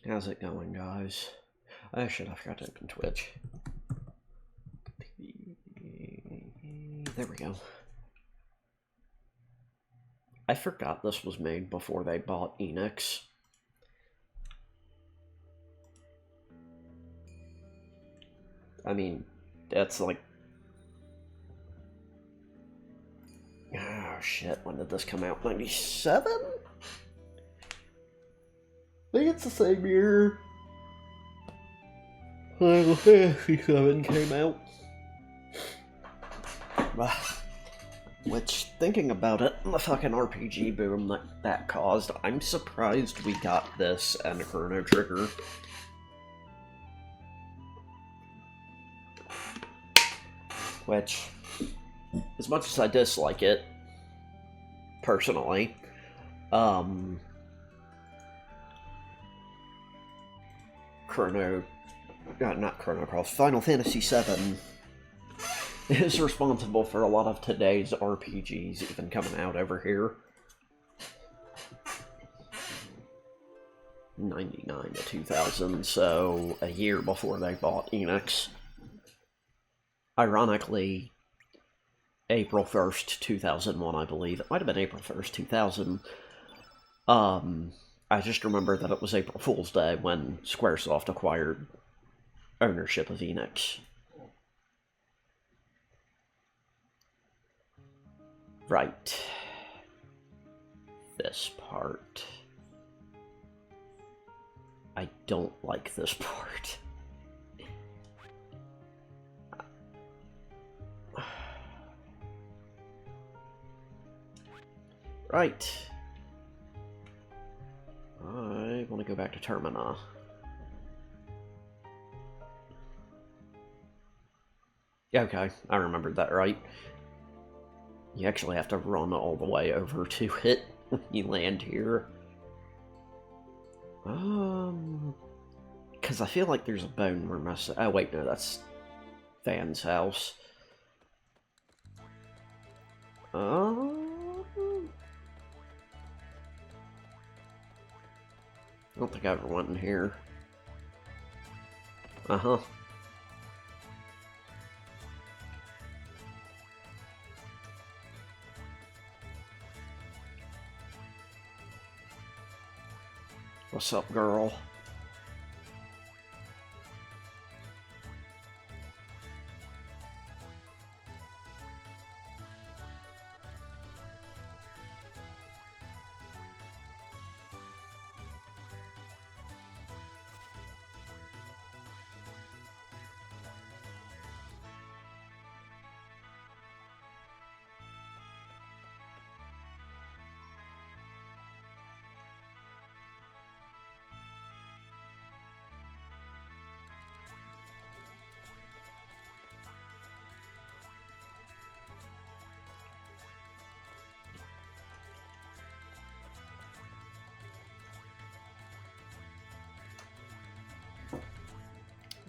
How's it going, guys? Oh shit, I forgot to open Twitch. There we go. I forgot this was made before they bought Enix. I mean, that's like... Oh shit, when did this come out? 97? I think it's the same year Final Fantasy VII came out. Which, thinking about it, the fucking RPG boom that caused, I'm surprised we got this and Chrono Trigger. Which, as much as I dislike it, personally, not Chrono Cross, Final Fantasy VII is responsible for a lot of today's RPGs even coming out over here. 99 to 2000, so a year before they bought Enix. Ironically, April 1st, 2001, I believe. It might have been April 1st, 2000. I just remember that it was April Fool's Day when Squaresoft acquired ownership of Enix. Right. This part. I don't like this part. Right. I want to go back to Termina. Okay, I remembered that right. You actually have to run all the way over to it when you land here. Because I feel like there's a bone we're missing. Oh wait, no, that's Van's house. I don't think I ever went in here. Uh-huh. What's up, girl?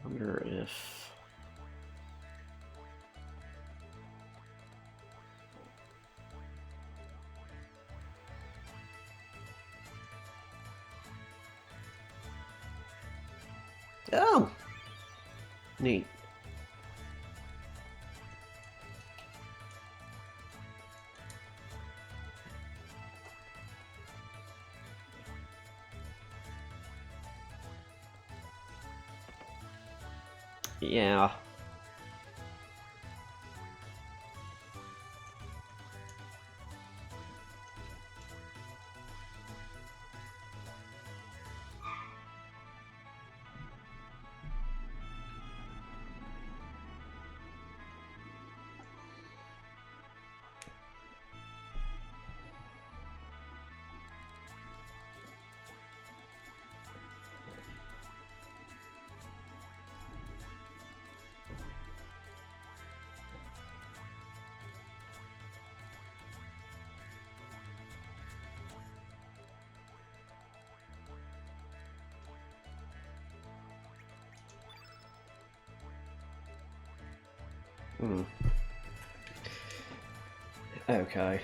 I wonder if... Oh! Neat. Yeah. Okay.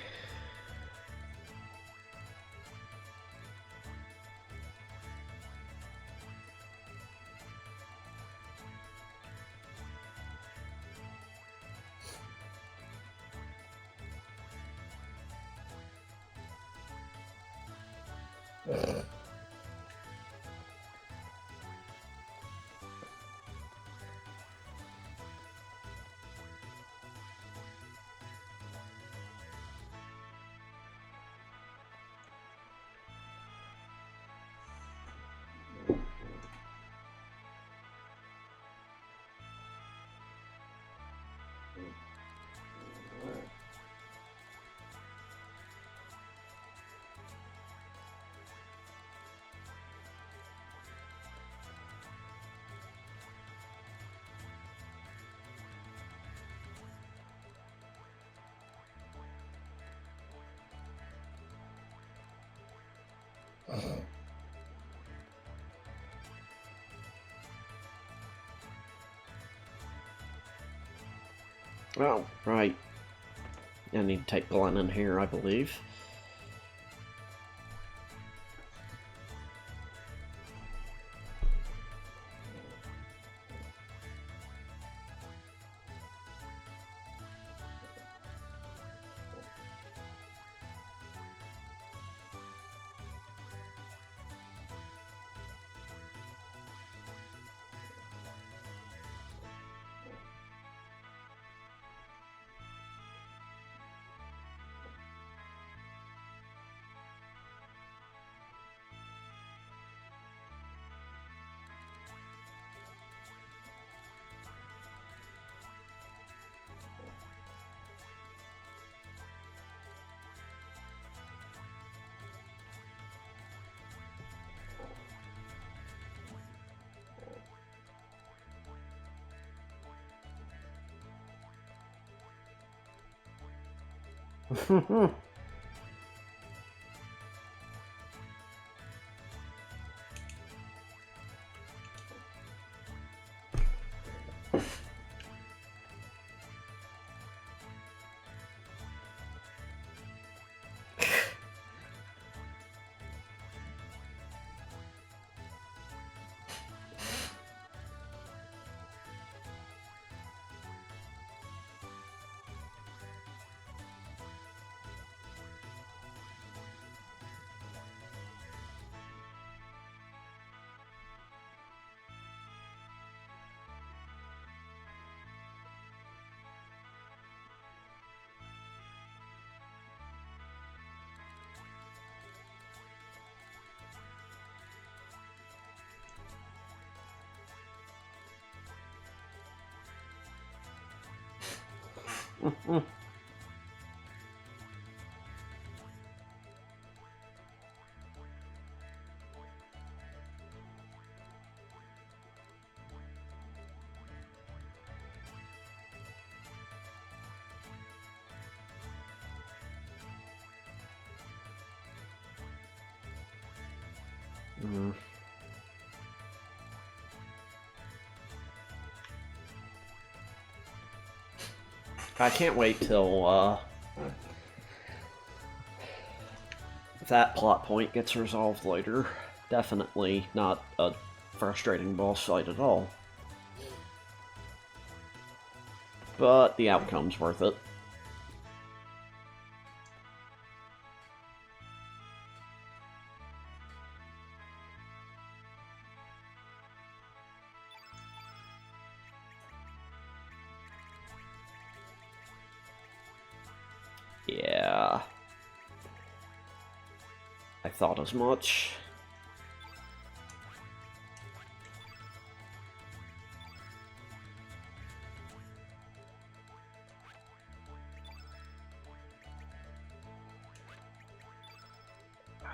Oh, right. I need to take Glenn in here, I believe. I can't wait till that plot point gets resolved later. Definitely not a frustrating boss fight at all. But the outcome's worth it. Yeah. I thought as much. I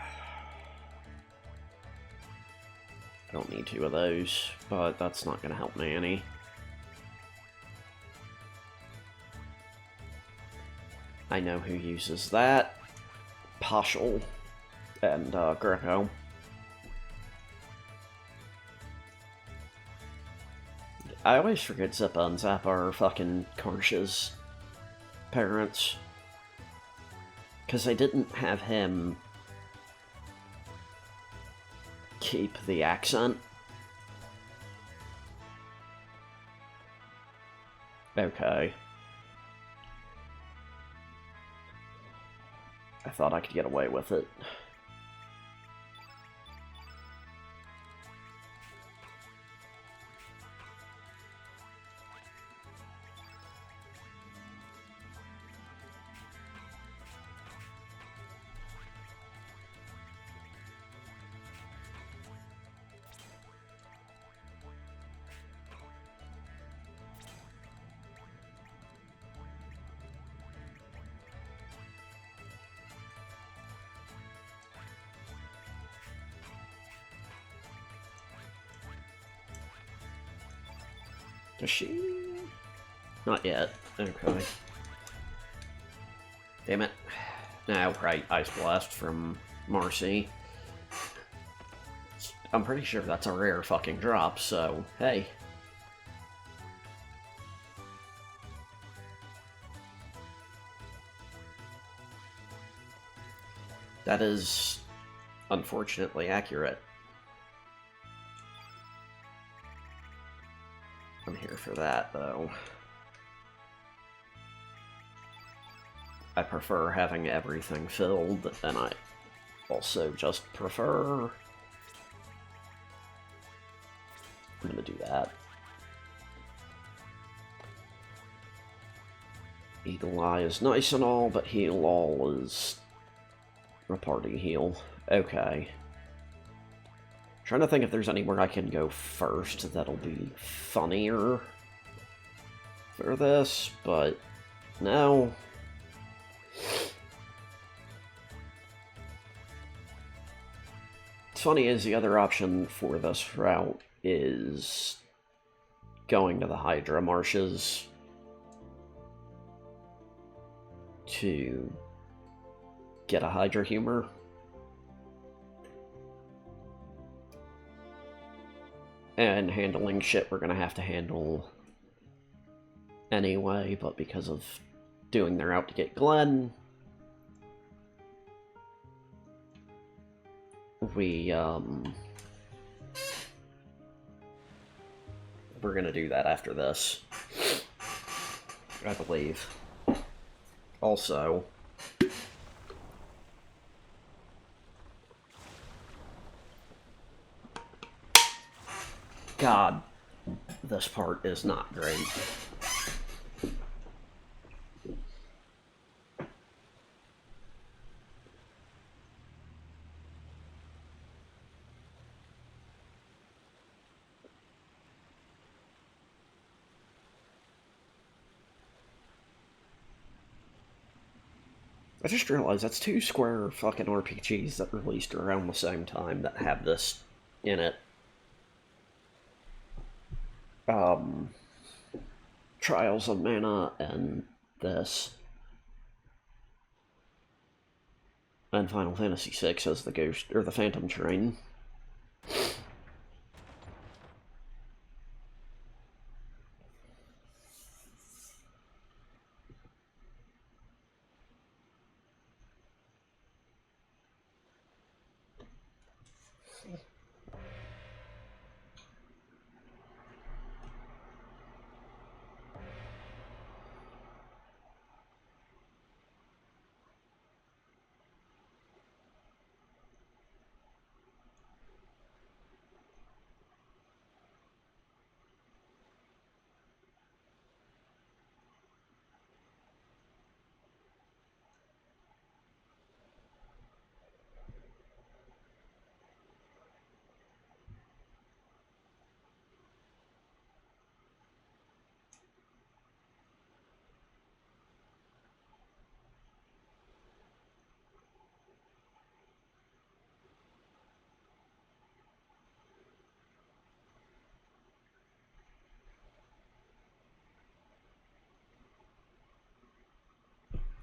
don't need two of those, but that's not going to help me any. I know who uses that. Paschal and Greco. I always forget Zippa and Zappa are fucking Karsh's parents. Because they didn't have him keep the accent. Okay. I thought I could get away with it. Does she? Not yet. Okay. Damn it. Now, right, Ice Blast from Marcy. I'm pretty sure that's a rare fucking drop, so, hey. That is unfortunately accurate. I'm here for that, though. I prefer having everything filled, and I also just prefer... I'm gonna do that. Eagle Eye is nice and all, but Heal All is a party heal. Okay. Trying to think if there's anywhere I can go first that'll be funnier for this, but no. What's funny is the other option for this route is going to the Hydra Marshes to get a Hydra Humor. And handling shit we're gonna have to handle anyway, but because of doing their route to get Glenn, we're gonna do that after this, I believe. Also, God, this part is not great. I just realized that's two Square fucking RPGs that released around the same time that have this in it. Trials of Mana and this. And Final Fantasy VI as the Ghost, or the Phantom Train.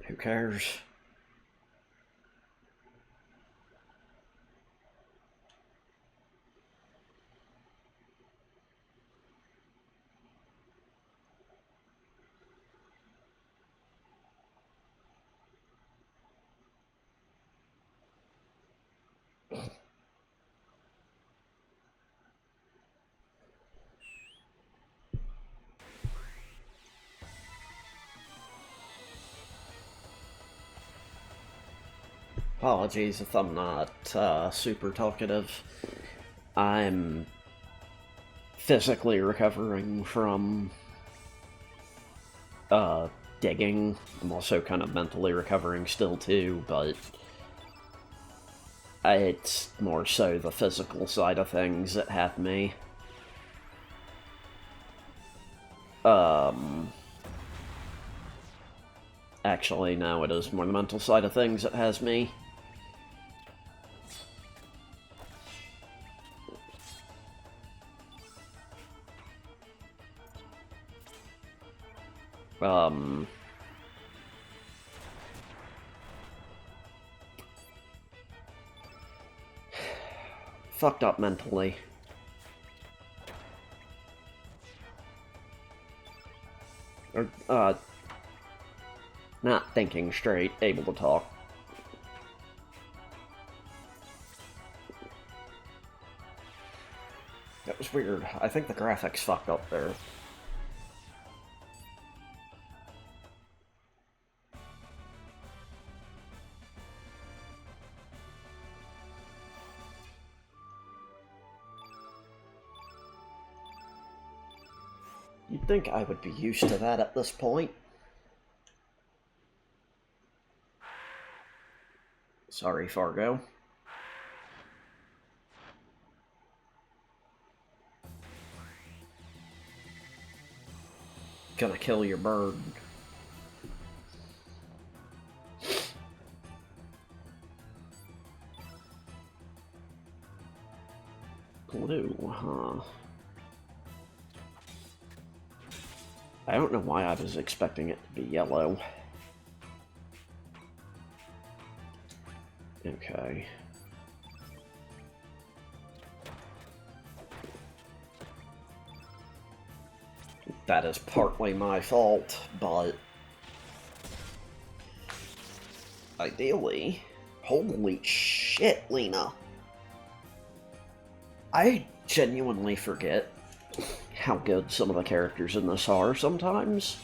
Who cares? Apologies if I'm not super talkative. I'm physically recovering from digging. I'm also kind of mentally recovering still too, but it's more so the physical side of things that have me. Actually, no, it is more the mental side of things that has me. Fucked up mentally. Or, not thinking straight, able to talk. It's weird. I think the graphics fucked up there. You'd think I would be used to that at this point. Sorry, Fargo. Gonna kill your bird. Blue, huh? I don't know why I was expecting it to be yellow. Okay. That is partly my fault, but ideally, holy shit, Lena. I genuinely forget how good some of the characters in this are sometimes.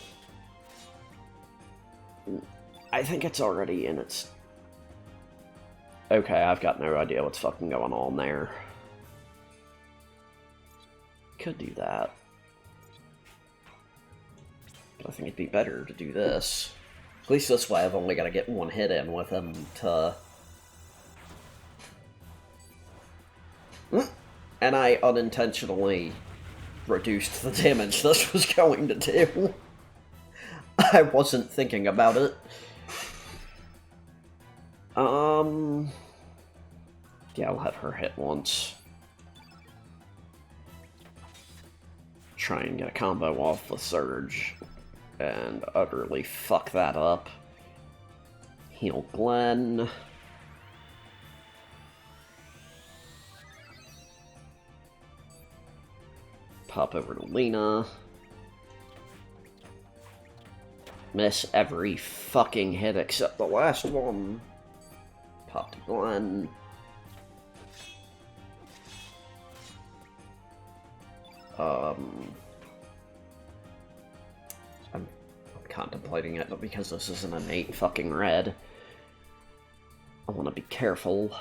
I think it's already in its... Okay, I've got no idea what's fucking going on there. Could do that. But I think it'd be better to do this. At least this way I've only got to get one hit in with him to... And I unintentionally reduced the damage this was going to do. I wasn't thinking about it. Yeah, I'll have her hit once. Try and get a combo off the Surge. And utterly fuck that up. Heal Glenn. Pop over to Lena. Miss every fucking hit except the last one. Pop to Glenn. I'm contemplating it, but because this is an innate fucking red, I want to be careful.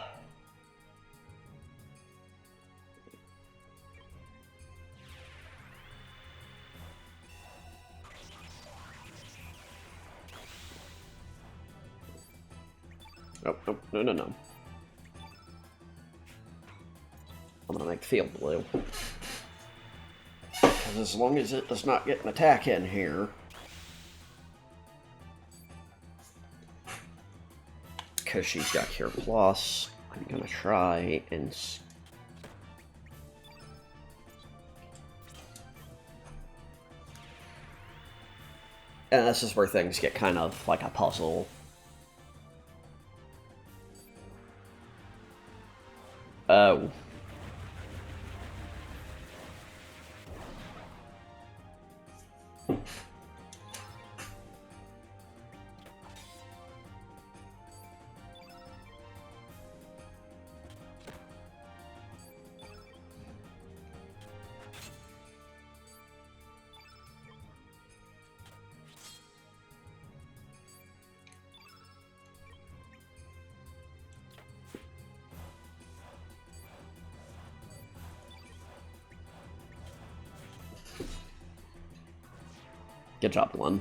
Oh, oh, no, no, no. I'm gonna make the field blue. Because as long as it does not get an attack in here... Because she's got Cure Plus, I'm gonna try and... And this is where things get kind of like a puzzle. Oh. Good job, Glenn.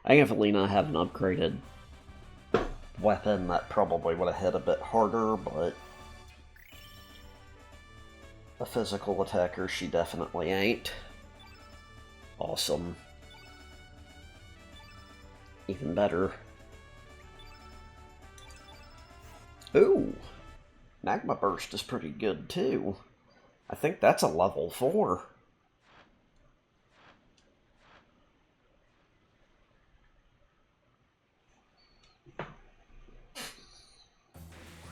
I think if Alina had an upgraded weapon, that probably would have hit a bit harder, but a physical attacker she definitely ain't. Awesome. Even better. Ooh! Magma Burst is pretty good, too. I think that's a level 4.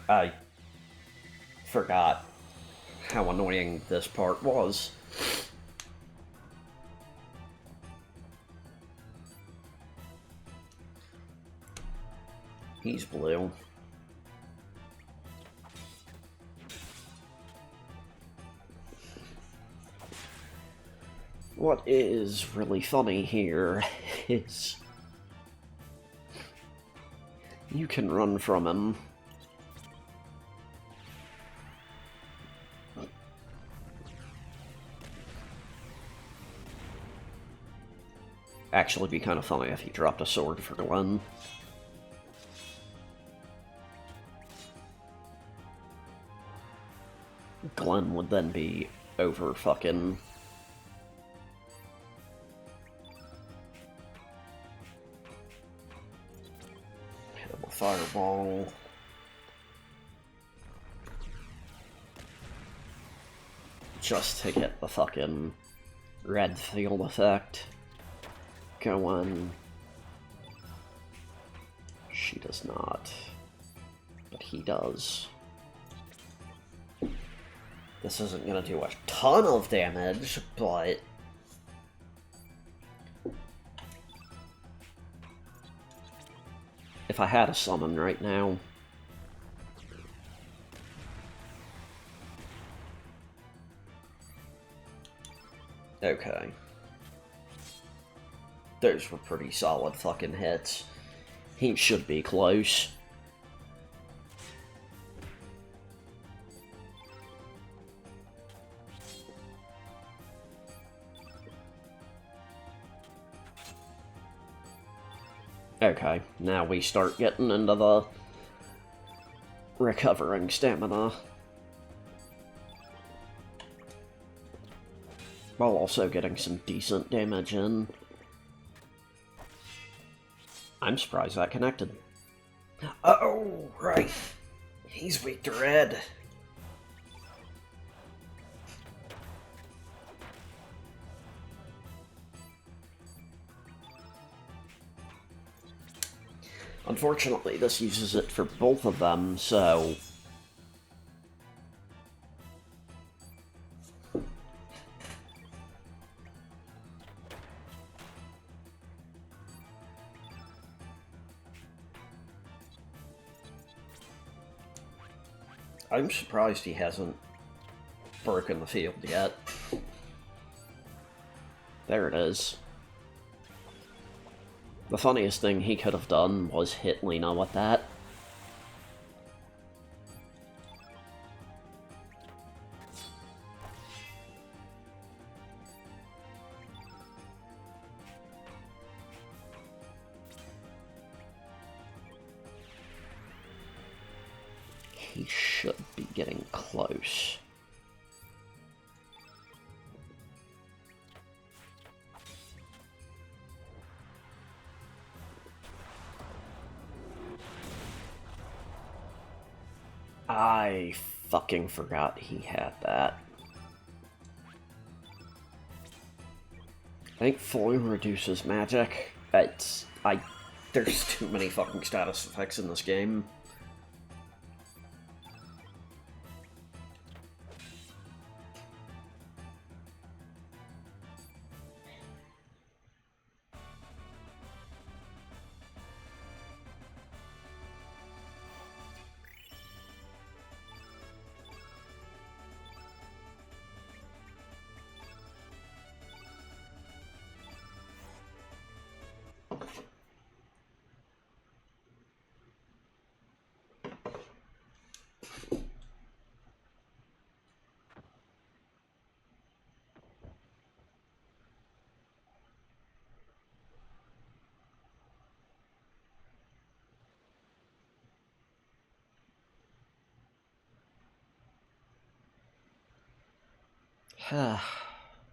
I forgot how annoying this part was. He's blue. What is really funny here is you can run from him. Actually, it'd be kind of funny if he dropped a sword for Glenn. Glenn would then be over fucking... hit him with fireball. Just to get the fucking red field effect going. She does not, but he does. This isn't gonna do a ton of damage, but if I had a summon right now, okay. Those were pretty solid fucking hits. He should be close. Okay, now we start getting into the recovering stamina. While also getting some decent damage in. I'm surprised that connected. Oh, right. He's weak to red. Unfortunately, this uses it for both of them, so... I'm surprised he hasn't broken the field yet. There it is. The funniest thing he could have done was hit Lena with that. He should be getting close. I fucking forgot he had that. I think fully reduces magic. There's too many fucking status effects in this game.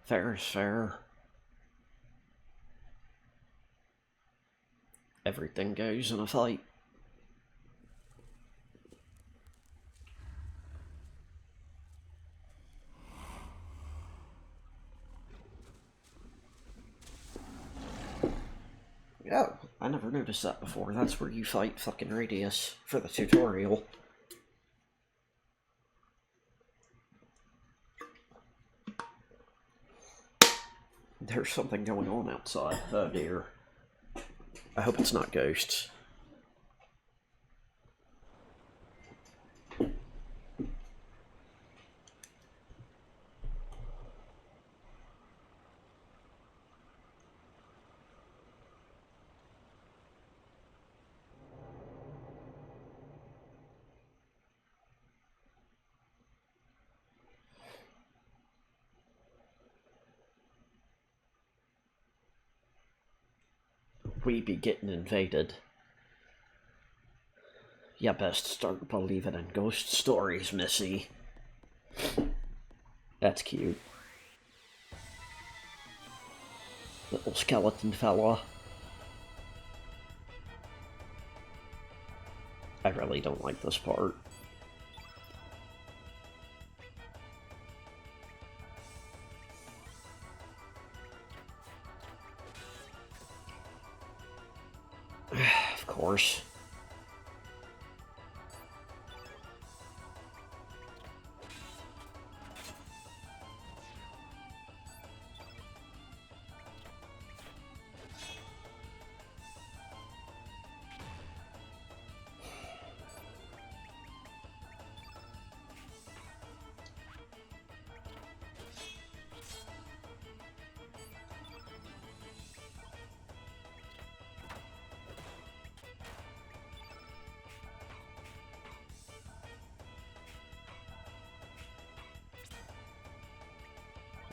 Fair is fair. Everything goes in a fight. Oh, I never noticed that before. That's where you fight fucking Radius for the tutorial. There's something going on outside. Oh dear. I hope it's not ghosts. we be getting invaded. You best start believing in ghost stories, Missy. That's cute. Little skeleton fella. I really don't like this part. Of course.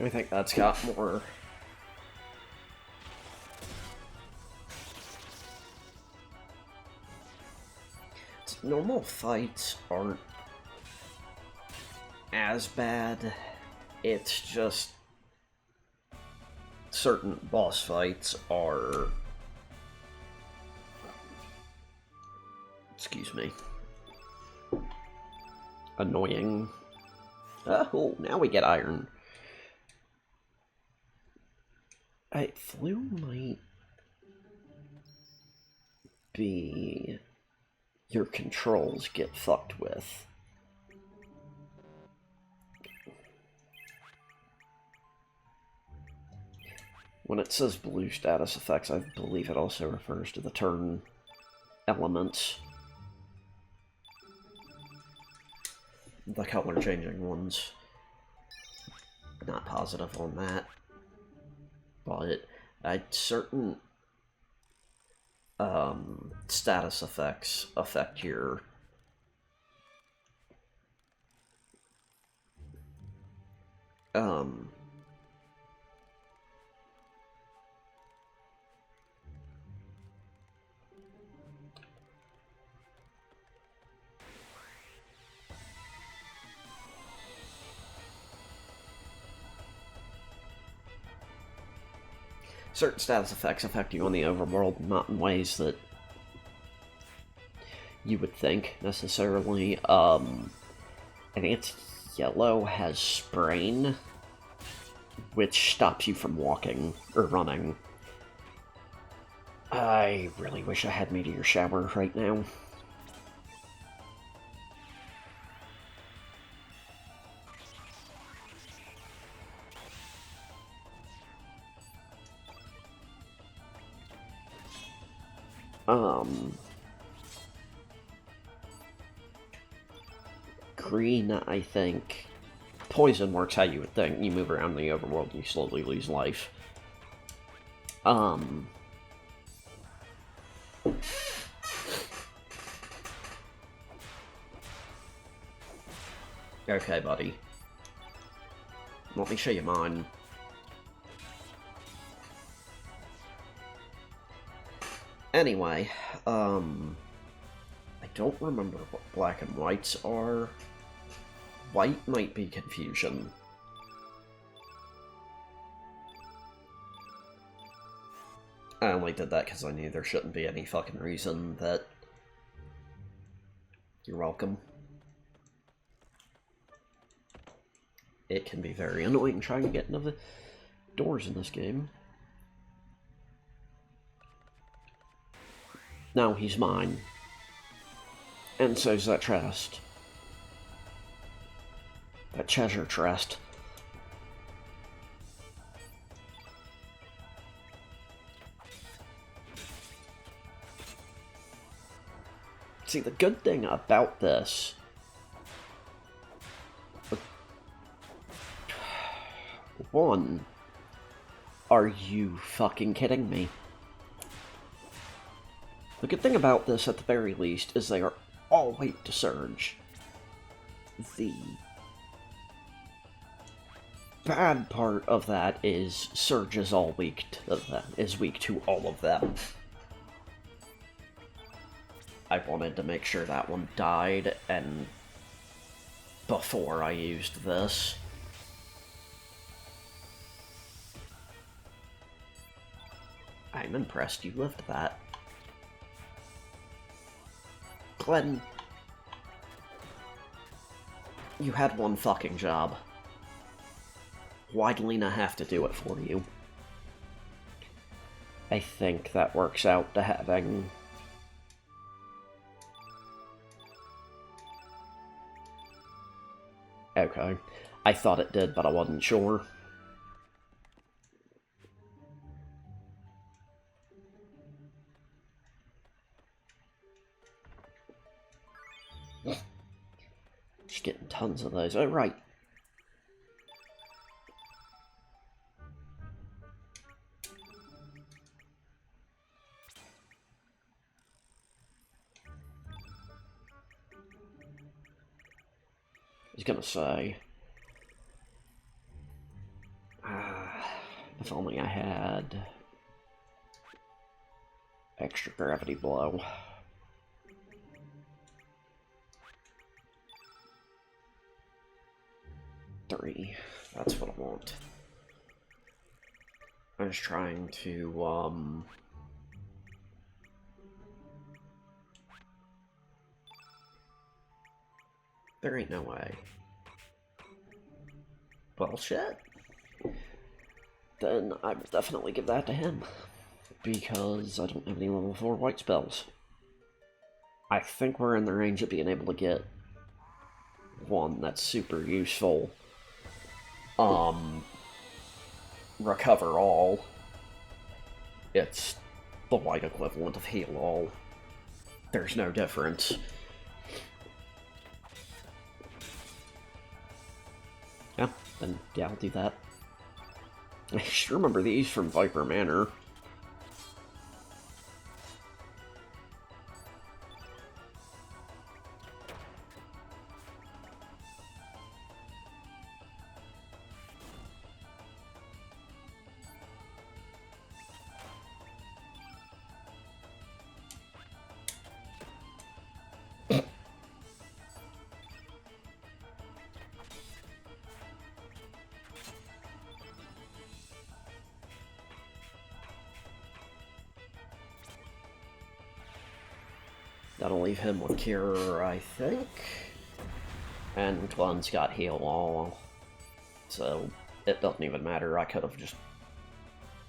I think that's got more. Normal fights aren't as bad. It's just certain boss fights are, excuse me, annoying. Oh, now we get iron. Flu might be your controls get fucked with. When it says blue status effects, I believe it also refers to the turn elements. The color changing ones. Not positive on that. But certain status effects affect your certain status effects affect you on the overworld, not in ways that you would think, necessarily. I think it's yellow has sprain, which stops you from walking, or running. I really wish I had Meteor Shower right now. Green, I think. Poison works how you would think. You move around the overworld and you slowly lose life. Okay, buddy. Let me show you mine. Anyway, I don't remember what black and whites are. White might be confusion. I only did that because I knew there shouldn't be any fucking reason that... You're welcome. It can be very annoying trying to get into the doors in this game. Now he's mine. And so's that chest. That treasure chest. See, the good thing about this... One, are you fucking kidding me? The good thing about this, at the very least, is they are all weak to Surge. The bad part of that is Surge is all weak to them, is weak to all of them. I wanted to make sure that one died, and before I used this. I'm impressed you lived that. Glenn, you had one fucking job. Why'd Lena have to do it for you? I think that works out to having... Okay. I thought it did, but I wasn't sure. Just getting tons of those. Oh, right. I was gonna say... if only I had... extra gravity blow. Three. That's what I want. I was trying to, there ain't no way. Well, shit. Then I will definitely give that to him. Because I don't have any level 4 white spells. I think we're in the range of being able to get one that's super useful. Recover all. It's the white equivalent of heal all. There's no difference. Yeah, then yeah, I'll do that. I should remember these from Viper Manor. That'll leave him with Cure, I think. And Glenn's got Heal All. So, it doesn't even matter. I could have just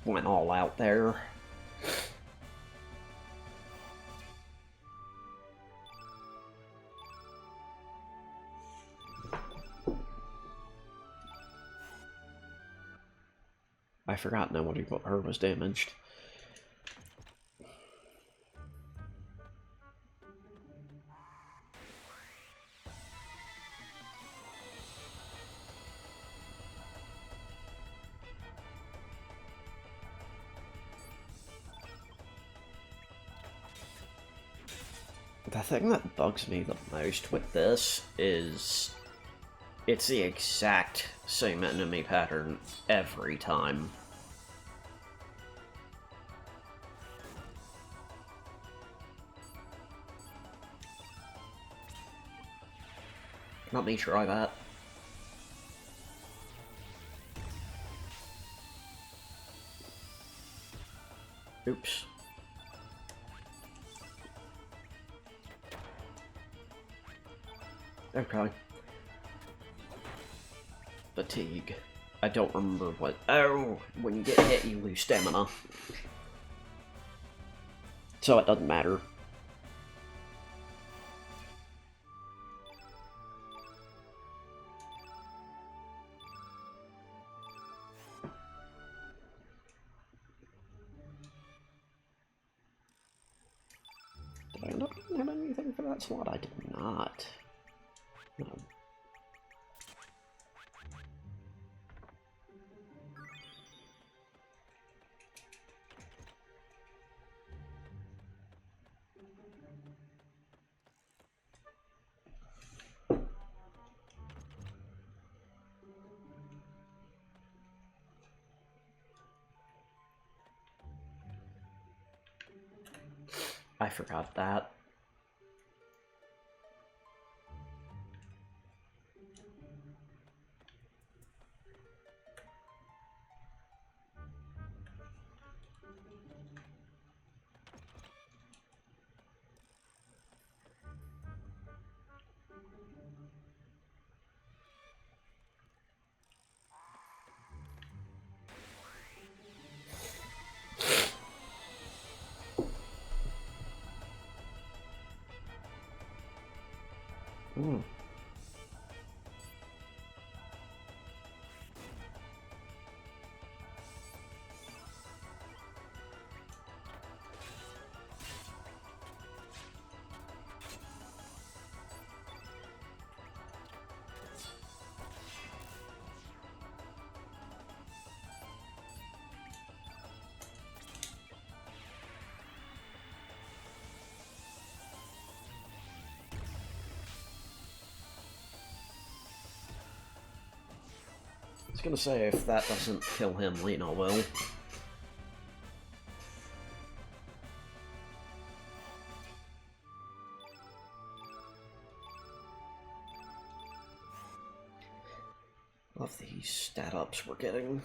went all out there. I forgot now what her was damaged. The thing that bugs me the most with this is it's the exact same enemy pattern every time. Let me try that. Oops. Okay. Fatigue. I don't remember what... Oh! When you get hit, you lose stamina. So it doesn't matter. Did I not have anything for that slot? I did not. No. I forgot that. Hmm. I was gonna say, if that doesn't kill him, Lena will. Love these stat ups we're getting.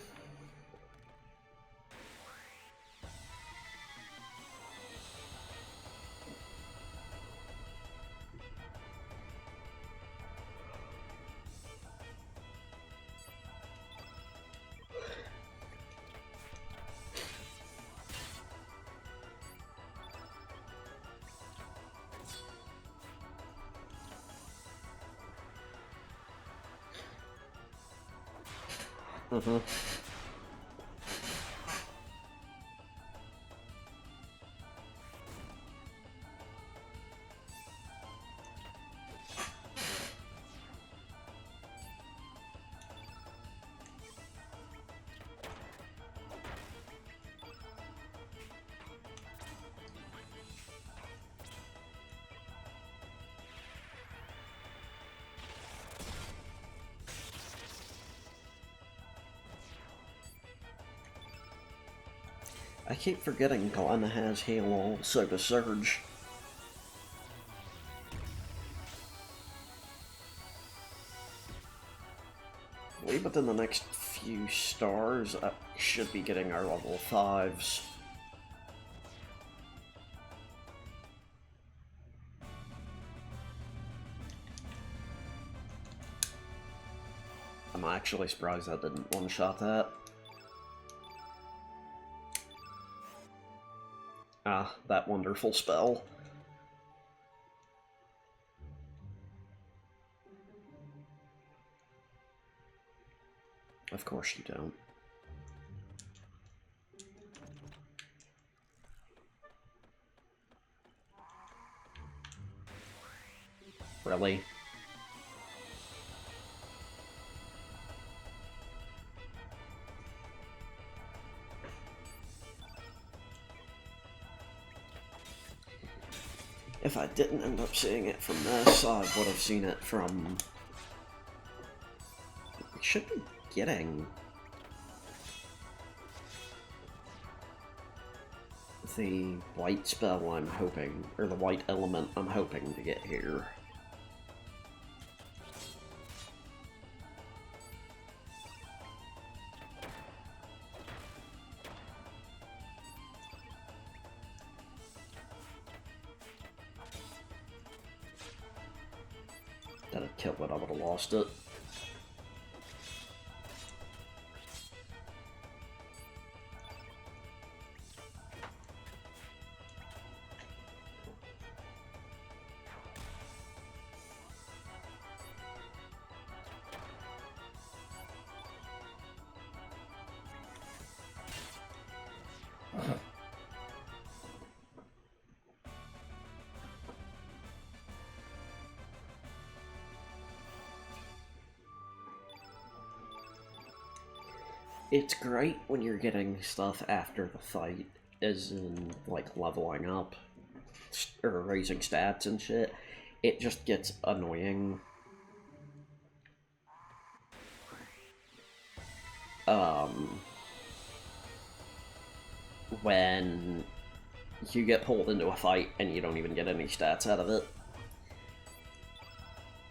Mm-hmm. I keep forgetting Glenn has Halo, so does Surge. Within the next few stars, I should be getting our level 5s. I'm actually surprised I didn't one-shot that. Ah, that wonderful spell. Of course you don't. Really? If I didn't end up seeing it from this, I would have seen it from... We should be getting... the white spell I'm hoping, or the white element I'm hoping to get here. That'd kill it, I would have lost it. It's great when you're getting stuff after the fight, as in, like, leveling up, or raising stats and shit. It just gets annoying. When you get pulled into a fight and you don't even get any stats out of it.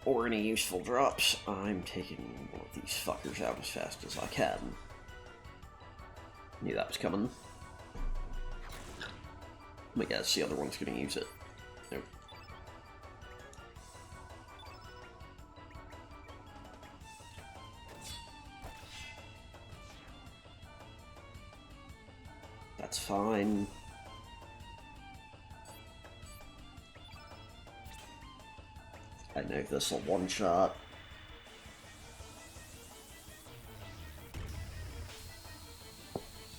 Or any useful drops. I'm taking one of these fuckers out as fast as I can. Knew that was coming. I guess the other one's gonna use it. Nope. That's fine. I know this'll one-shot.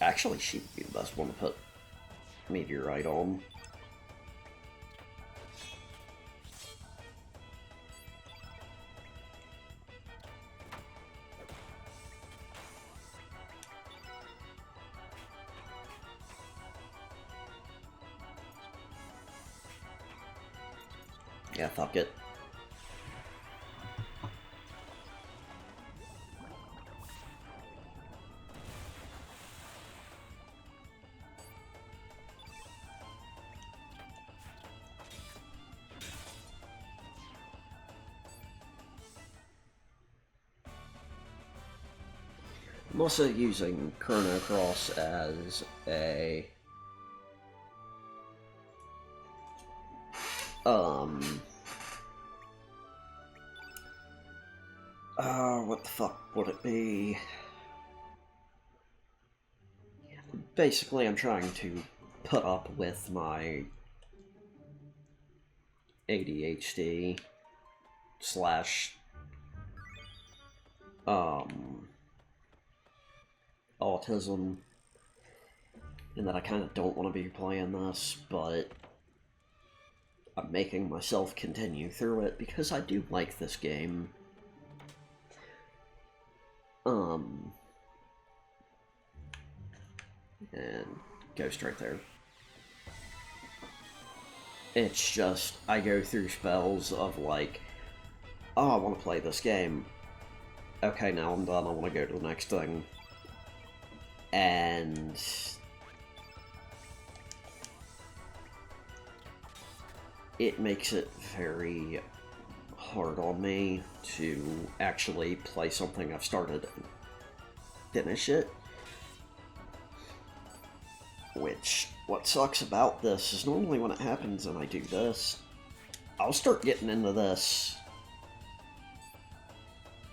Actually, she would be the best one to put Meteorite on. Yeah, fuck it. I'm also using Chrono Cross as a what the fuck would it be? Basically, I'm trying to put up with my ADHD slash autism, and that I kind of don't want to be playing this, but I'm making myself continue through it because I do like this game. And ghost right there. It's just, I go through spells of like, oh, I want to play this game. Okay, now I'm done, I want to go to the next thing. And it makes it very hard on me to actually play something I've started and finish it. Which, what sucks about this is normally when it happens and I do this, I'll start getting into this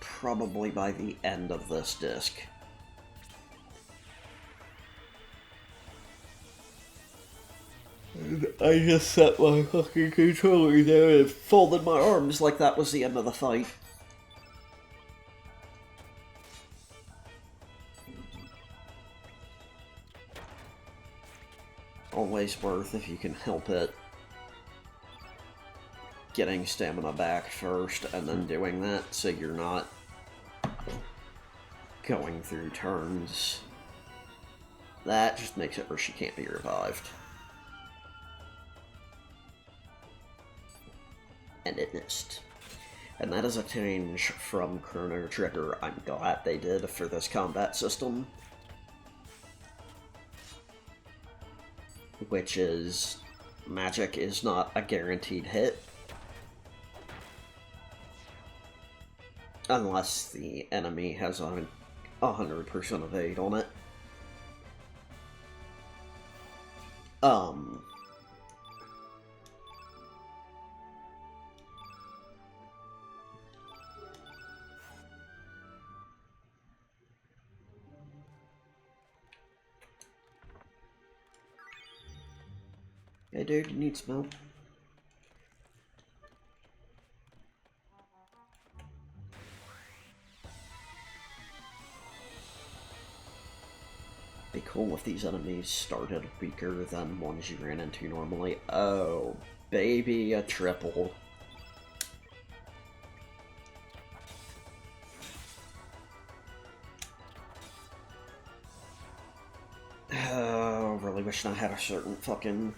probably by the end of this disc. And I just set my fucking controller down and folded my arms like that was the end of the fight. Always worth, if you can help it, getting stamina back first and then doing that so you're not going through turns. That just makes it where she can't be revived. And it missed. And that is a change from Chrono Trigger I'm glad they did for this combat system. Which is, magic is not a guaranteed hit. Unless the enemy has a 100% evade on it. Hey dude, you need some help? Be cool if these enemies started weaker than ones you ran into normally. Oh, baby, a triple. Oh, really wishing I had a certain fucking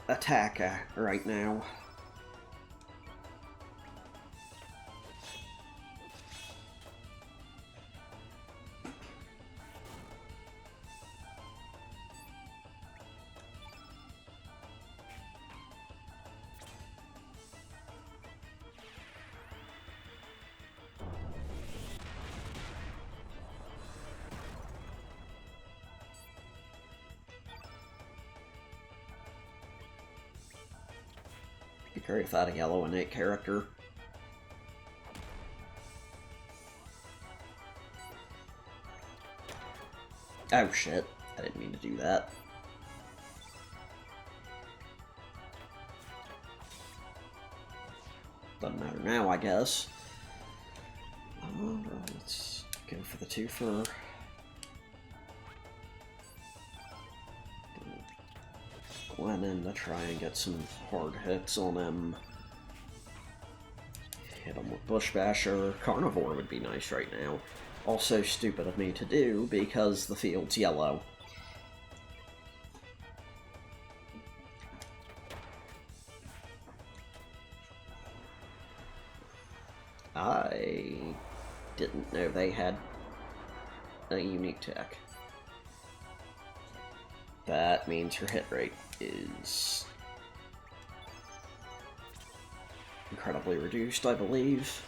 attack right now. Be great if I had a yellow innate character. Oh shit, I didn't mean to do that. Doesn't matter now, I guess. Let's go for the twofer. Gwen in to try and get some hard hits on him. Hit him with Bush Basher. Carnivore would be nice right now. Also stupid of me to do because the field's yellow. I didn't know they had a unique tech. That means her hit rate is incredibly reduced, I believe.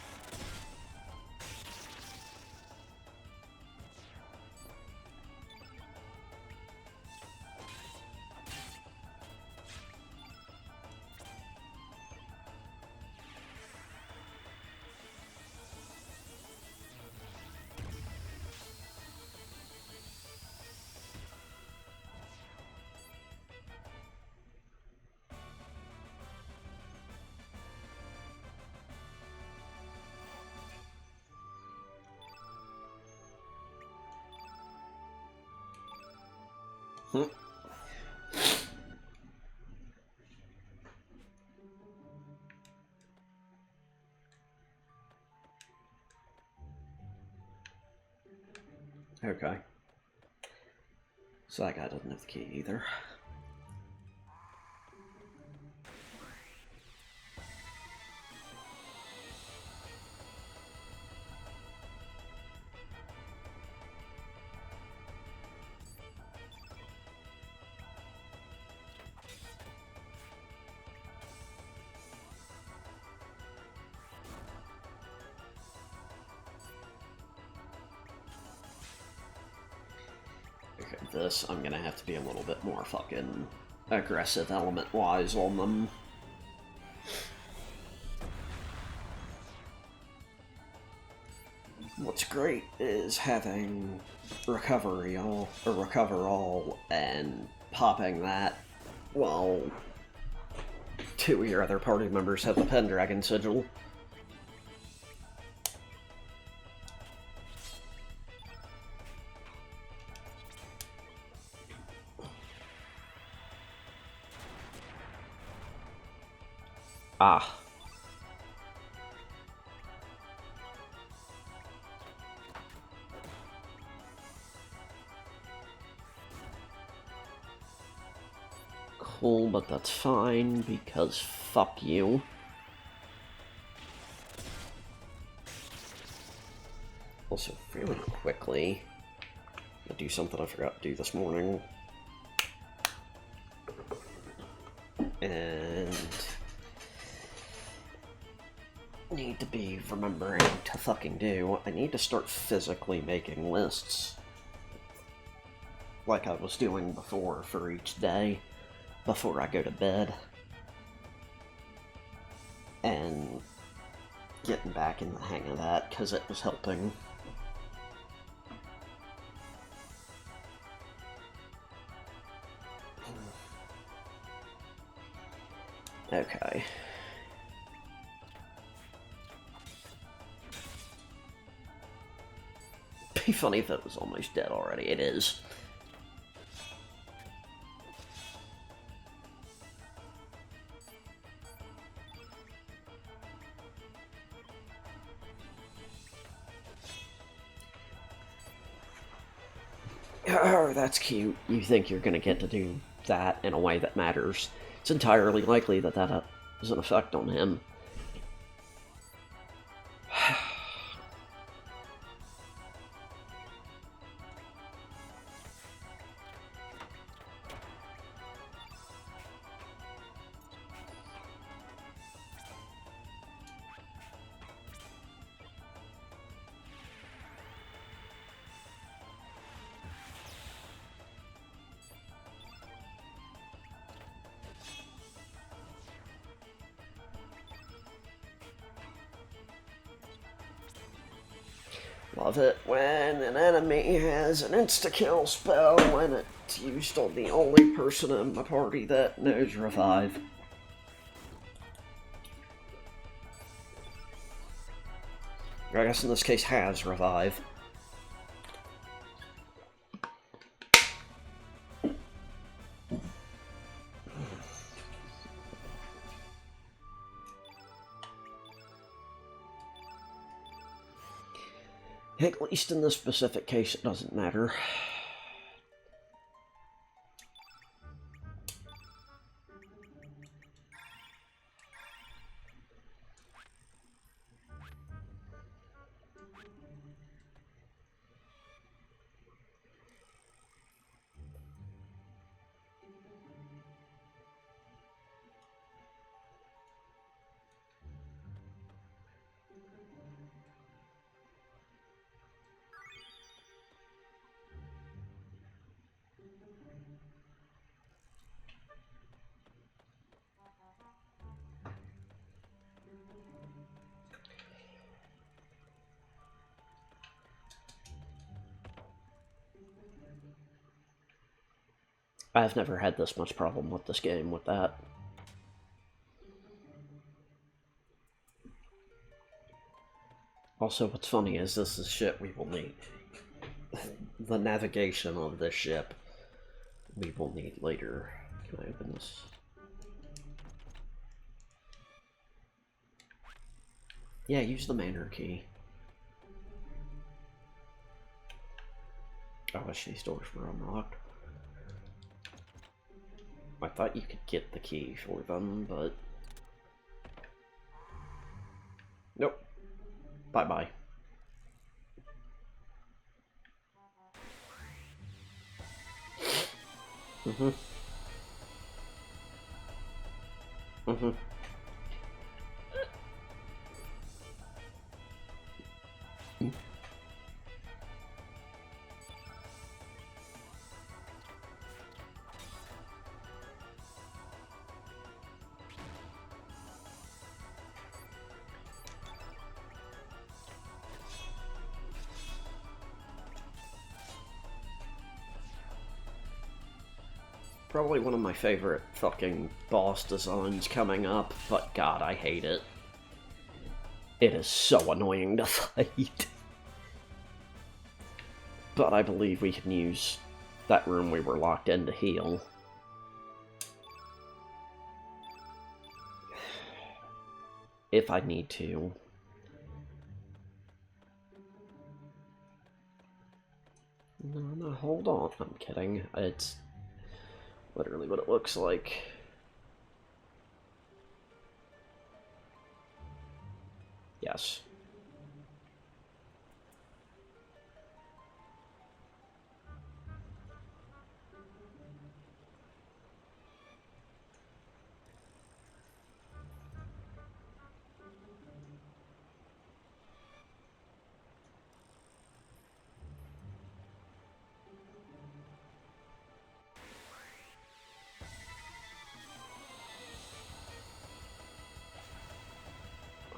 Okay. So that guy doesn't have the key either. Okay, this, I'm gonna have to be a little bit more fucking aggressive element-wise on them. What's great is having recover all, and popping that while two of your other party members have the Pendragon Sigil. Ah. Cool, but that's fine, because fuck you. Also, really quickly, I'm gonna do something I forgot to do this morning. And need to be remembering to fucking do. I need to start physically making lists. Like I was doing before for each day, before I go to bed. And getting back in the hang of that, because it was helping. Okay. Be funny if it was almost dead already. It is. Oh, that's cute. You think you're gonna get to do that in a way that matters. It's entirely likely that that has an effect on him. Love it when an enemy has an insta-kill spell and it's used on the only person in my party that knows Revive. I guess in this case has revive. At least in this specific case, it doesn't matter. I've never had this much problem with this game with that. Also, what's funny is this is shit we will need. The navigation of this ship we will need later. Can I open this? Yeah, use the manor key. I wish these doors were unlocked. I thought you could get the key for them, but... Nope. Bye-bye. Mm-hmm. Mm-hmm. Probably one of my favorite fucking boss designs coming up, but god, I hate it. It is so annoying to fight. But I believe we can use that room we were locked in to heal. If I need to. No, hold on. I'm kidding. It's literally what it looks like. Yes.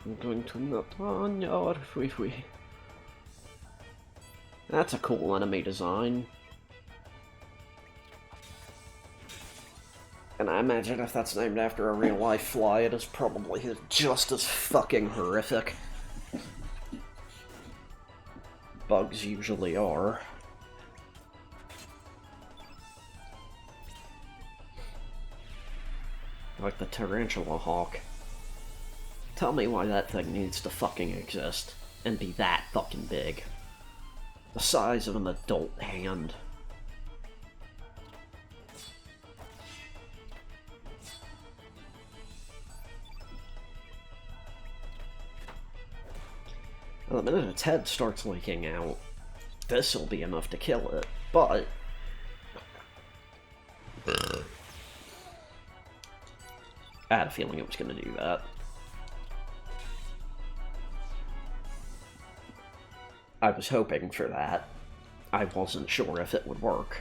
I'm going to knock on your wee. That's a cool enemy design. And I imagine if that's named after a real-life fly, it is probably just as fucking horrific. Bugs usually are. Like the tarantula hawk. Tell me why that thing needs to fucking exist, and be that fucking big. The size of an adult hand. Well, the minute its head starts leaking out, this'll be enough to kill it, but... I had a feeling it was gonna do that. I was hoping for that. I wasn't sure if it would work.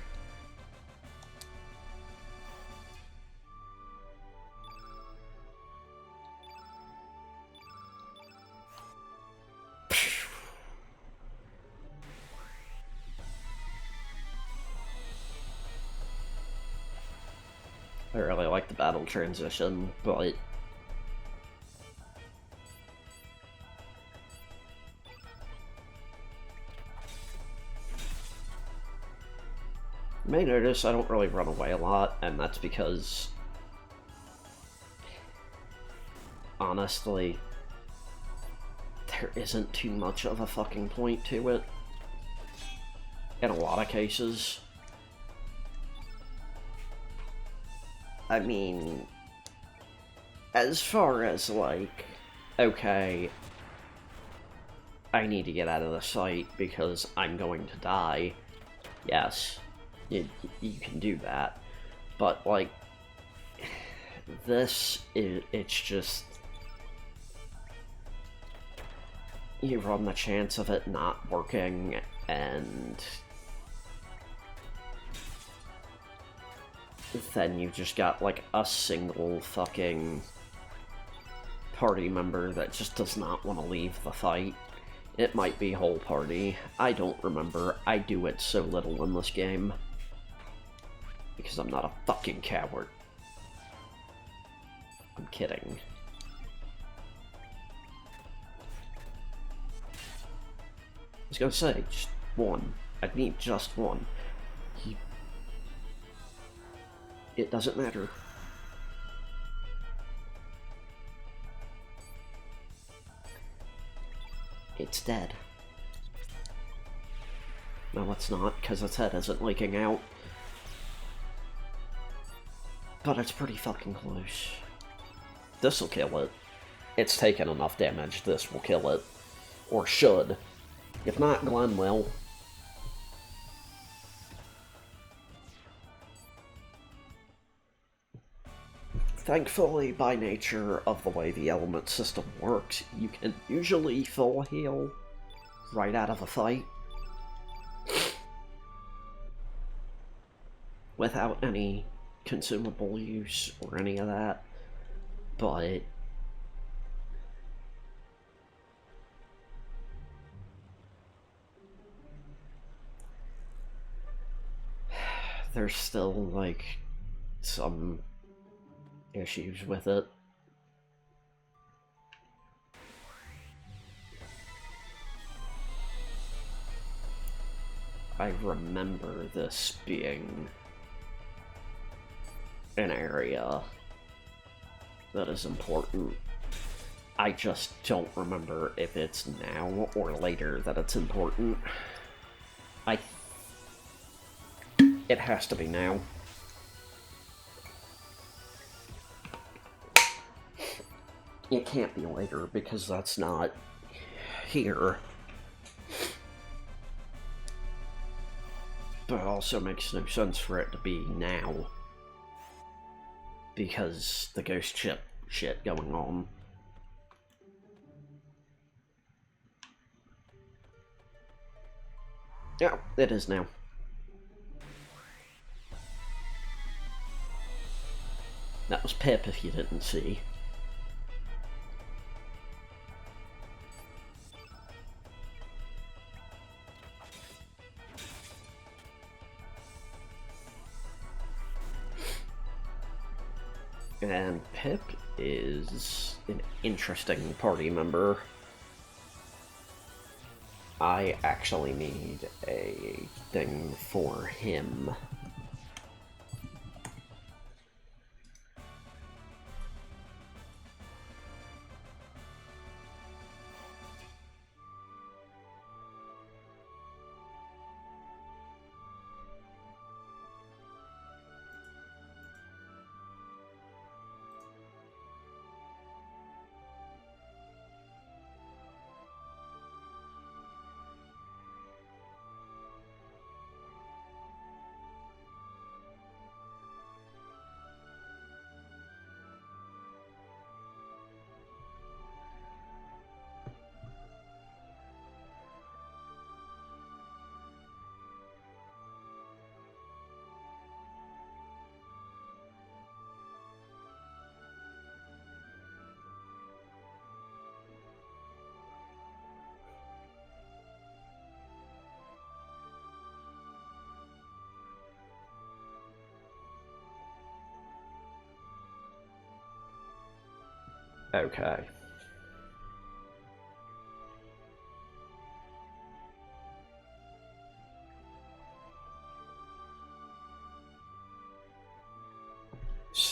I really like the battle transition, but... You may notice I don't really run away a lot, and that's because, honestly, there isn't too much of a fucking point to it. In a lot of cases. I mean, as far as, like, okay, I need to get out of the site because I'm going to die, yes, you can do that. But, like, it's just, you run the chance of it not working, and then you just got, like, a single fucking party member that just does not want to leave the fight. It might be whole party. I don't remember. I do it so little in this game. Because I'm not a fucking coward. I'm kidding. I was gonna say, just one. I'd need just one. It doesn't matter. It's dead. No, it's not, because its head isn't leaking out. But it's pretty fucking close. This'll kill it. It's taken enough damage, this will kill it. Or should. If not, Glenn will. Thankfully, by nature of the way the element system works, you can usually full heal right out of a fight without any consumable use or any of that, but there's still, like, some issues with it. I remember this being an area that is important. I just don't remember if it's now or later that it's important. It has to be now. It can't be later, because that's not here. But it also makes no sense for it to be now, because the ghost shit going on. Yeah, it is now. That was Pip, if you didn't see. And Pip is an interesting party member. I actually need a thing for him. Okay.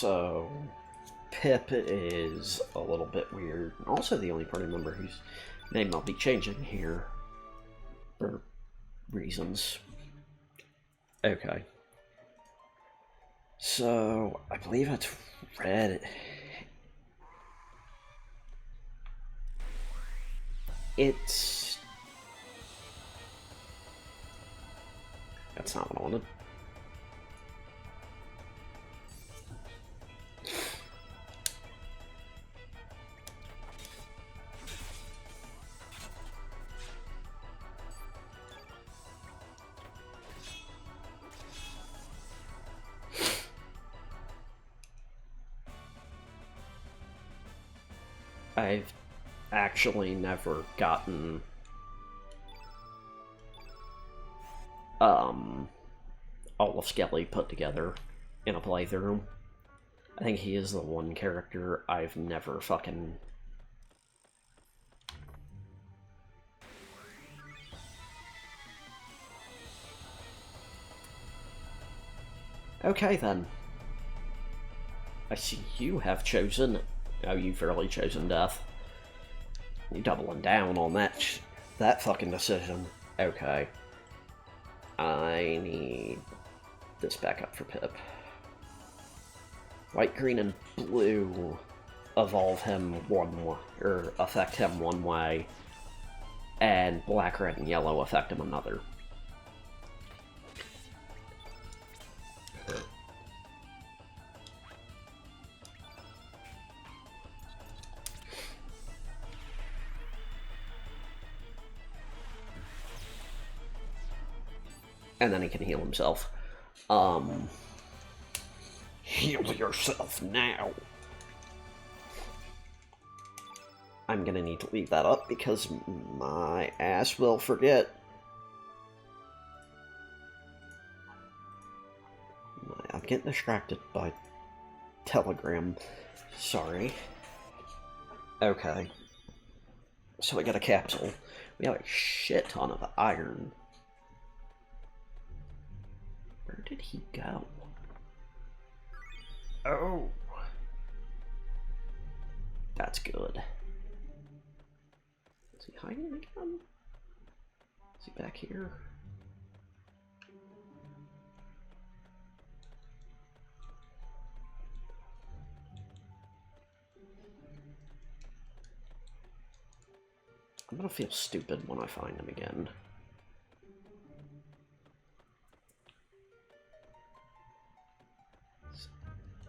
So, Pip is a little bit weird. Also the only party member whose name I'll be changing here. For reasons. Okay. So, I believe it's red. It's... That's not what I wanted. I've actually never gotten all of Skelly put together in a playthrough. I think he is the one character I've never fucking... Okay then. I see you have chosen... Oh, you've really chosen death. You doubling down on that fucking decision. Okay. I need this back up for Pip. White, green, and blue evolve him one way, or affect him one way, and black, red, and yellow affect him another. And then he can heal himself. Heal yourself now. I'm gonna need to leave that up because my ass will forget. I'm getting distracted by Telegram. Sorry. Okay. So we got a capsule. We have a shit ton of iron. Where did he go? Oh. That's good. Is he hiding again? Is he back here? I'm gonna feel stupid when I find him again.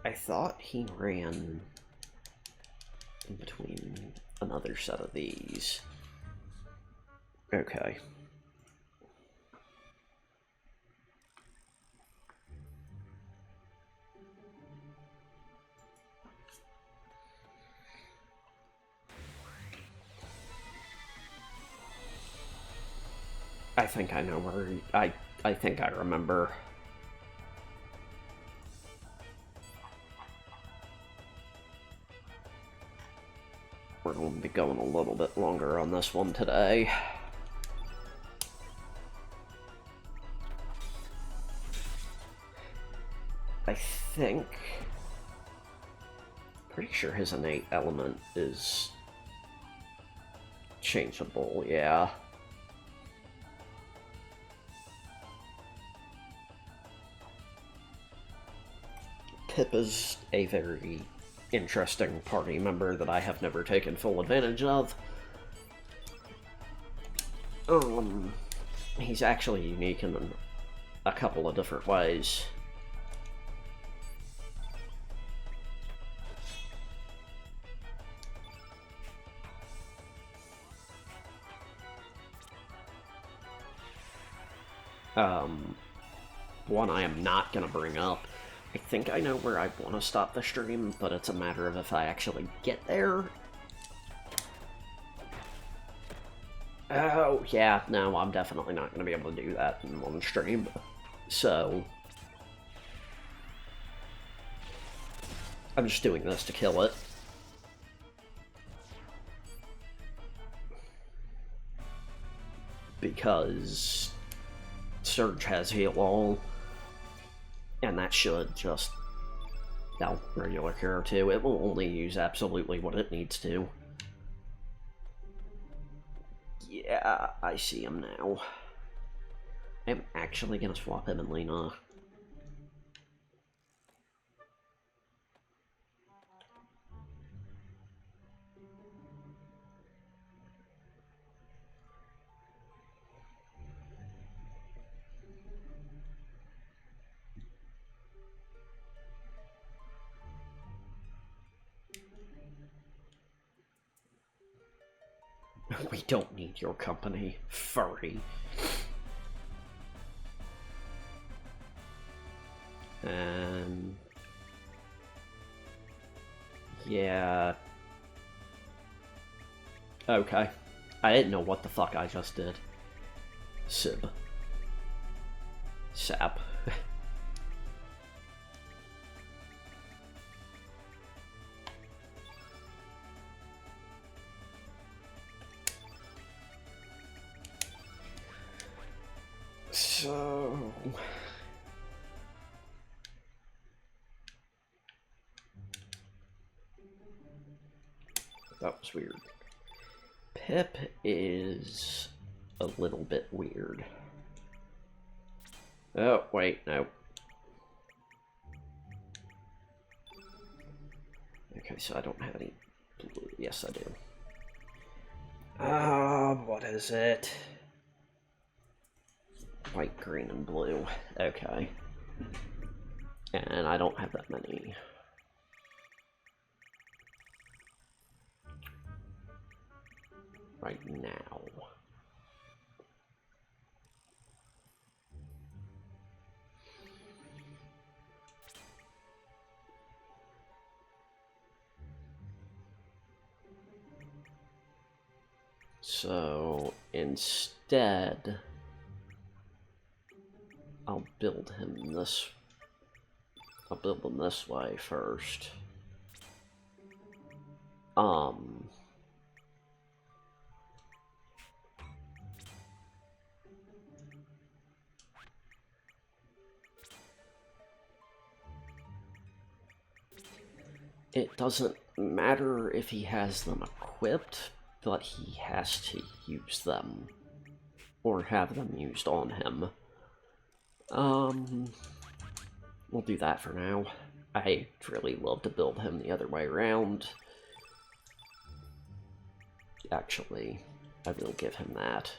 I thought he ran in between another set of these. Okay. I think I know where I think I remember. We're going to be going a little bit longer on this one today. I think... Pretty sure his innate element is changeable, yeah. Pip is a very interesting party member that I have never taken full advantage of. He's actually unique in a couple of different ways. One I am not gonna bring up. I think I know where I want to stop the stream, but it's a matter of if I actually get there. Oh, yeah, no, I'm definitely not going to be able to do that in one stream. So, I'm just doing this to kill it. Because Surge has heal all. And that should just No, regular Chrono 2. It will only use absolutely what it needs to. Yeah, I see him now. I'm actually gonna swap him and Lena. We don't need your company, furry. And... yeah... okay. I didn't know what the fuck I just did. Sib. Sap. So... that was weird. Pip is a little bit weird. Oh, wait, no. Okay, so I don't have any blue. Yes, I do. What is it? White, green, and blue. Okay. And I don't have that many. Right now. So instead, I'll build him this. I'll build him this way first. It doesn't matter if he has them equipped, but he has to use them. Or have them used on him. We'll do that for now. I'd really love to build him the other way around. Actually, I will give him that.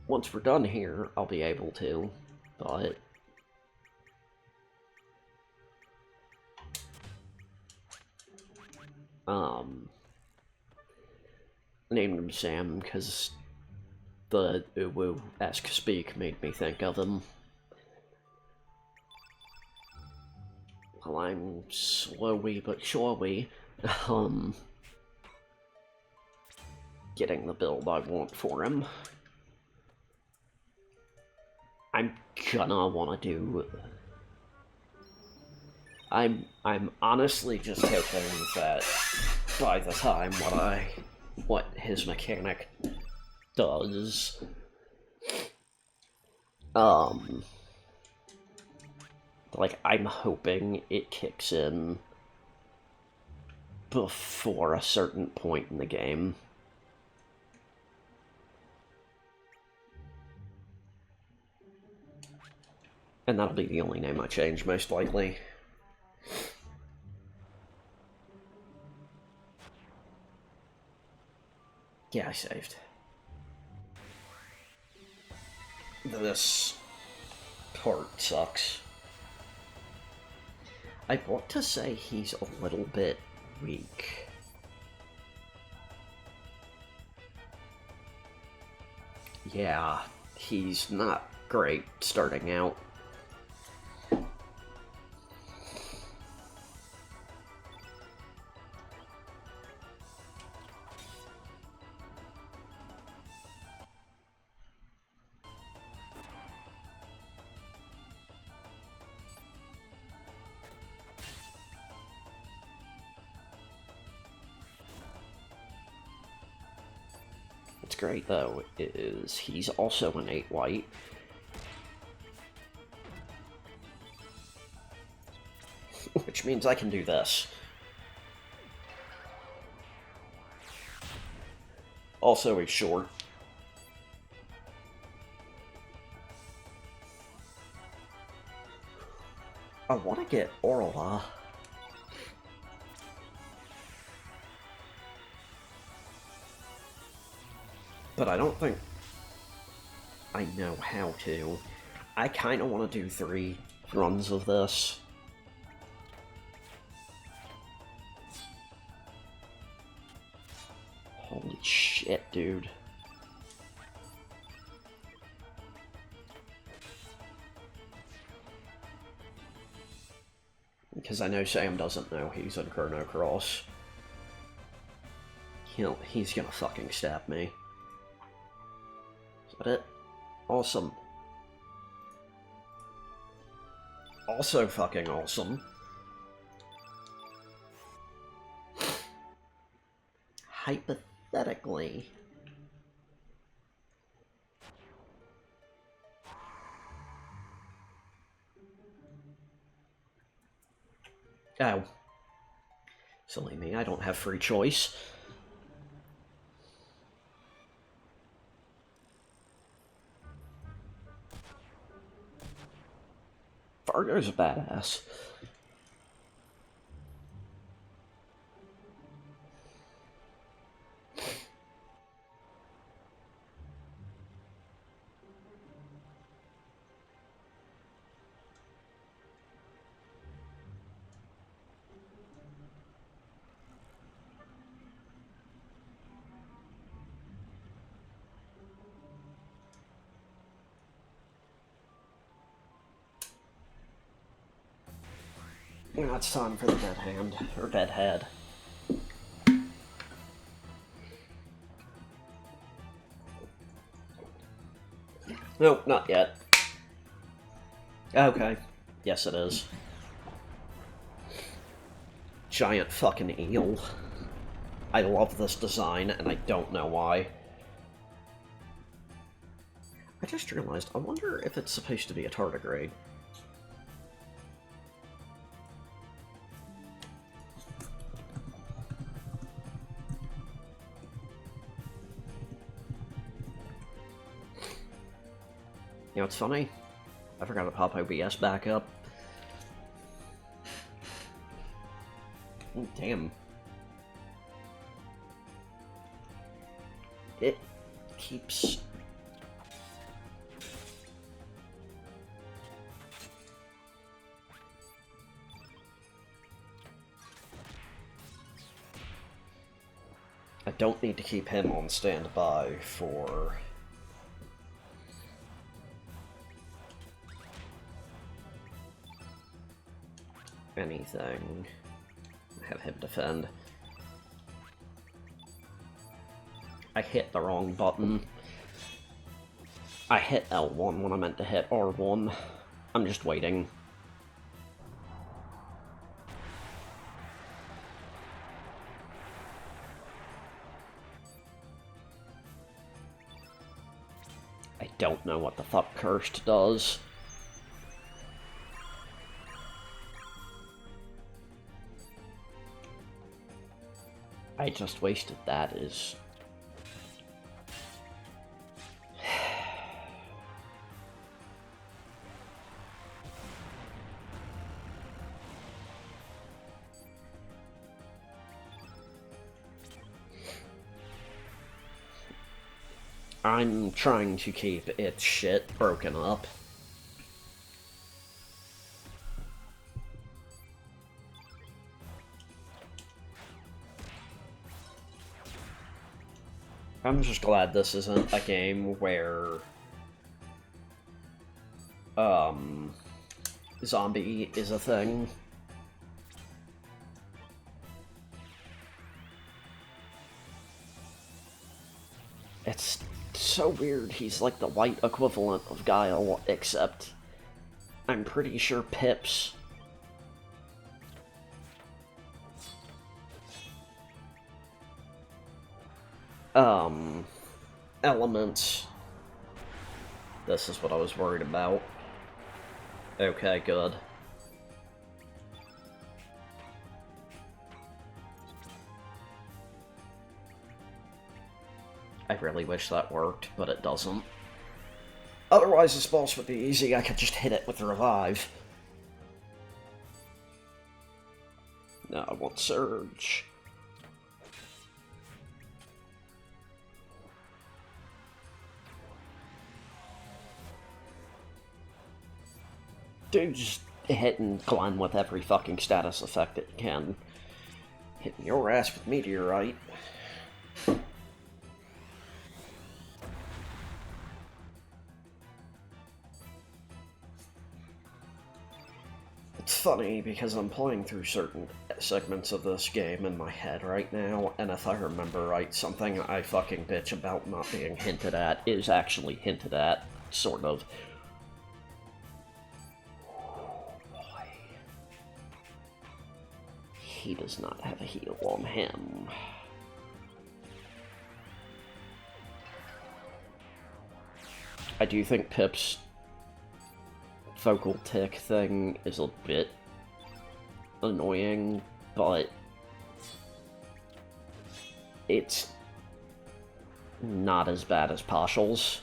Once we're done here, I'll be able to, but... named him Sam because the Uwu-esque speak made me think of him. Well, I'm slowly but surely, getting the build I want for him. I'm gonna wanna do... I'm honestly just hoping that by the time what his mechanic does, like, I'm hoping it kicks in before a certain point in the game. And that'll be the only name I change, most likely. Yeah, I saved. This part sucks. I want to say he's a little bit weak. Yeah, he's not great starting out. What's great though is he's also an 8 white. which means I can do this. Also, he's short. I want to get Orla. But I don't think I know how to. I kind of want to do 3 runs of this. Holy shit, dude. Because I know Sam doesn't know he's in Chrono Cross. He's gonna fucking stab me. Is that it? Awesome. Also fucking awesome. Hypothetically... Oh. Silly me, I don't have free choice. Fargo's a badass. Now it's time for the dead hand, or dead head. Nope, not yet. Okay. Yes, it is. Giant fucking eel. I love this design, and I don't know why. I just realized, I wonder if it's supposed to be a tardigrade. You know, it's funny. I forgot to pop OBS back up. Ooh, damn. It keeps... I don't need to keep him on standby for... anything. Have him defend. I hit the wrong button. I hit L1 when I meant to hit R1. I'm just waiting. I don't know what the fuck Cursed does. I just wasted that is... I'm trying to keep its shit broken up. I'm just glad this isn't a game where, zombie is a thing. It's so weird, he's like the white equivalent of Guile, except I'm pretty sure Pip's elements. This is what I was worried about. Okay, good. I really wish that worked, but it doesn't. Otherwise, this boss would be easy. I could just hit it with the revive. No, I want Surge. Dude, just hitting Glenn with every fucking status effect it can. Hitting your ass with Meteorite. It's funny because I'm playing through certain segments of this game in my head right now, and if I remember right, something I fucking bitch about not being hinted at is actually hinted at, sort of. Boy. He does not have a heal on him. I do think Pip's focal tick thing is a bit annoying, but it's not as bad as Pashal's.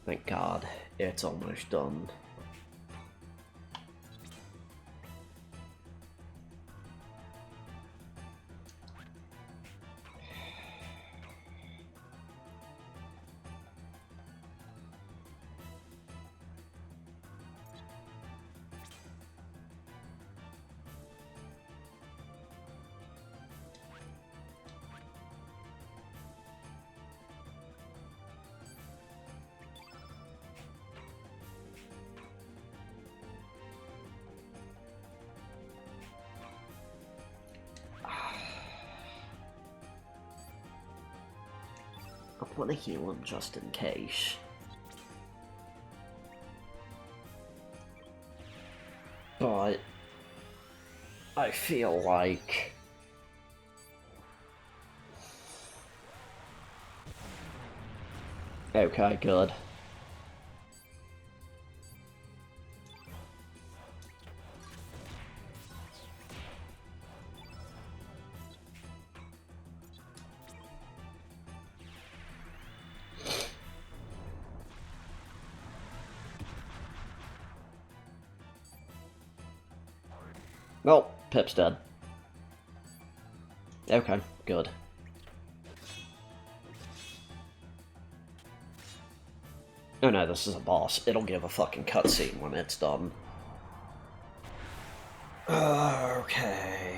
Thank God, it's almost done. I want to heal him just in case. But I feel like okay, good. Well, Pip's dead. Okay, good. Oh no, this is a boss. It'll give a fucking cutscene when it's done. Okay.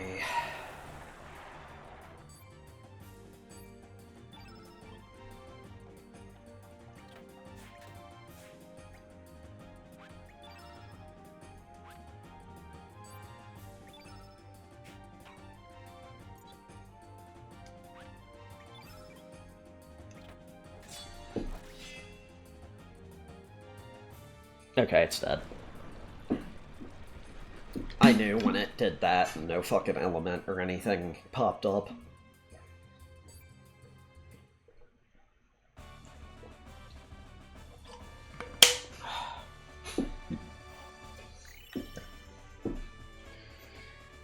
Okay, it's dead. I knew when it did that and no fucking element or anything popped up.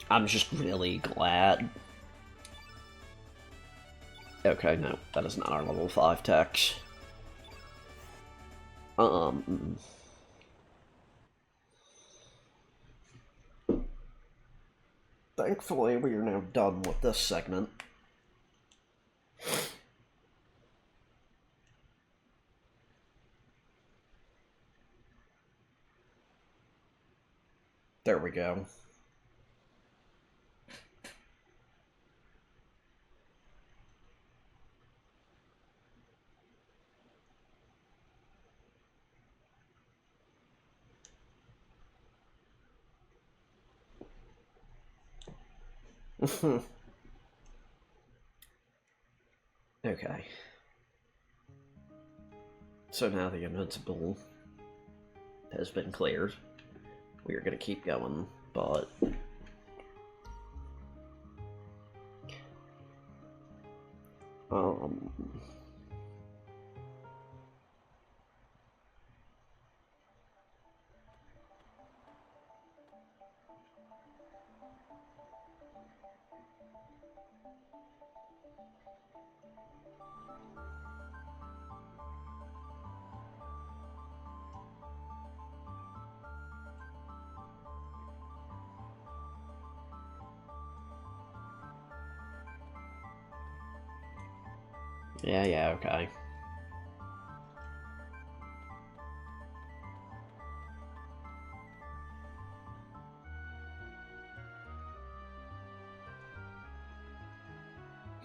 I'm just really glad. Okay, no, that is not our level 5 tech. Thankfully, we are now done with this segment. There we go. Okay. So now the invincible has been cleared. We are going to keep going, but Yeah, okay.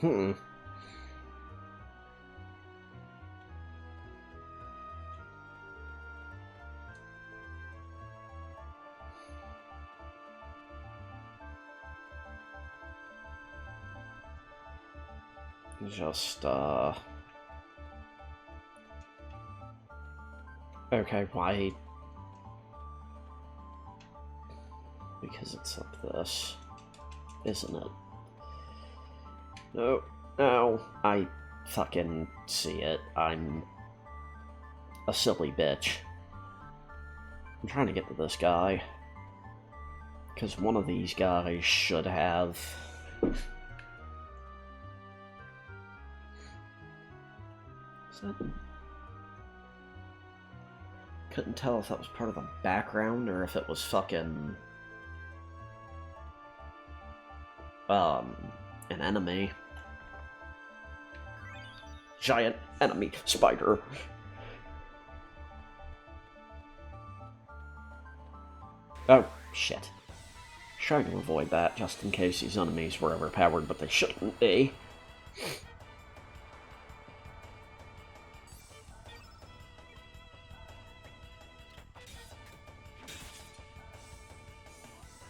Hmm. Just, okay, why? Because it's up this, isn't it? No, no, I fucking see it. I'm a silly bitch. I'm trying to get to this guy. Because one of these guys should have... Is that... Couldn't tell if that was part of the background or if it was fucking... an enemy. Giant enemy spider. Oh, shit. Trying to avoid that just in case these enemies were overpowered, but they shouldn't be.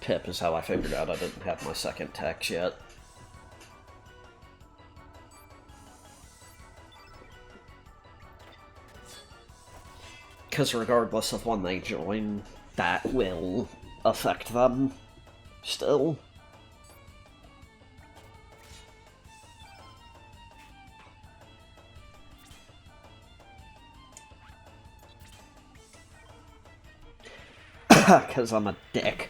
Pip is how I figured out I didn't have my second text yet. Because regardless of when they join, that will affect them still. Because I'm a dick.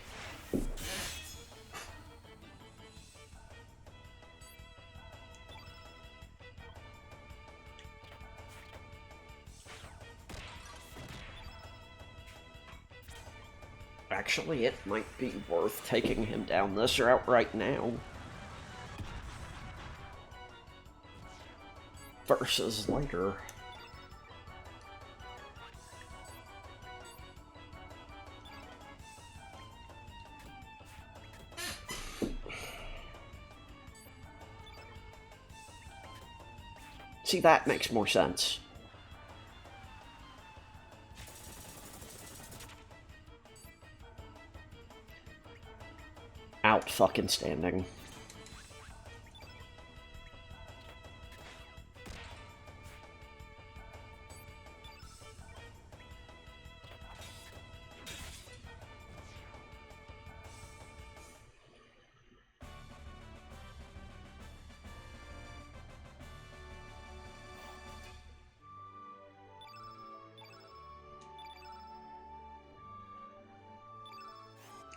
Actually, it might be worth taking him down this route right now. Versus later. See, that makes more sense. Out fucking standing.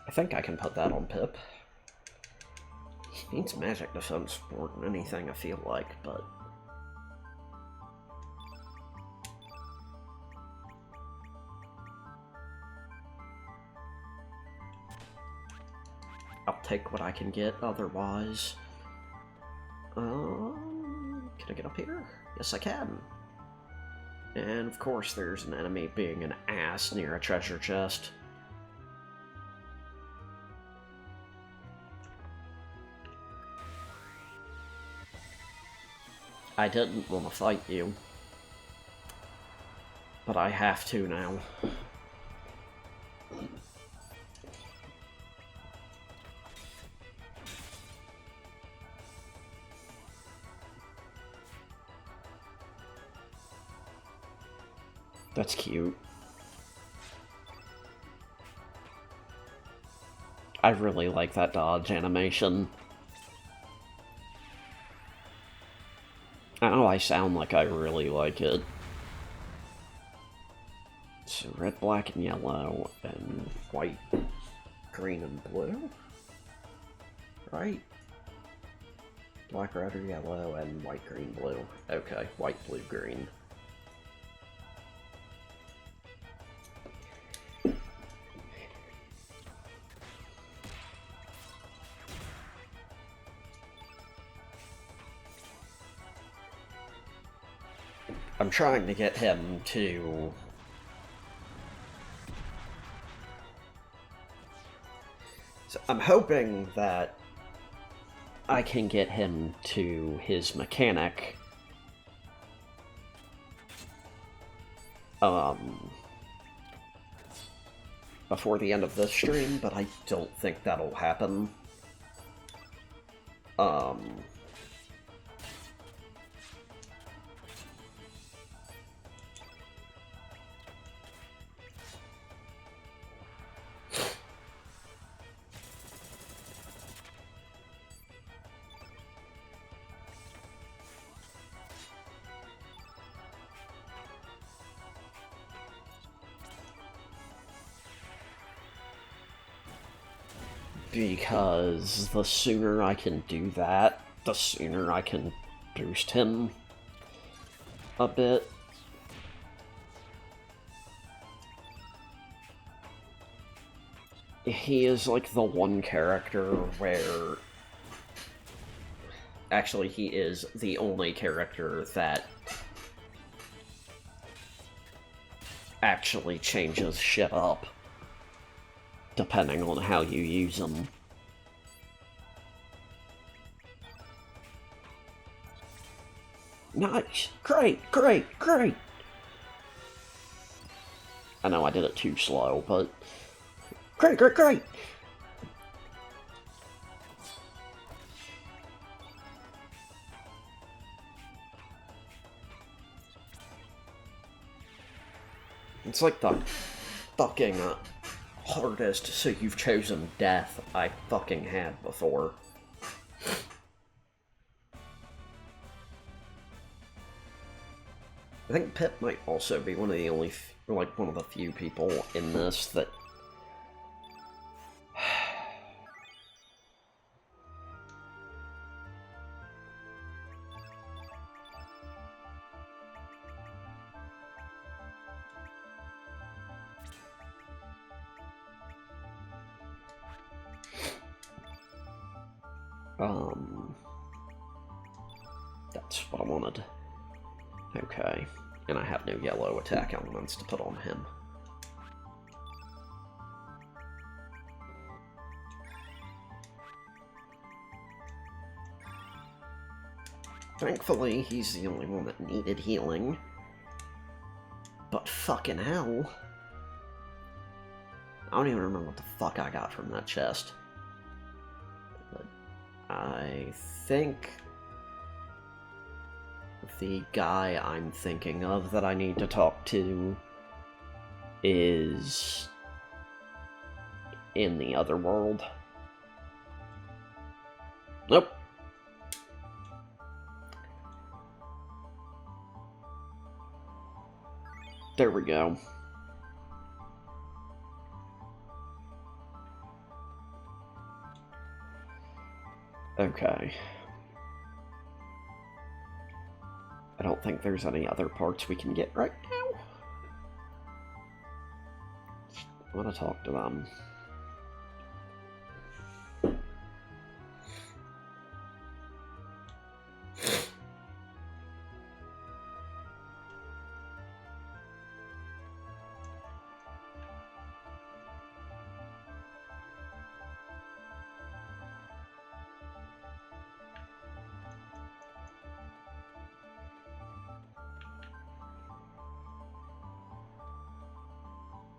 I think I can put that on Pip. He needs magic defense more than anything, I feel like, but... I'll take what I can get otherwise. Can I get up here? Yes, I can. And of course there's an enemy being an ass near a treasure chest. I didn't want to fight you, but I have to now. That's cute. I really like that dodge animation. I know I sound like I really like it. So red, black, and yellow, and white, green, and blue? Right? Black, red, or yellow, and white, green, blue. Okay, white, blue, green. I'm trying to get him to... So I'm hoping that I can get him to his mechanic before the end of this stream, but I don't think that'll happen. Because the sooner I can do that, the sooner I can boost him a bit. He is like the one character where... Actually, he is the only character that actually changes shit up, depending on how you use them. Nice! Great! Great! Great! I know I did it too slow, but... Great! Great! Great! It's like the fucking hardest so you've chosen death I fucking had before. I think Pip might also be one of the only, like, one of the few people in this that... That's what I wanted. Okay, and I have no yellow attack elements to put on him. Thankfully, he's the only one that needed healing. But fucking hell. I don't even remember what the fuck I got from that chest. But I think the guy I'm thinking of that I need to talk to is in the other world. Nope. There we go. Okay. I don't think there's any other parts we can get right now. I want to talk to them.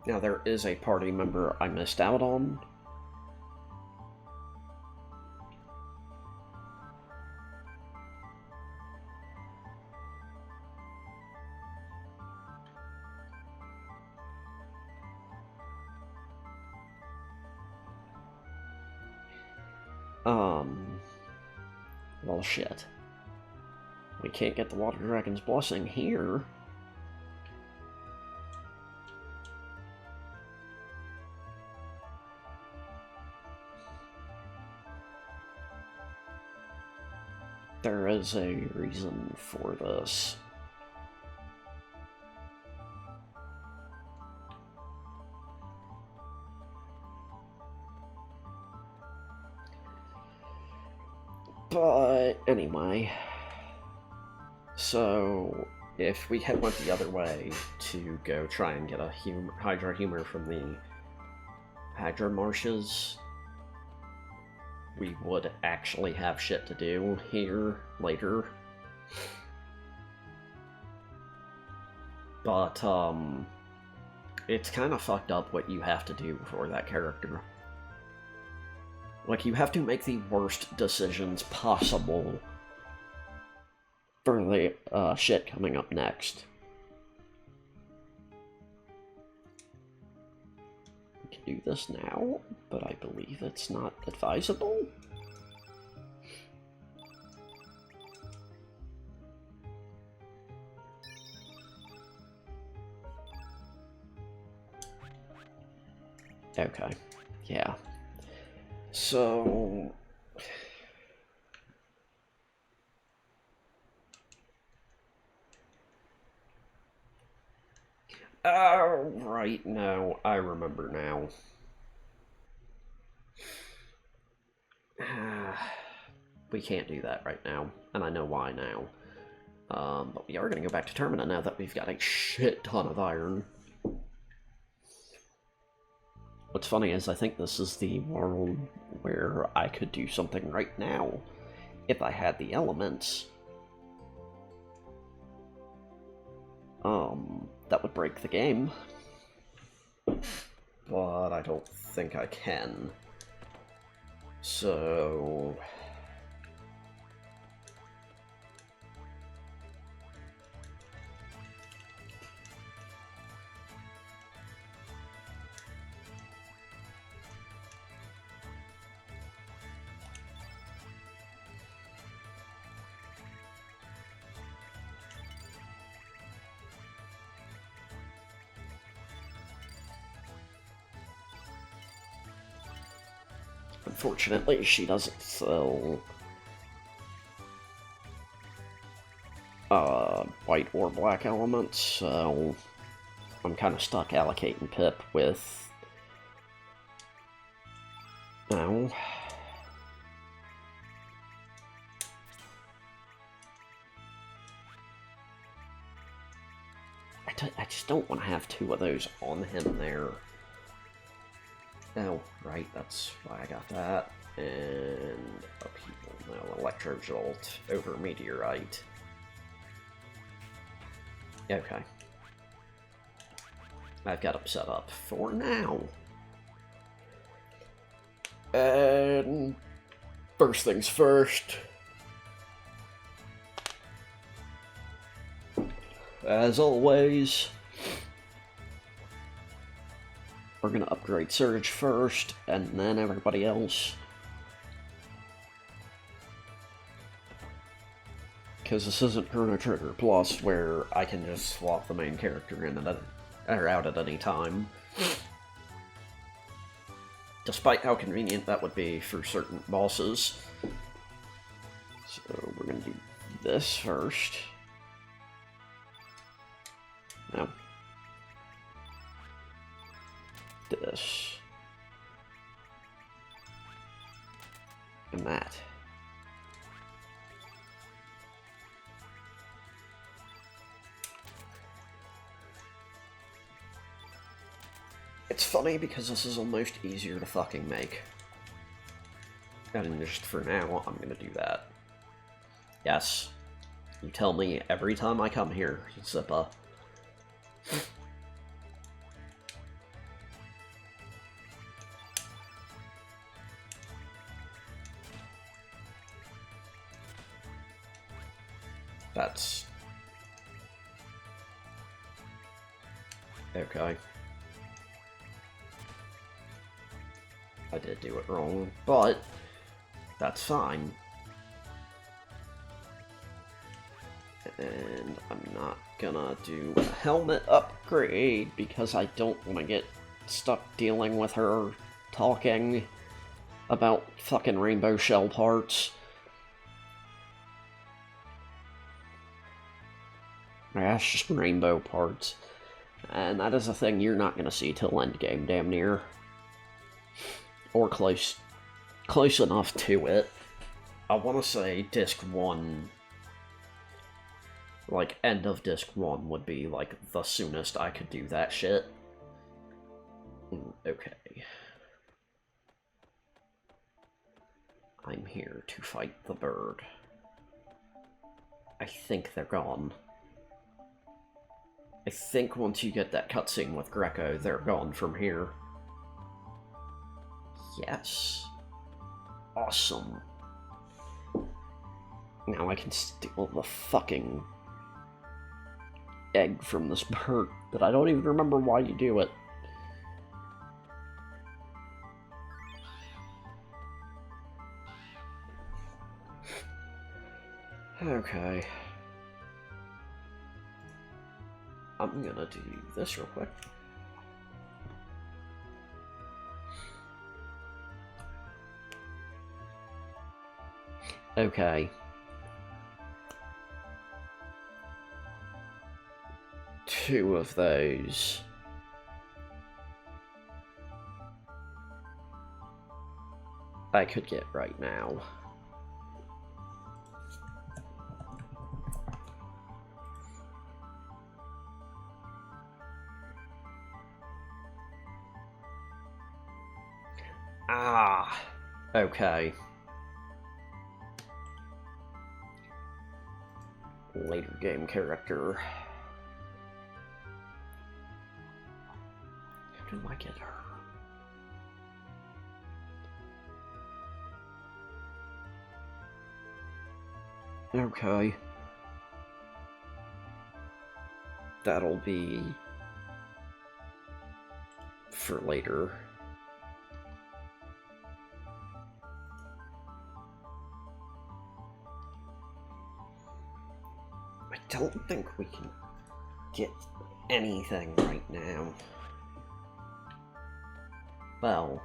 Now, there is a party member I missed out on. Well, shit. We can't get the Water Dragon's Blessing here. There is a reason for this. But anyway, so if we had went the other way to go try and get a Hydra humor from the Hydra marshes, we would actually have shit to do here later. But, it's kind of fucked up what you have to do for that character. Like, you have to make the worst decisions possible for the shit coming up next. We can do this now, but I believe it's not advisable. Okay, yeah. So... oh, right, no, I remember now. We can't do that right now, and I know why now. But we are going to go back to Termina now that we've got a shit ton of iron. What's funny is I think this is the world where I could do something right now if I had the elements. That would break the game. But I don't think I can. So... unfortunately, she doesn't sell white or black elements, so I'm kind of stuck allocating Pip with... no. I just don't want to have two of those on him there. Oh, right, that's why I got that. And upheaval, no, Electrojolt over Meteorite. Okay. I've got them set up for now. And first things first. As always, we're going to upgrade Surge first, and then everybody else. Because this isn't Chrono Trigger Plus, where I can just swap the main character in or out at any time. Despite how convenient that would be for certain bosses. So we're going to do this first. No. This. And that. It's funny because this is almost easier to fucking make. And just for now, I'm gonna do that. Yes. You tell me every time I come here, Zippa. That's... okay. I did do it wrong, but that's fine. And I'm not gonna do a helmet upgrade because I don't want to get stuck dealing with her talking about fucking rainbow shell parts. That's just rainbow parts. And that is a thing you're not gonna see till endgame, damn near. Or close enough to it. I want to say disc 1 Like, end of disc 1 would be, like, the soonest I could do that shit. Okay. I'm here to fight the bird. I think they're gone. I think once you get that cutscene with Greco, they're gone from here. Yes. Awesome. Now I can steal the fucking egg from this bird, but I don't even remember why you do it. Okay. I'm gonna do this real quick. Okay. Two of those. I could get right now. Ah, okay. Later game character. How do I get her? Okay. That'll be for later. I don't think we can get anything right now. Well,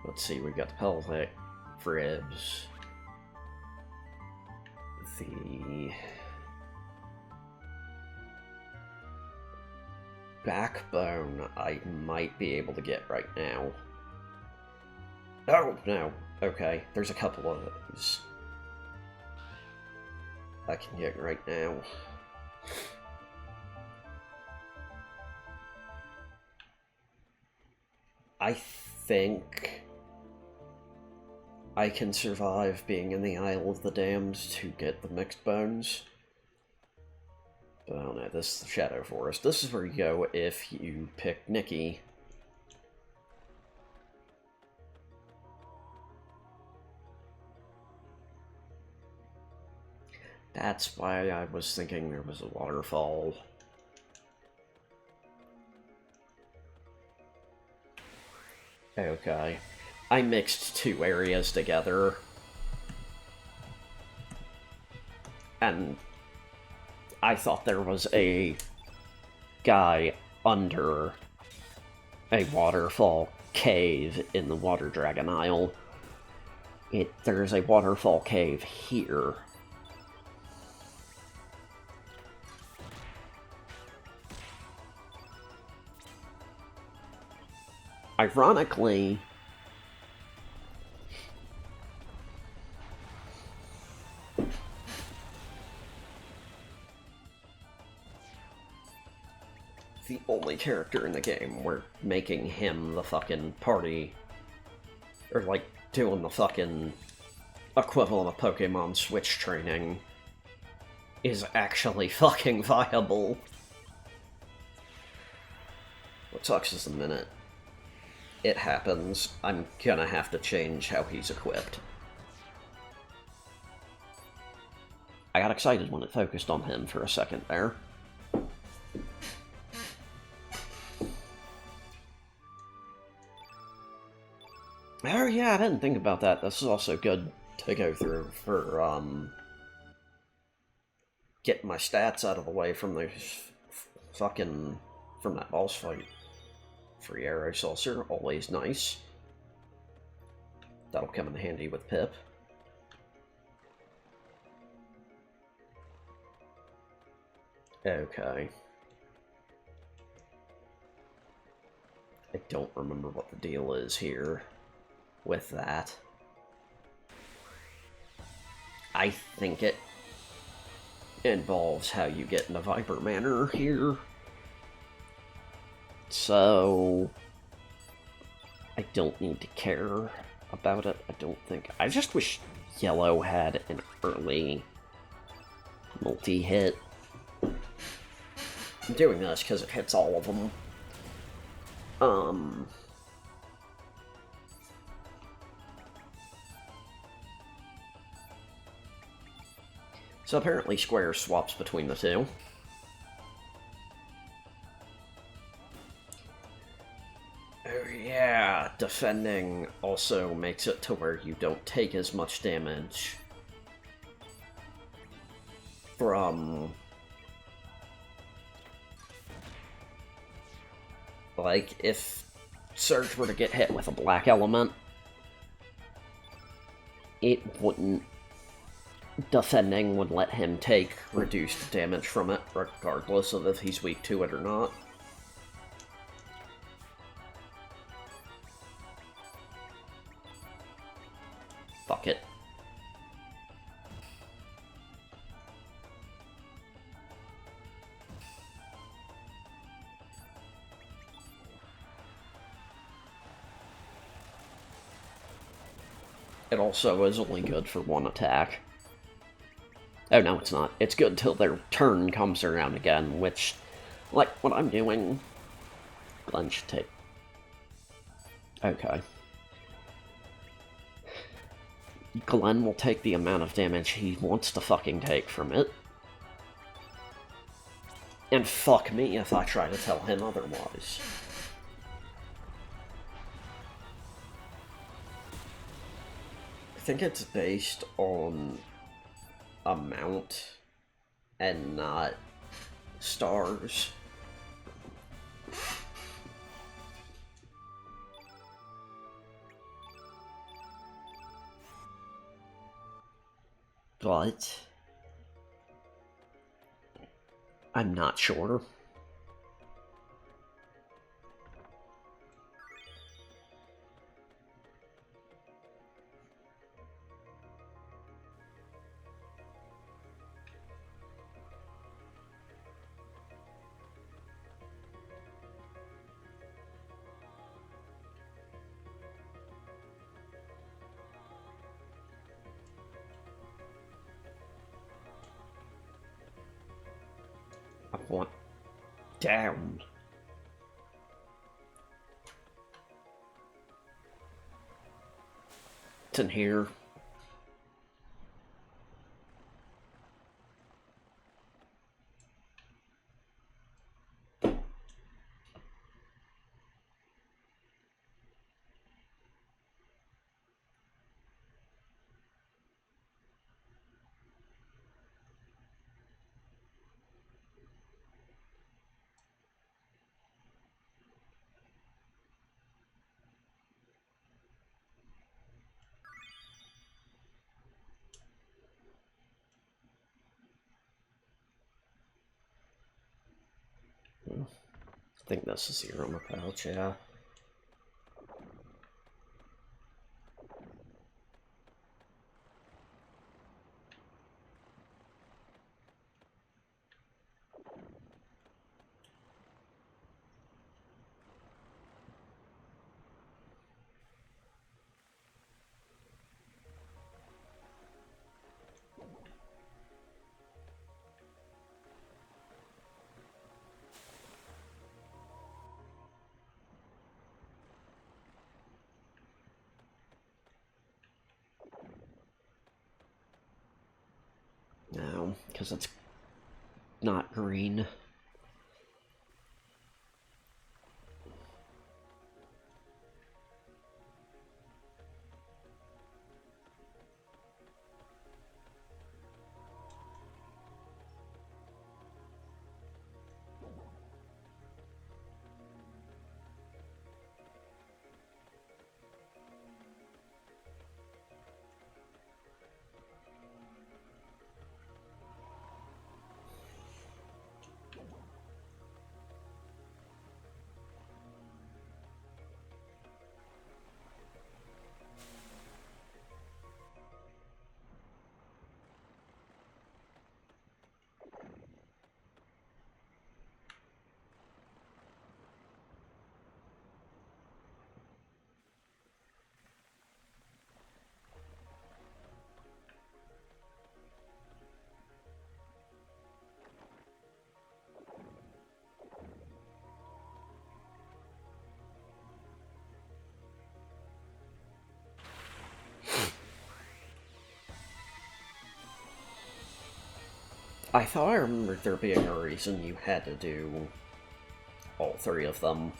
let's see, we've got the pelvic ribs. The backbone I might be able to get right now. Oh, no. Okay, there's a couple of those I can get right now. I think I can survive being in the Isle of the Damned to get the mixed bones. But I don't know, this is the Shadow Forest. This is where you go if you pick Nikki. That's why I was thinking there was a waterfall. Okay. I mixed two areas together. And I thought there was a guy under a waterfall cave in the Water Dragon Isle. There's a waterfall cave here. Ironically, the only character in the game where making him the fucking party, or like doing the fucking equivalent of Pokemon Switch training, is actually fucking viable. What sucks is the minute it happens, I'm gonna have to change how he's equipped. I got excited when it focused on him for a second there. Oh yeah, I didn't think about that. This is also good to go through for, getting my stats out of the way from the fucking, from that boss fight. Free arrow saucer, always nice. That'll come in handy with Pip. Okay. I don't remember what the deal is here with that. I think it involves how you get into Viper Manor here. So I don't need to care about it, I don't think. I just wish yellow had an early multi-hit. I'm doing this because it hits all of them. So apparently square swaps between the two. Oh yeah, defending also makes it to where you don't take as much damage from, like, if Surge were to get hit with a black element, it wouldn't. Defending would let him take reduced damage from it, regardless of if he's weak to it or not. Fuck it. It also is only good for one attack. Oh, no, it's not. It's good till their turn comes around again, which, like what I'm doing, Glenn should take. Okay. Glenn will take the amount of damage he wants to fucking take from it. And fuck me if I try to tell him otherwise. I think it's based on amount and not stars. But I'm not sure. I want down. It's in here. I think this is the aroma pouch, yeah. No, because it's not green. I thought I remembered there being a reason you had to do all three of them.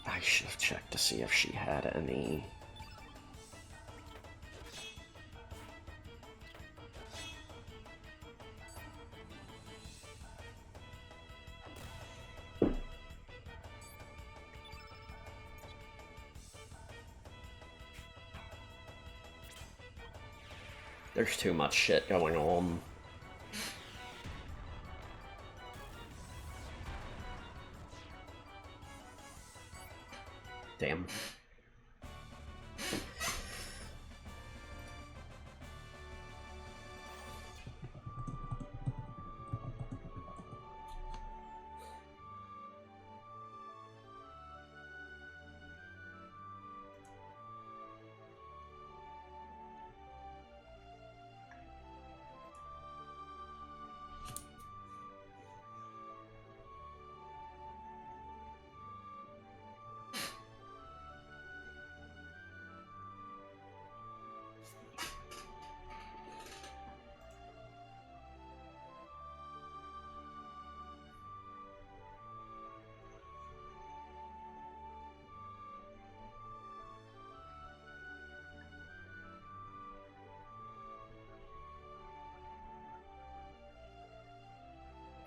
I should have checked to see if she had any. There's too much shit going on. Damn.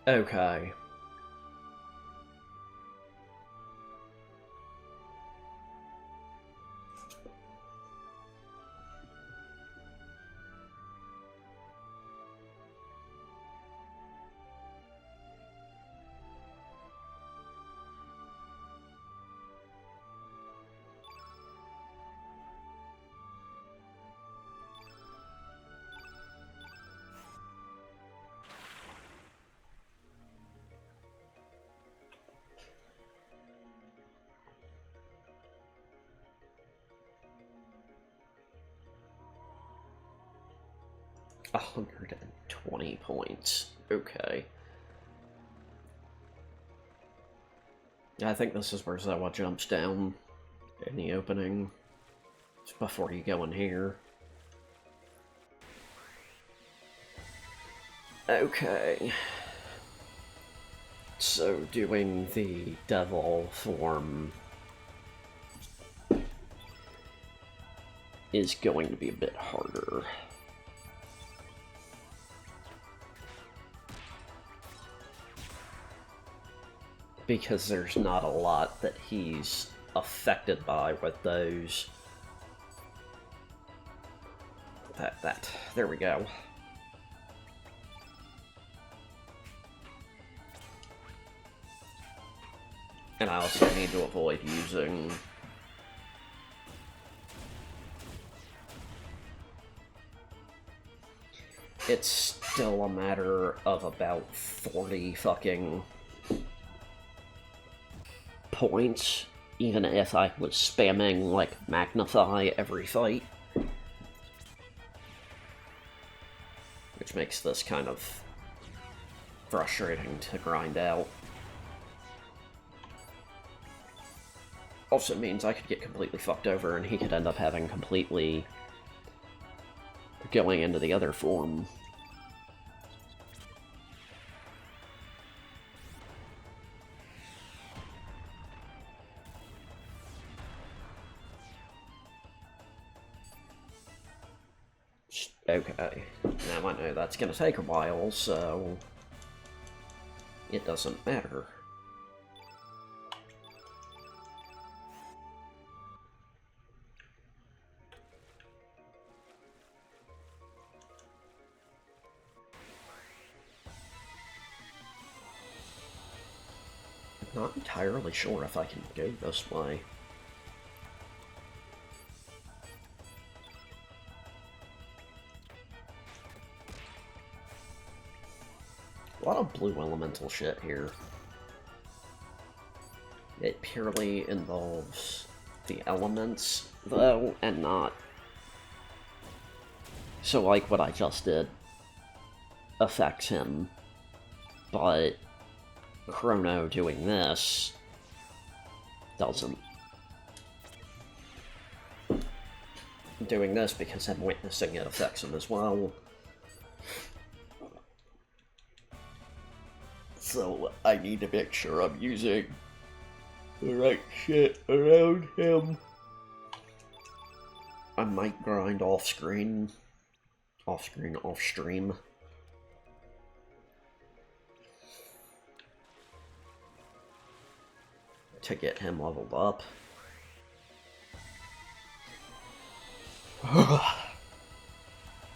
Okay. $120 points. Okay. I think this is where Zawa jumps down in the opening. It's before you go in here. Okay. So doing the devil form is going to be a bit harder. Because there's not a lot that he's affected by with those. There we go. And I also need to avoid using it's still a matter of about 40 fucking points, even if I was spamming, like, Magnify every fight. Which makes this kind of frustrating to grind out. Also means I could get completely fucked over and he could end up having completely going into the other form. Okay, now I know that's gonna take a while, so it doesn't matter. Not entirely sure if I can go this way. A lot of blue elemental shit here. It purely involves the elements, though, and not... So, like, what I just did affects him, but Chrono doing this doesn't. Doing this because I'm witnessing it affects him as well. So I need to make sure I'm using the right shit around him. I might grind off screen, off stream. To get him leveled up.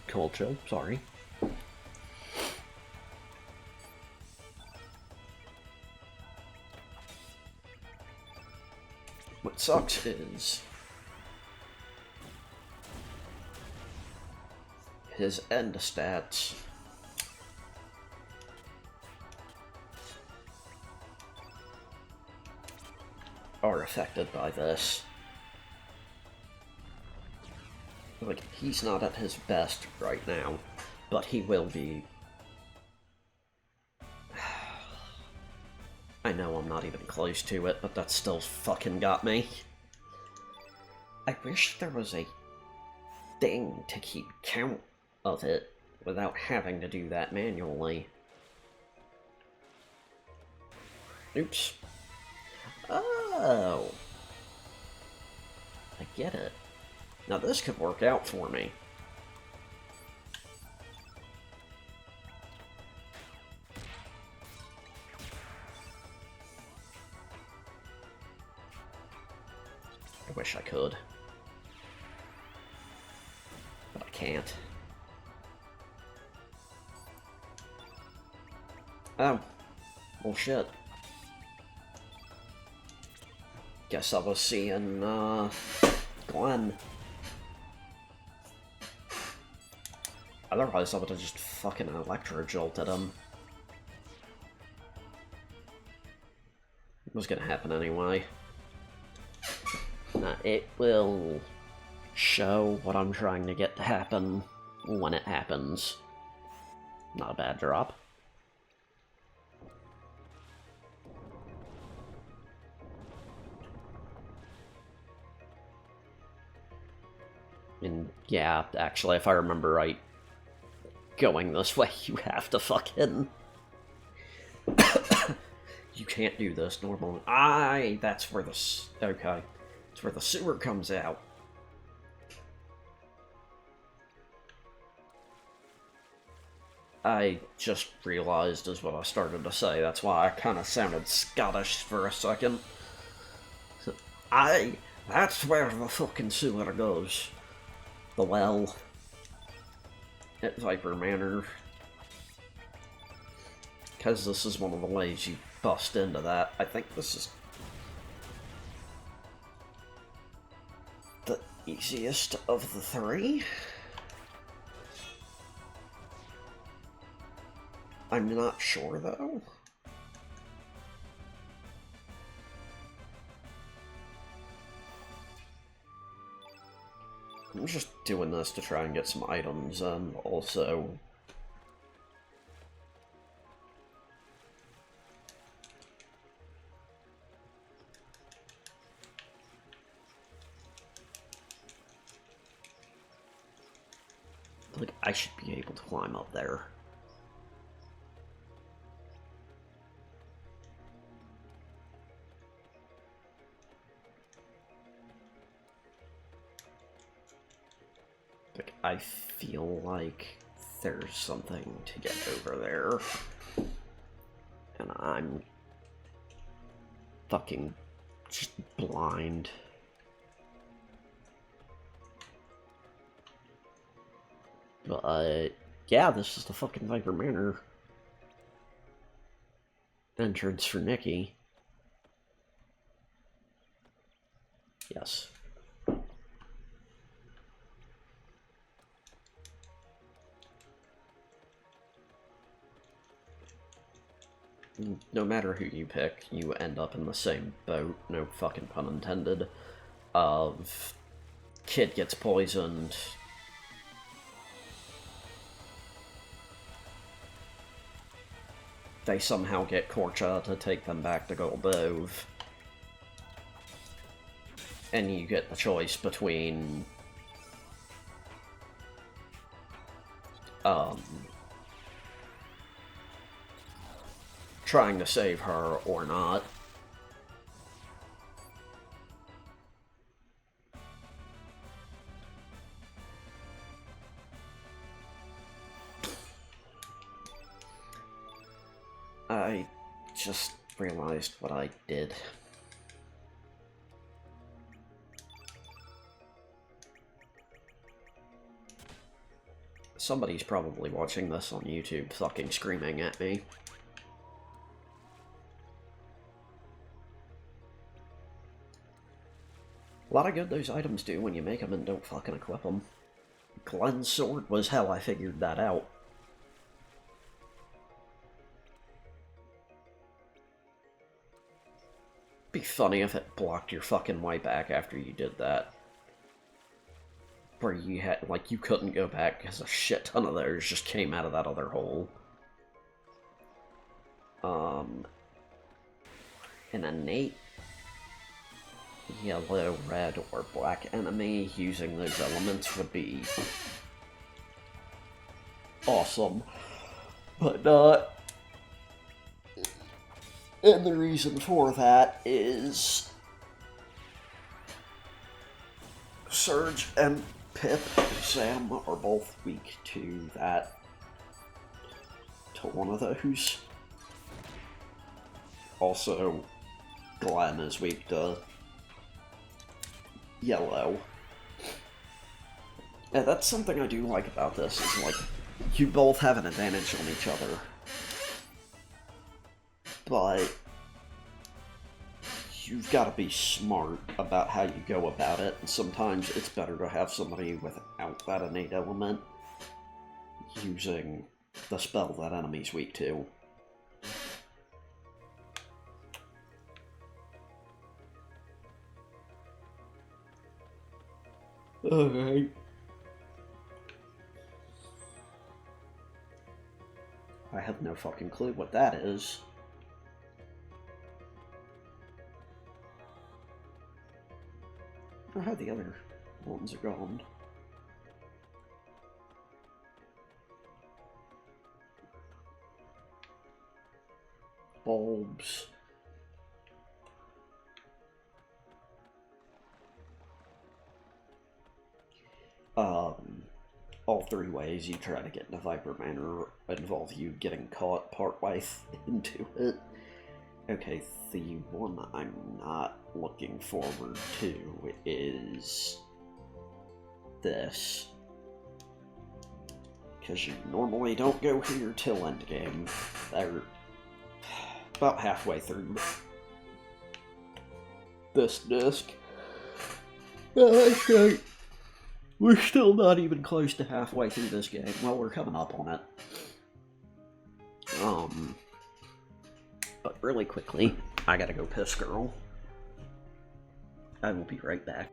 Cold chill, sorry. What sucks is his end stats are affected by this. Like, he's not at his best right now, but he will be. I know I'm not even close to it, but that still fucking got me. I wish there was a thing to keep count of it without having to do that manually. Oops. Oh. I get it. Now this could work out for me. I wish I could. But I can't. Oh. Well, shit. Guess I was seeing, Glenn. Otherwise, I would have just fucking electro-jolted him. It was gonna happen anyway. It will show what I'm trying to get to happen when it happens. Not a bad drop. And yeah, actually, if I remember right, going this way, you have to fucking... You can't do this normally. That's where the... Okay. That's where the sewer comes out. I just realized is what I started to say. That's why I kind of sounded Scottish for a second. That's where the fucking sewer goes. The well. At Viper Manor. Because this is one of the ways you bust into that. I think this is the easiest of the three. I'm not sure, though. I'm just doing this to try and get some items, and also... like, I should be able to climb up there. Like, I feel like there's something to get over there. And I'm fucking just blind. But, yeah, this is the fucking Viper Manor entrance for Nikki. Yes. no matter who you pick, you end up in the same boat, no fucking pun intended, of kid gets poisoned, they somehow get Korcha to take them back to Goldove, and you get the choice between trying to save her or not. I just realized what I did. Somebody's probably watching this on YouTube fucking screaming at me. A lot of good those items do when you make them and don't fucking equip them. Glenn's sword was how I figured that out. Be funny if it blocked your fucking way back after you did that. Where you had, like, you couldn't go back because a shit ton of those just came out of that other hole. An innate yellow, red, or black enemy using those elements would be awesome, but not. And the reason for that is Surge and Pip, Sam are both weak to that, to one of those. Also, Glenn is weak to yellow. And that's something I do like about this, is like, you both have an advantage on each other. But you've got to be smart about how you go about it, and sometimes it's better to have somebody without that innate element using the spell that enemy's weak to. Alright. I have no fucking clue what that is. I don't know how the other ones are gone. Bulbs. All three ways you try to get into Viper Manor involve you getting caught partway into it. Okay, the one I'm not looking forward to is this. Because you normally don't go here till endgame. They're about halfway through this disc. Okay. We're still not even close to halfway through this game. Well, we're coming up on it. But really quickly, I gotta go piss girl. I will be right back.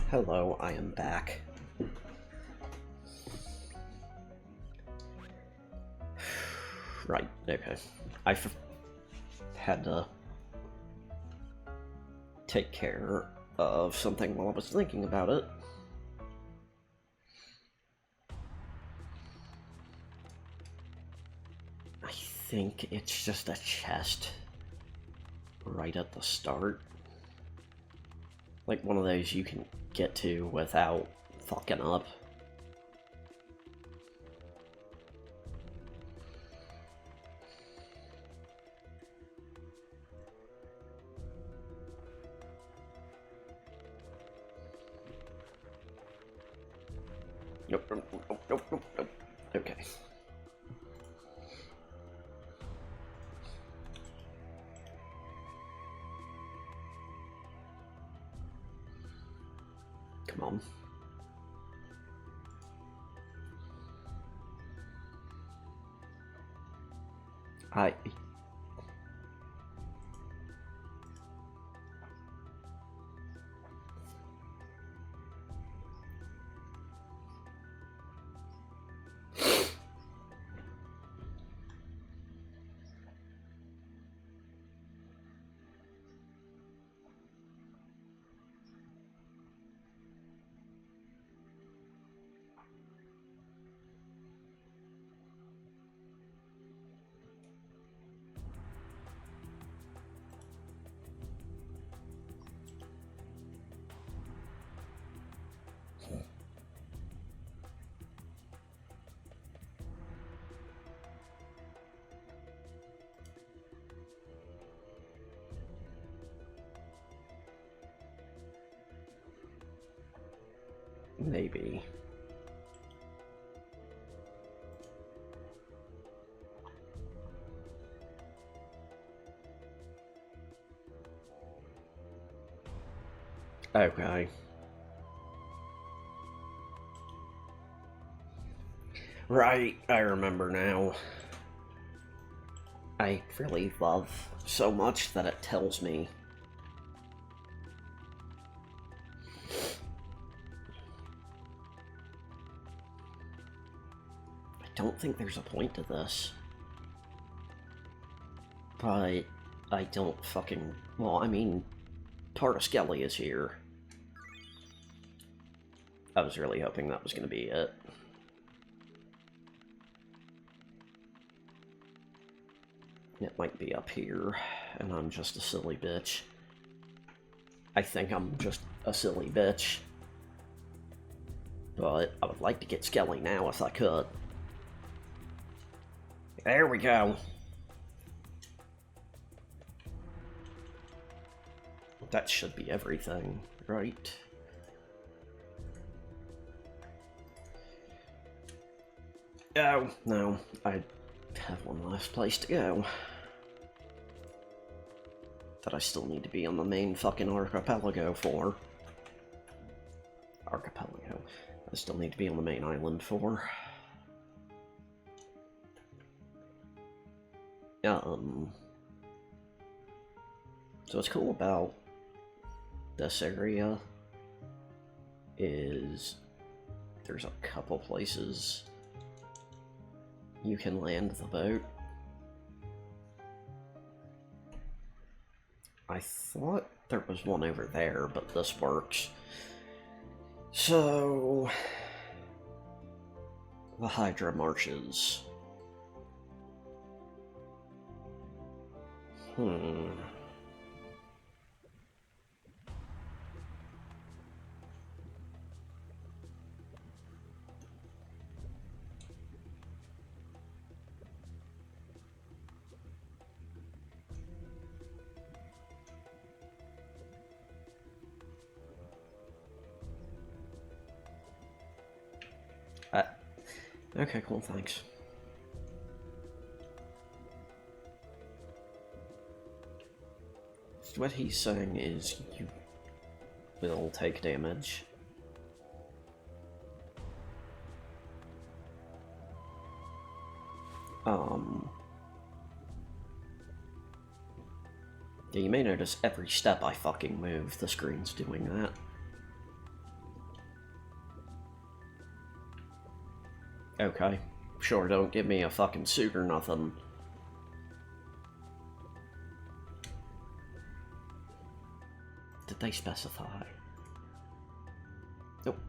Hello, I am back. Right, okay. Had to take care of something while I was thinking about it. I think it's just a chest right at the start. Like one of those you can get to without fucking up. Nope, nope, nope, nope, nope, nope. Okay. Come on. I... Maybe. Okay. Right, I remember now. I really love so much that it tells me. I don't think there's a point to this. But I don't fucking... Well, I mean, part of Skelly is here. I was really hoping that was going to be it. It might be up here, and I'm just a silly bitch. I think I'm just a silly bitch. But I would like to get Skelly now if I could. There we go. That should be everything, right? Oh, no. I have one last place to go. That I still need to be on the main fucking archipelago for. Archipelago. I still need to be on the main island for. So what's cool about this area is there's a couple places you can land the boat. I thought there was one over there, but this works. So, the Hydra Marshes. Okay, cool, thanks. So what he's saying is you will take damage. Yeah, you may notice every step I fucking move, the screen's doing that. Okay. Sure, don't give me a fucking suit or nothing. Did they specify? Nope.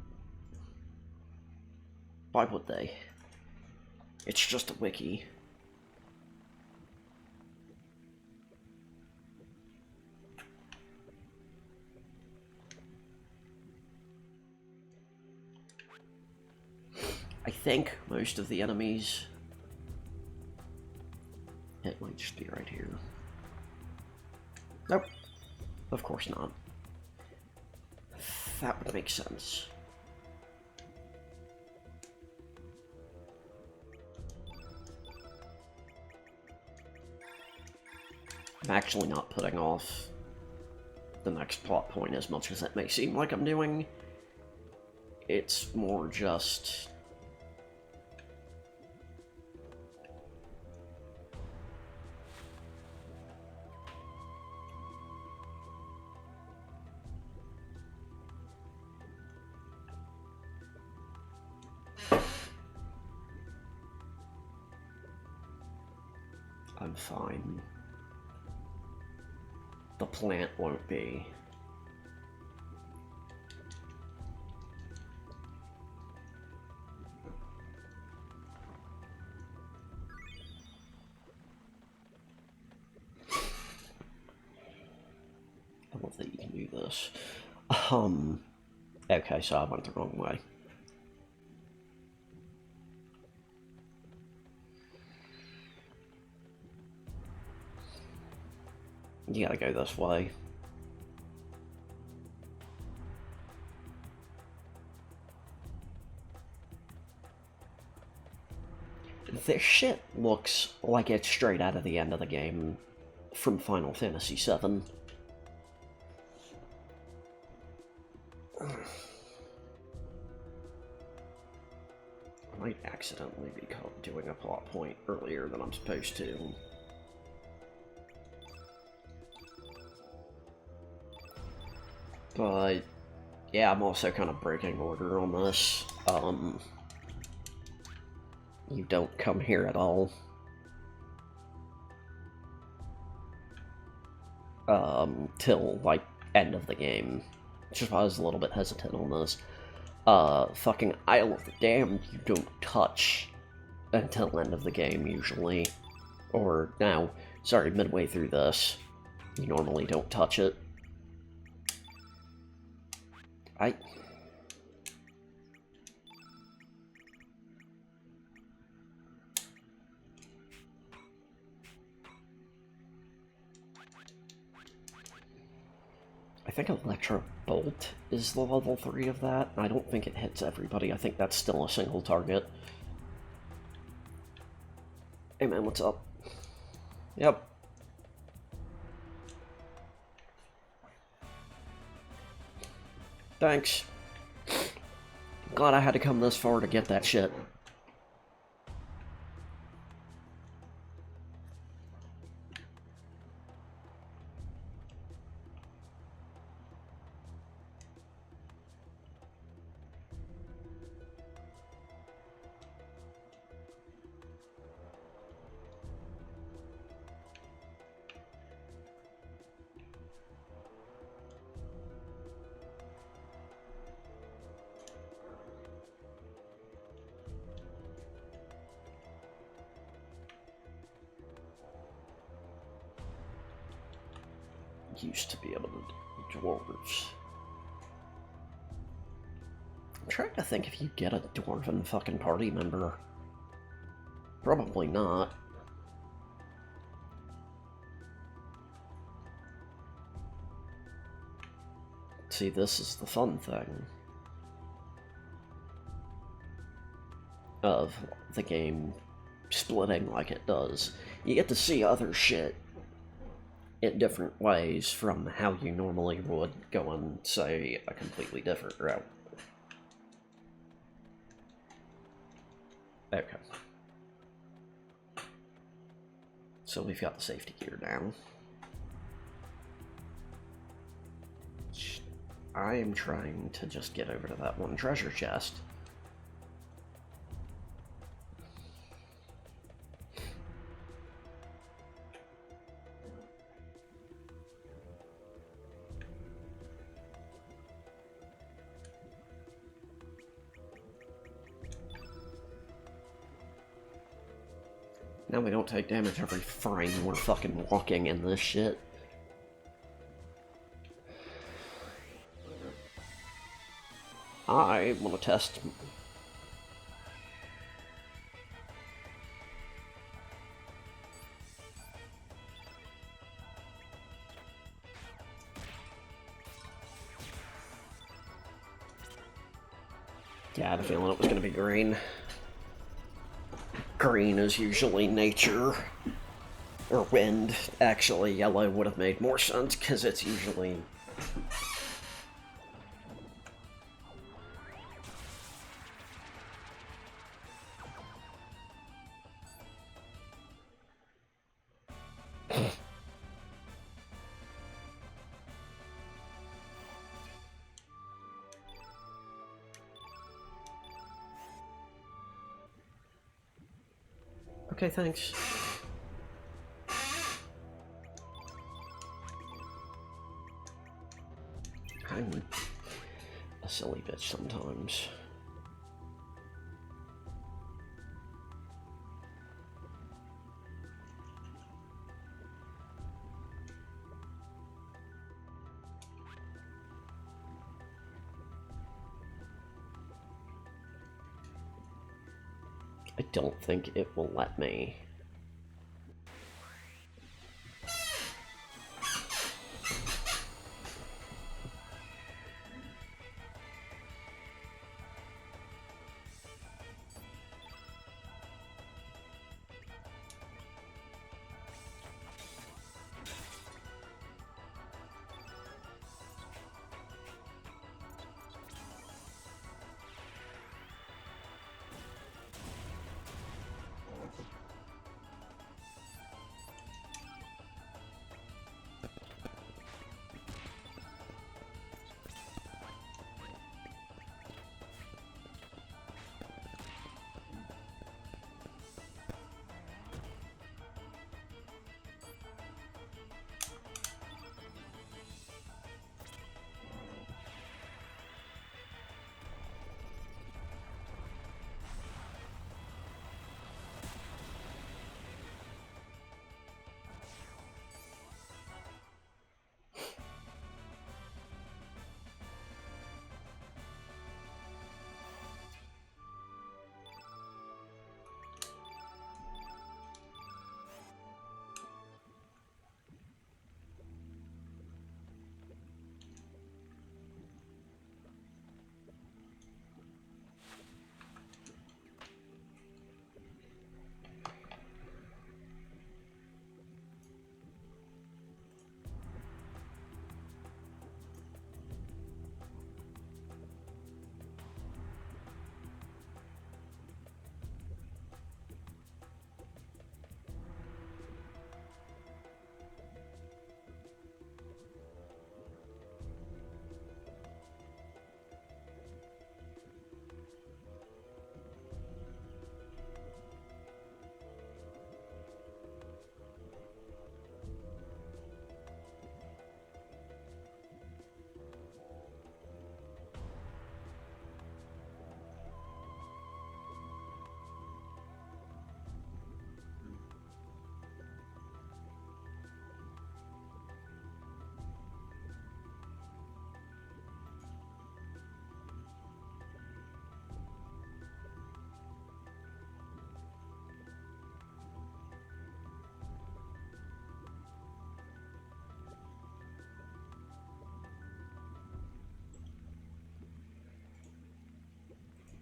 Why would they? It's just a wiki. I think most of the enemies... It might just be right here. Nope. Of course not. That would make sense. I'm actually not putting off the next plot point as much as it may seem like I'm doing. It's more just... I'm fine. The plant won't be. I love that you can do this. Okay, so I went the wrong way. You gotta go this way. This shit looks like it's straight out of the end of the game from Final Fantasy VII. I might accidentally be caught doing a plot point earlier than I'm supposed to. But, yeah, I'm also kind of breaking order on this. You don't come here at all. Till, like, end of the game. Which is why I was a little bit hesitant on this. Fucking Isle of the Damned you don't touch until end of the game, usually. Or, now, sorry, midway through this. You normally don't touch it. I think Electro Bolt is the level 3 of that. I don't think it hits everybody. I think that's still a single target. Hey man, what's up? Yep. Thanks. Glad I had to come this far to get that shit. Used to be able to do dwarves. I'm trying to think if you get a dwarven fucking party member. Probably not. See, this is the fun thing of the game splitting like it does. You get to see other shit in different ways from how you normally would go on, say, a completely different route. Okay. So we've got the safety gear down. I am trying to just get over to that one treasure chest. Now we don't take damage every frame we're fucking walking in this shit. I want to test... Yeah, I had a feeling it was going to be green. Green is usually nature. Or wind. Actually, yellow would have made more sense, because it's usually... Okay, thanks. I'm a silly bitch sometimes. I don't think it will let me.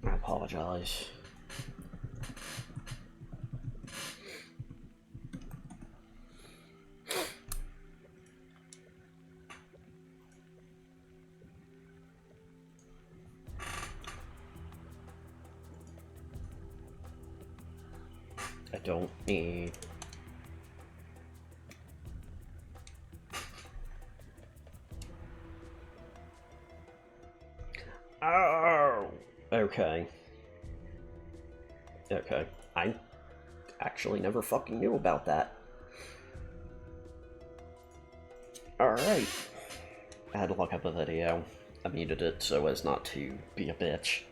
I apologize. I don't need... Oh! Okay. Okay. I actually never fucking knew about that. Alright. I had to look up a video. I muted it so as not to be a bitch.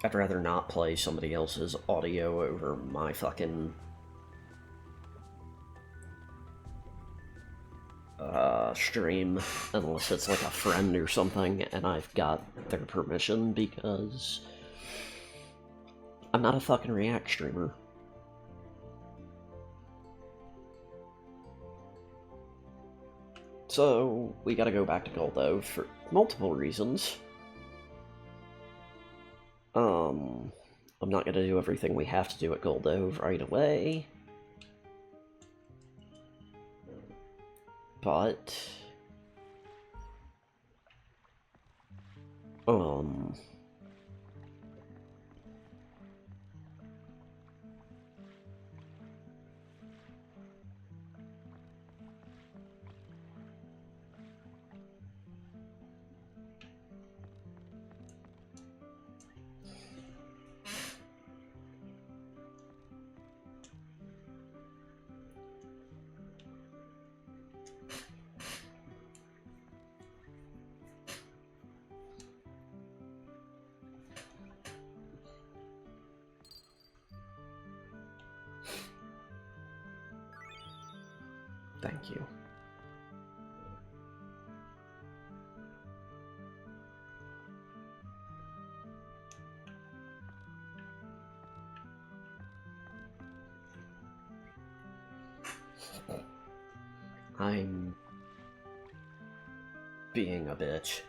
I'd rather not play somebody else's audio over my fucking stream, unless it's like a friend or something and I've got their permission, because I'm not a fucking React streamer. So, we gotta go back to Goldo for multiple reasons. I'm not gonna do everything we have to do at Goldo right away. But... thank you. I'm being a bitch.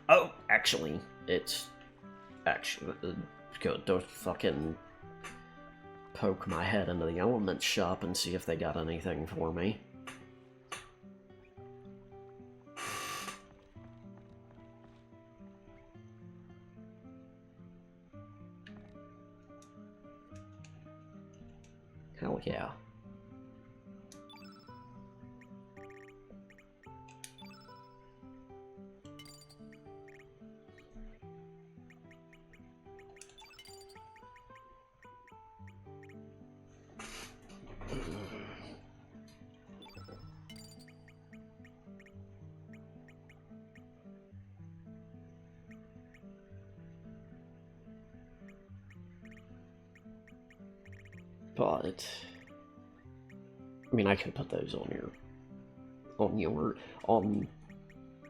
Oh, actually, it's actually good to fucking poke my head into the Elements shop and see if they got anything for me. Hell yeah. But I mean, I could put those on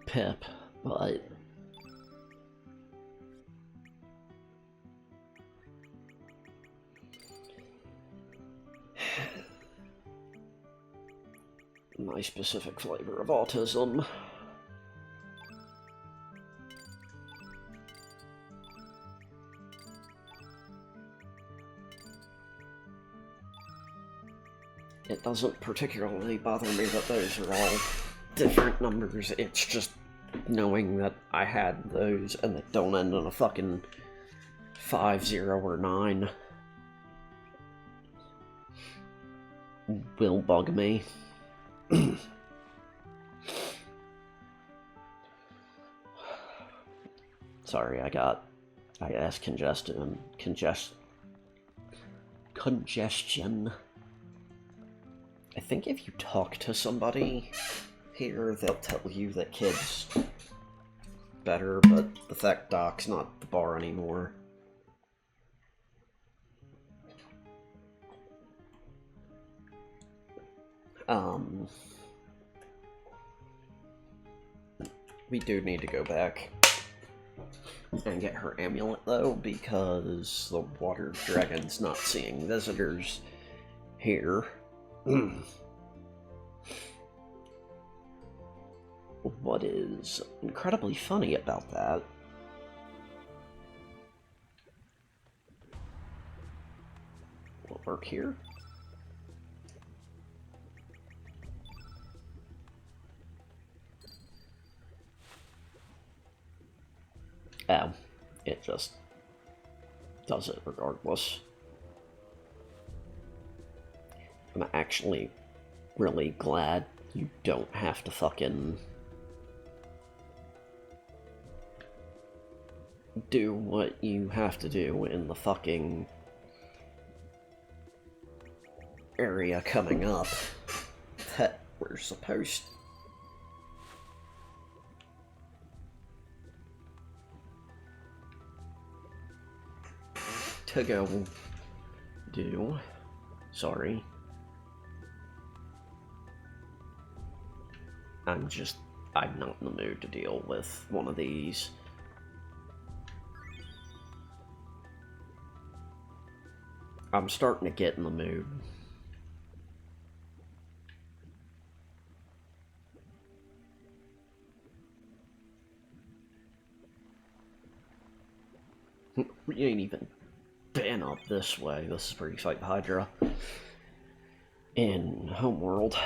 Pip, but my specific flavor of autism. It doesn't particularly bother me that those are all different numbers, it's just knowing that I had those and they don't end in a fucking 5, 0, or 9 will bug me. Sorry, I got congestion. I think if you talk to somebody here, they'll tell you that kid's better, but the fact Doc's not the bar anymore. We do need to go back and get her amulet, though, because the water dragon's not seeing visitors here. What is incredibly funny about that will work here. Oh, it just does it regardless. I'm actually really glad you don't have to fucking do what you have to do in the fucking area coming up that we're supposed to. to go do. Sorry. I'm not in the mood to deal with one of these. I'm starting to get in the mood. We ain't even been up this way. This is where you fight the Hydra. In Homeworld.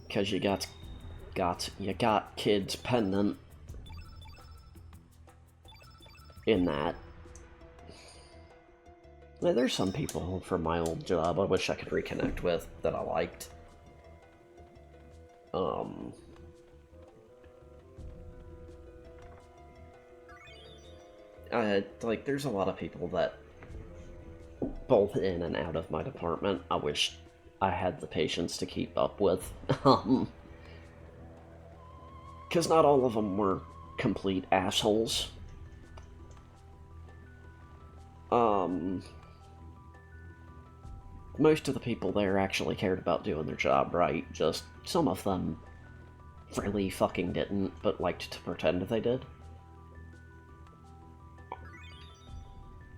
Because you got Kid's pendant in that. Now, there's some people from my old job I wish I could reconnect with that I liked. Like, there's a lot of people that, both in and out of my department, I wish I had the patience to keep up with. Because not all of them were complete assholes. Most of the people there actually cared about doing their job right, just some of them really fucking didn't, but liked to pretend they did.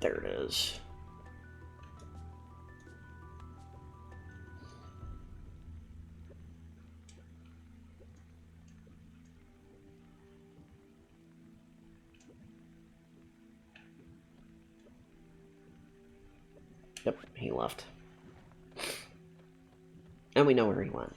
There it is. Yep, he left. And we know where he went.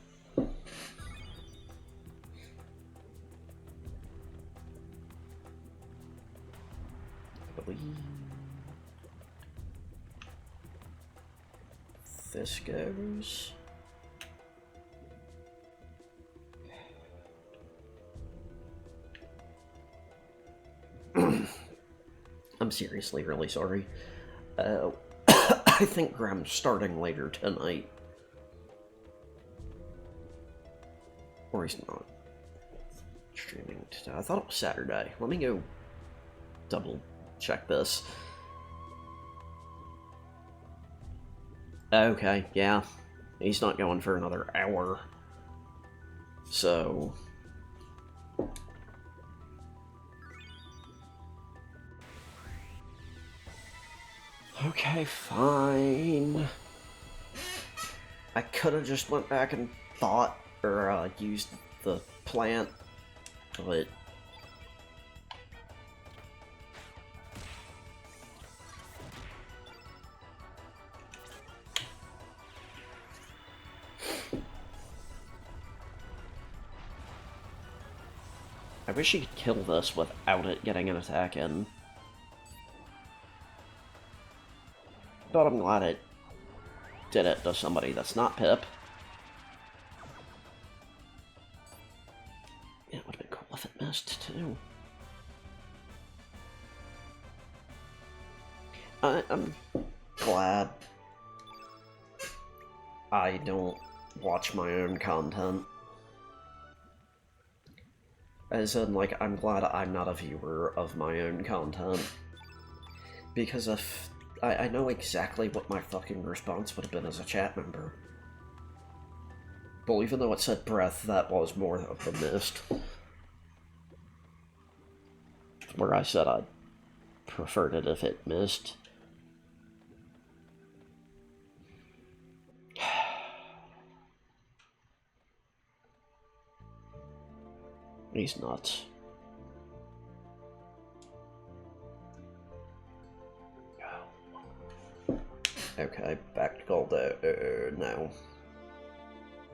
This goes. I'm seriously really sorry. I think Graham's starting later tonight. Or he's not streaming today. I thought it was Saturday. Let me go double check this. Okay, yeah. He's not going for another hour. So... okay, fine. I could have just went back and thought, or used the plant, but... I wish you could kill this without it getting an attack in. But I'm glad it did it to somebody that's not Pip. Yeah, it would have been cool if it missed, too. I'm glad I don't watch my own content. As in, like, I'm glad I'm not a viewer of my own content. Because if... I know exactly what my fucking response would have been as a chat member. But even though it said breath, that was more of a mist. Where I said I preferred it if it missed. He's nuts. Okay, back to Goldo now.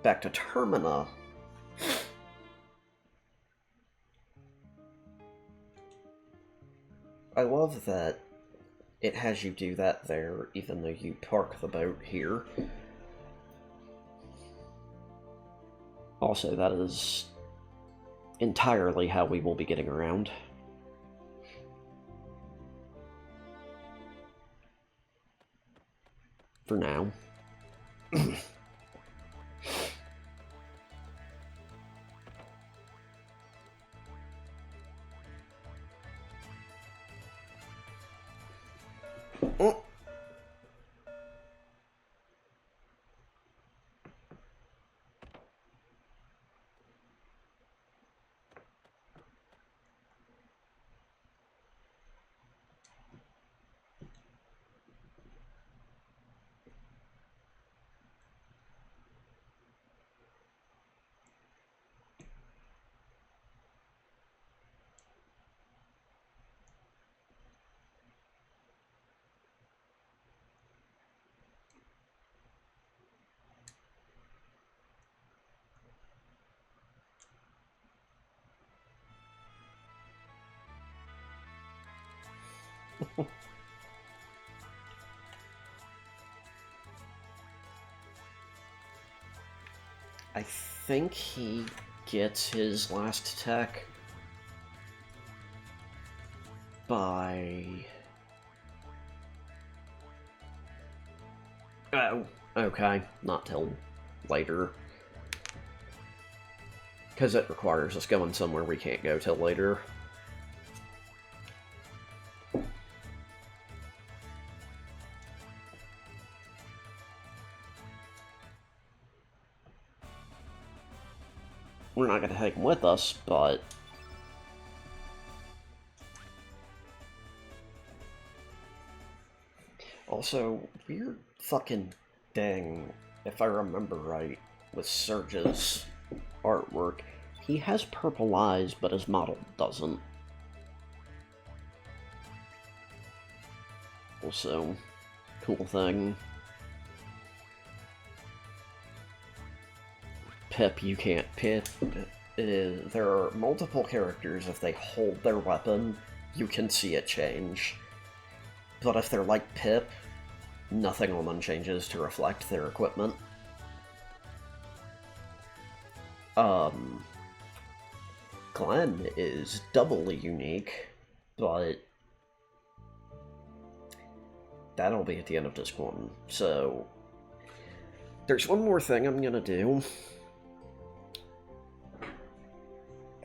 Back to Termina. I love that it has you do that there, even though you park the boat here. Also, that is entirely how we will be getting around. For now. Oh. I think he gets his last attack by... Oh, okay. Not till later. Because it requires us going somewhere we can't go till later. We're not going to take him with us, but... Also, weird fucking thing, if I remember right, with Surge's artwork. He has purple eyes, but his model doesn't. Also, cool thing. Pip, you can't pip. There are multiple characters, if they hold their weapon, you can see it change. But if they're like Pip, nothing on them changes to reflect their equipment. Glenn is doubly unique, but that'll be at the end of this one. So, there's one more thing I'm gonna do.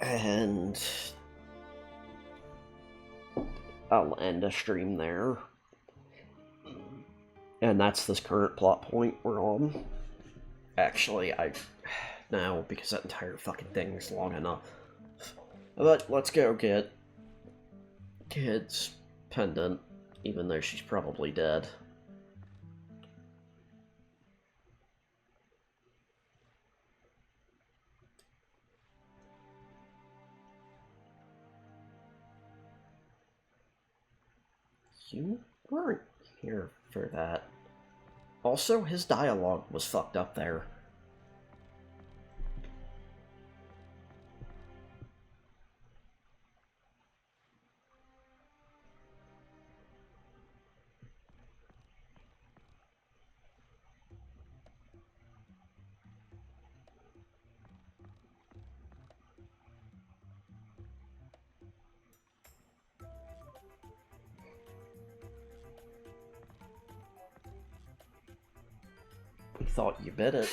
And I'll end a stream there. And that's this current plot point we're on. Actually, no, because that entire fucking thing's long enough. But let's go get Kid's pendant, even though she's probably dead. You weren't here for that. Also, his dialogue was fucked up there. We thought you bit it.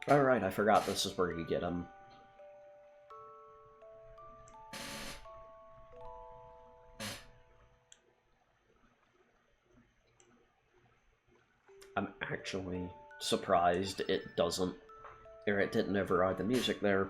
Alright, I forgot this is where you get them. I'm actually surprised it doesn't, or it didn't override the music there.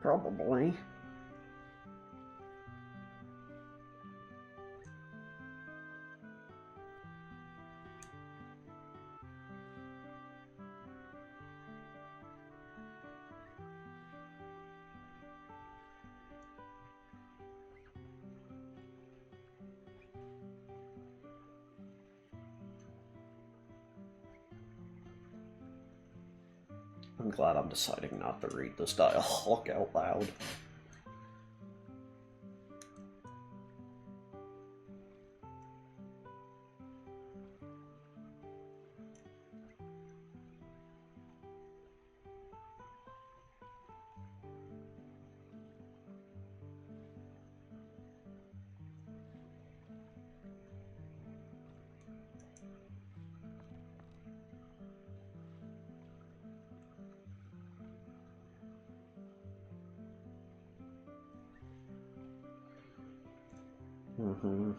Probably. I'm glad I'm deciding not to read this dialogue out loud. Mm-hmm.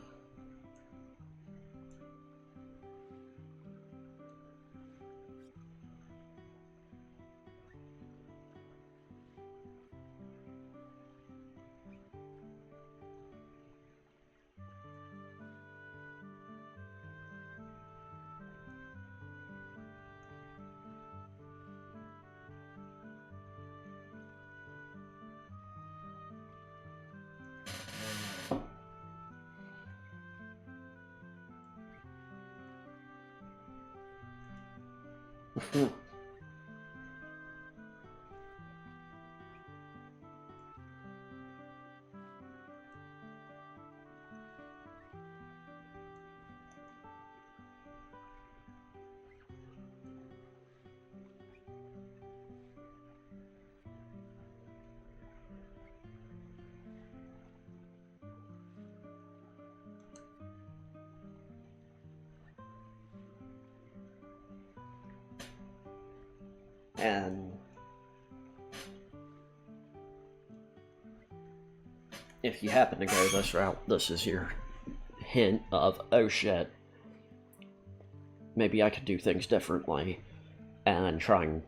And if you happen to go this route, this is your hint of, oh shit, maybe I could do things differently, and try and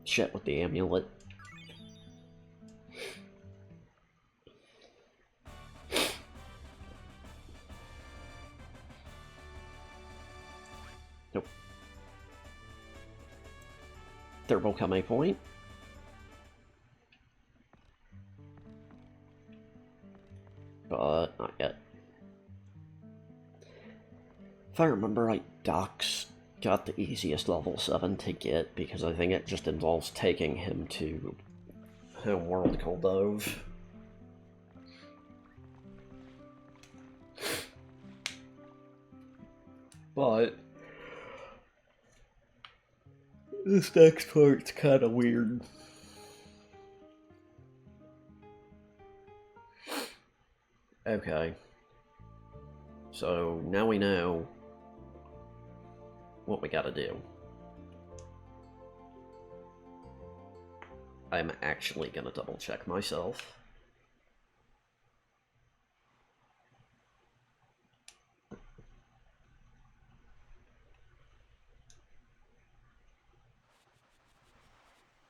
shit with the amulet. Nope. There will come a point. But not yet. If I remember right, Doc's got the easiest level 7 to get, because I think it just involves taking him to a world called Ove. But this next part's kind of weird. Okay. So now we know what we gotta do. I'm actually gonna double check myself.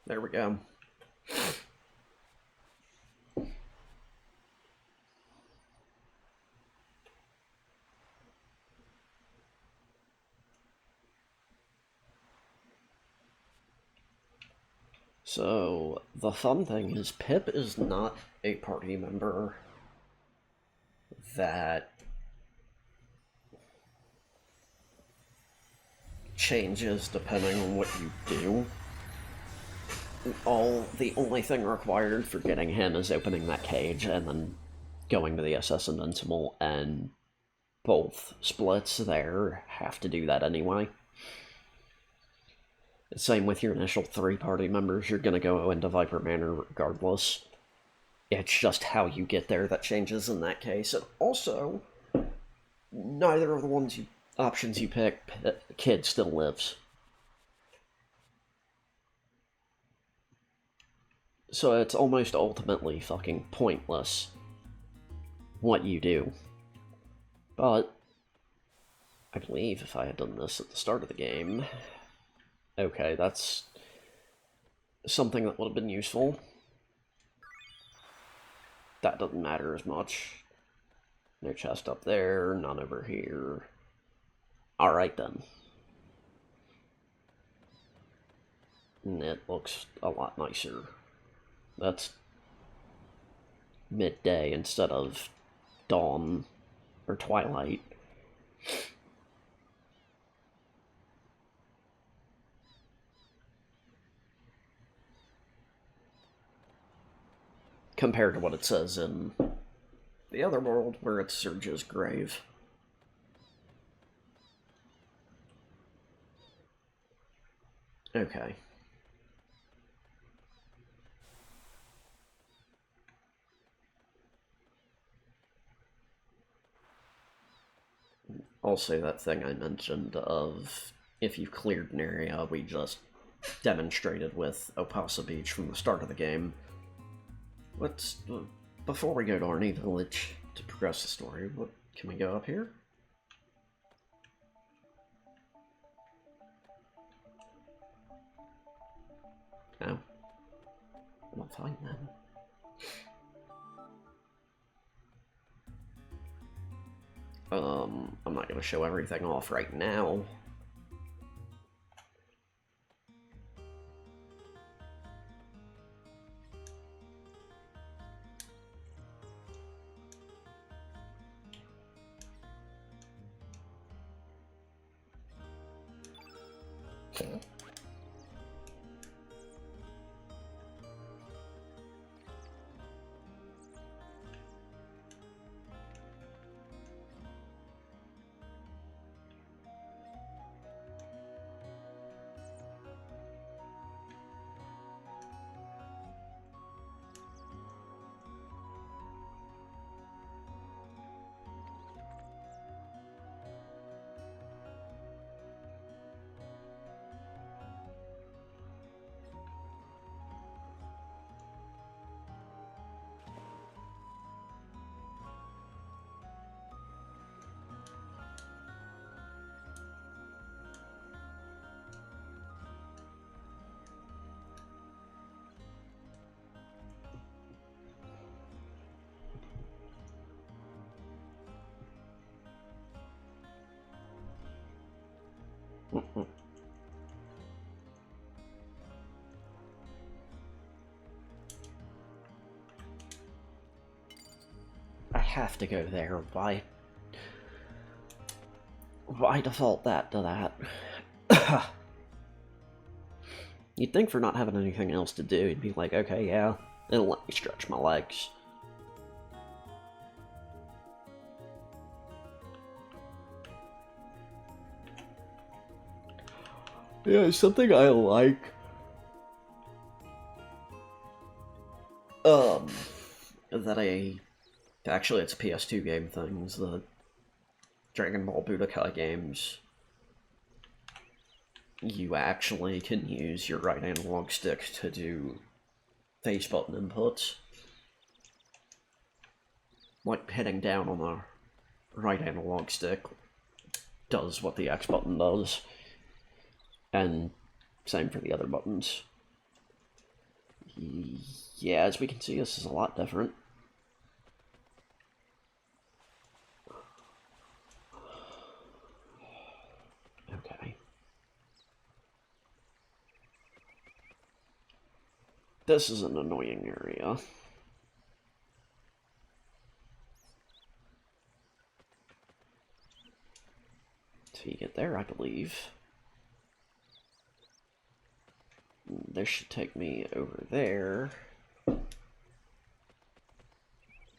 There we go. So, the fun thing is Pip is not a party member that changes depending on what you do. The only thing required for getting him is opening that cage and then going to the SS Invincible, and both splits there have to do that anyway. Same with your initial 3 party members, you're gonna go into Viper Manor regardless. It's just how you get there that changes in that case. And also, neither of the options you pick, Kid still lives. So it's almost ultimately fucking pointless what you do. But I believe if I had done this at the start of the game, okay, that's something that would have been useful. That doesn't matter as much. No chest up there, none over here. Alright then. And it looks a lot nicer. That's midday instead of dawn or twilight. Compared to what it says in the other world, where it's Surge's grave. Okay. Also, that thing I mentioned of if you've cleared an area, we just demonstrated with Opasa Beach from the start of the game. Before we go to Arnie Village to progress the story, can we go up here? No. Well, fine then. I'm not gonna show everything off right now. I have to go there. Why default that to that? You'd think for not having anything else to do, you'd be like, okay, yeah, it'll let me stretch my legs. Yeah, something I like. Actually, it's a PS2 game things, the Dragon Ball Budokai games. You actually can use your right analog stick to do face button inputs. Like hitting down on the right analog stick does what the X button does. And same for the other buttons. Yeah, as we can see, this is a lot different. Okay. This is an annoying area. So you get there, I believe. This should take me over there.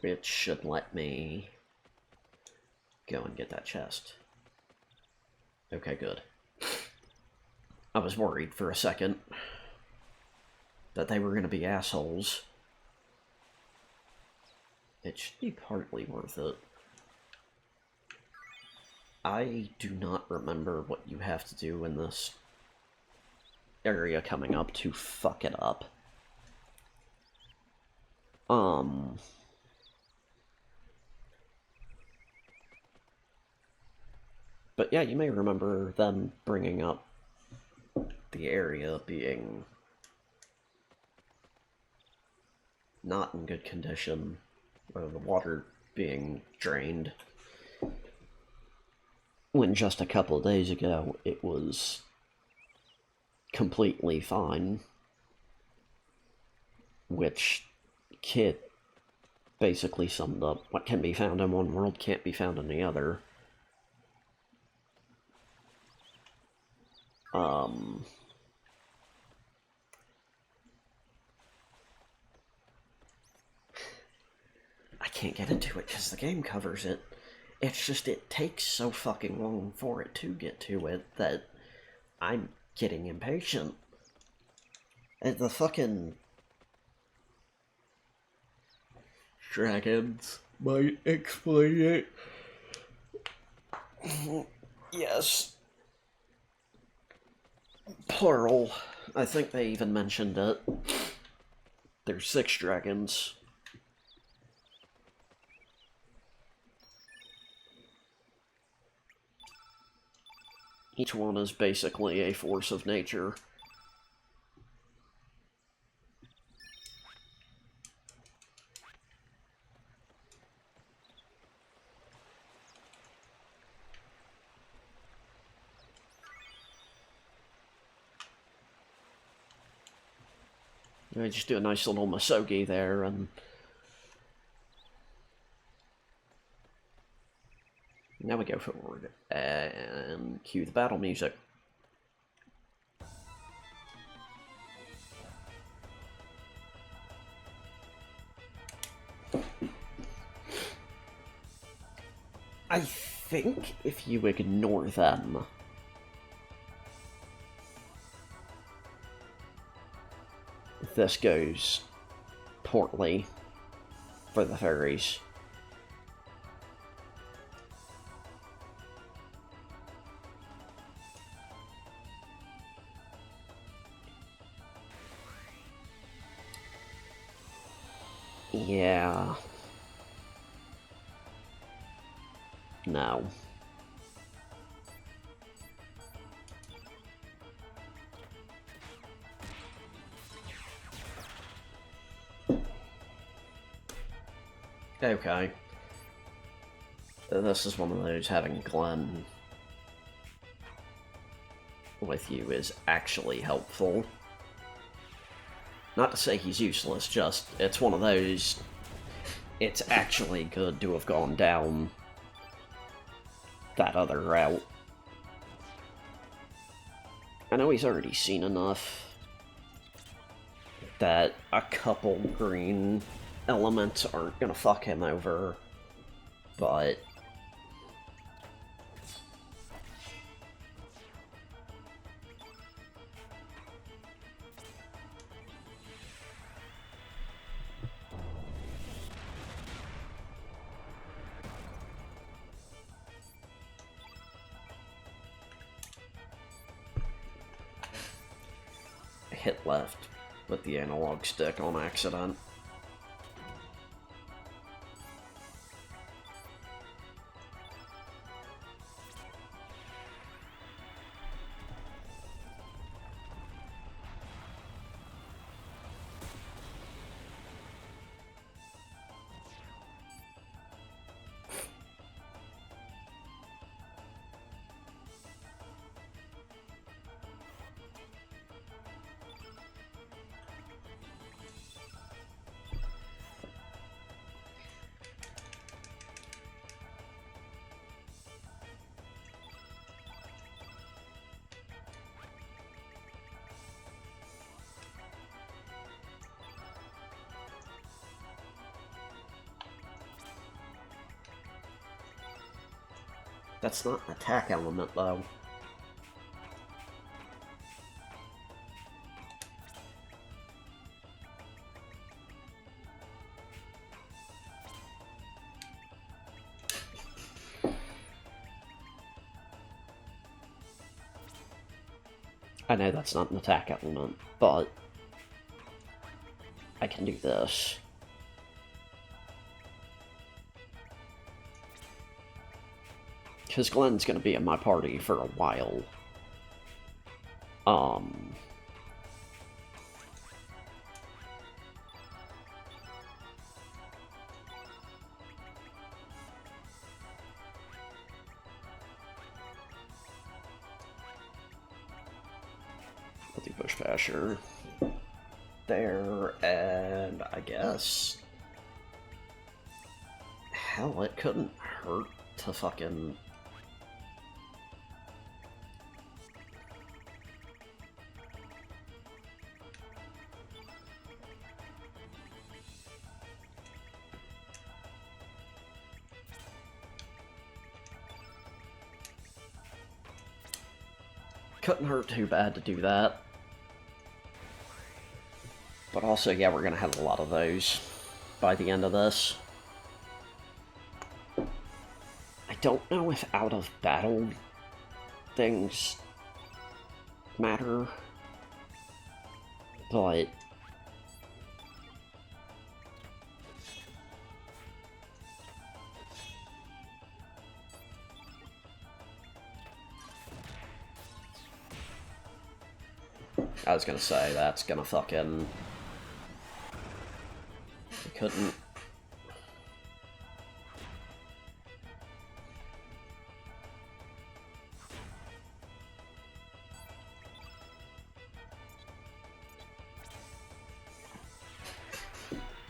It should let me go and get that chest. Okay, good. I was worried for a second that they were going to be assholes. It should be partly worth it. I do not remember what you have to do in this area coming up to fuck it up. But yeah, you may remember them bringing up the area being not in good condition, or the water being drained, when just a couple of days ago it was completely fine, which Kit basically summed up. What can be found in one world can't be found in the other. I can't get into it because the game covers it. It's just, it takes so fucking long for it to get to it that I'm getting impatient. And the fucking dragons might explain it. Yes. Plural. I think they even mentioned it. There's 6 dragons. Each one is basically a force of nature. I just do a nice little masogi there, and now we go forward and cue the battle music. I think if you ignore them, this goes poorly for the fairies. Yeah. No. Okay. This is one of those, having Glenn with you is actually helpful. Not to say he's useless, just it's one of those, it's actually good to have gone down that other route. I know he's already seen enough that a couple green elements aren't gonna fuck him over, but I hit left with the analog stick on accident. That's not an attack element, though. I know that's not an attack element, but I can do this. Because Glenn's going to be in my party for a while. I'll do Bush Basher there, and I guess... Hell, it couldn't hurt to fucking... Couldn't hurt too bad to do that. But also, yeah, we're gonna have a lot of those by the end of this. I don't know if out of battle things matter, but I was gonna say, that's gonna fucking... I couldn't...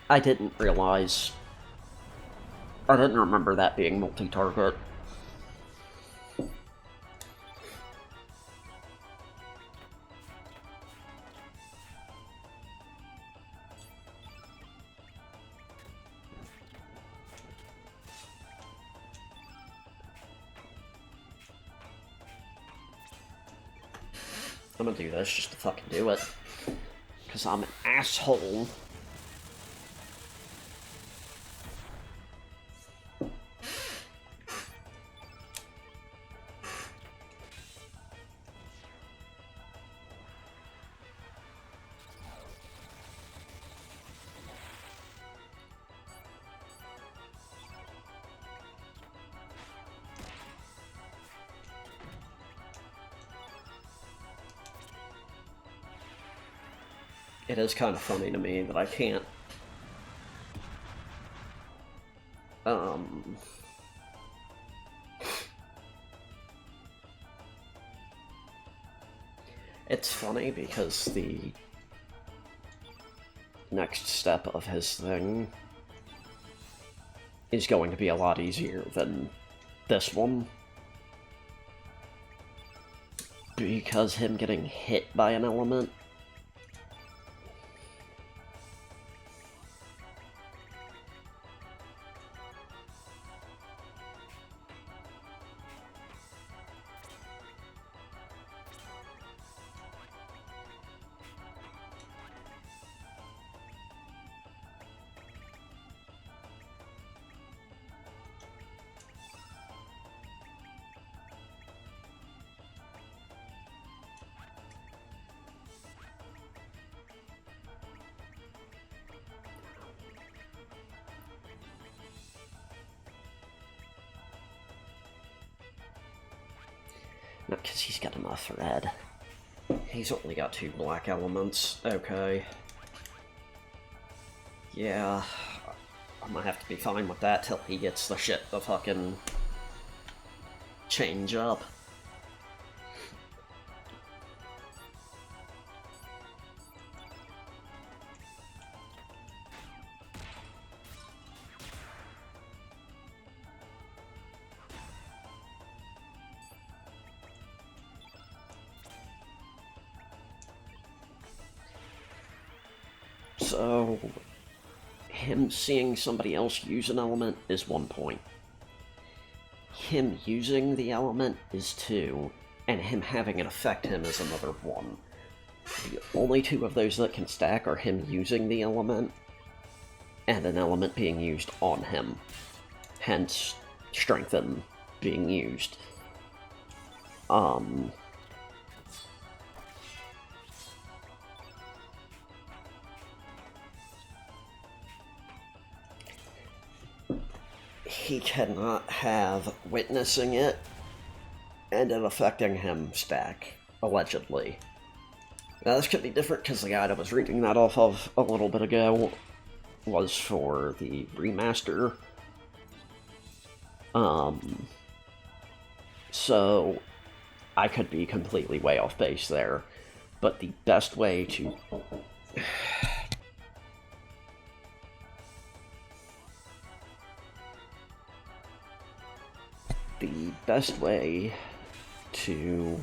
I didn't realize... I didn't remember that being multi-target. I'm gonna do this just to fucking do it. Because I'm an asshole. It is kind of funny to me that I can't... It's funny because the next step of his thing is going to be a lot easier than this one. Because him getting hit by an element not because he's got enough red. He's only got 2 black elements. Okay. Yeah. I'm gonna have to be fine with that till he gets the shit to fucking change up. So, him seeing somebody else use an element is 1 point. him using the element is 2, and him having it affect him is another 1. The only 2 of those that can stack are him using the element, and an element being used on him. Hence, Strengthen being used. He cannot have witnessing it and it affecting him stack, allegedly. Now, this could be different because the guide I was reading that off of a little bit ago was for the remaster. So I could be completely way off base there, but the best way to... The best way to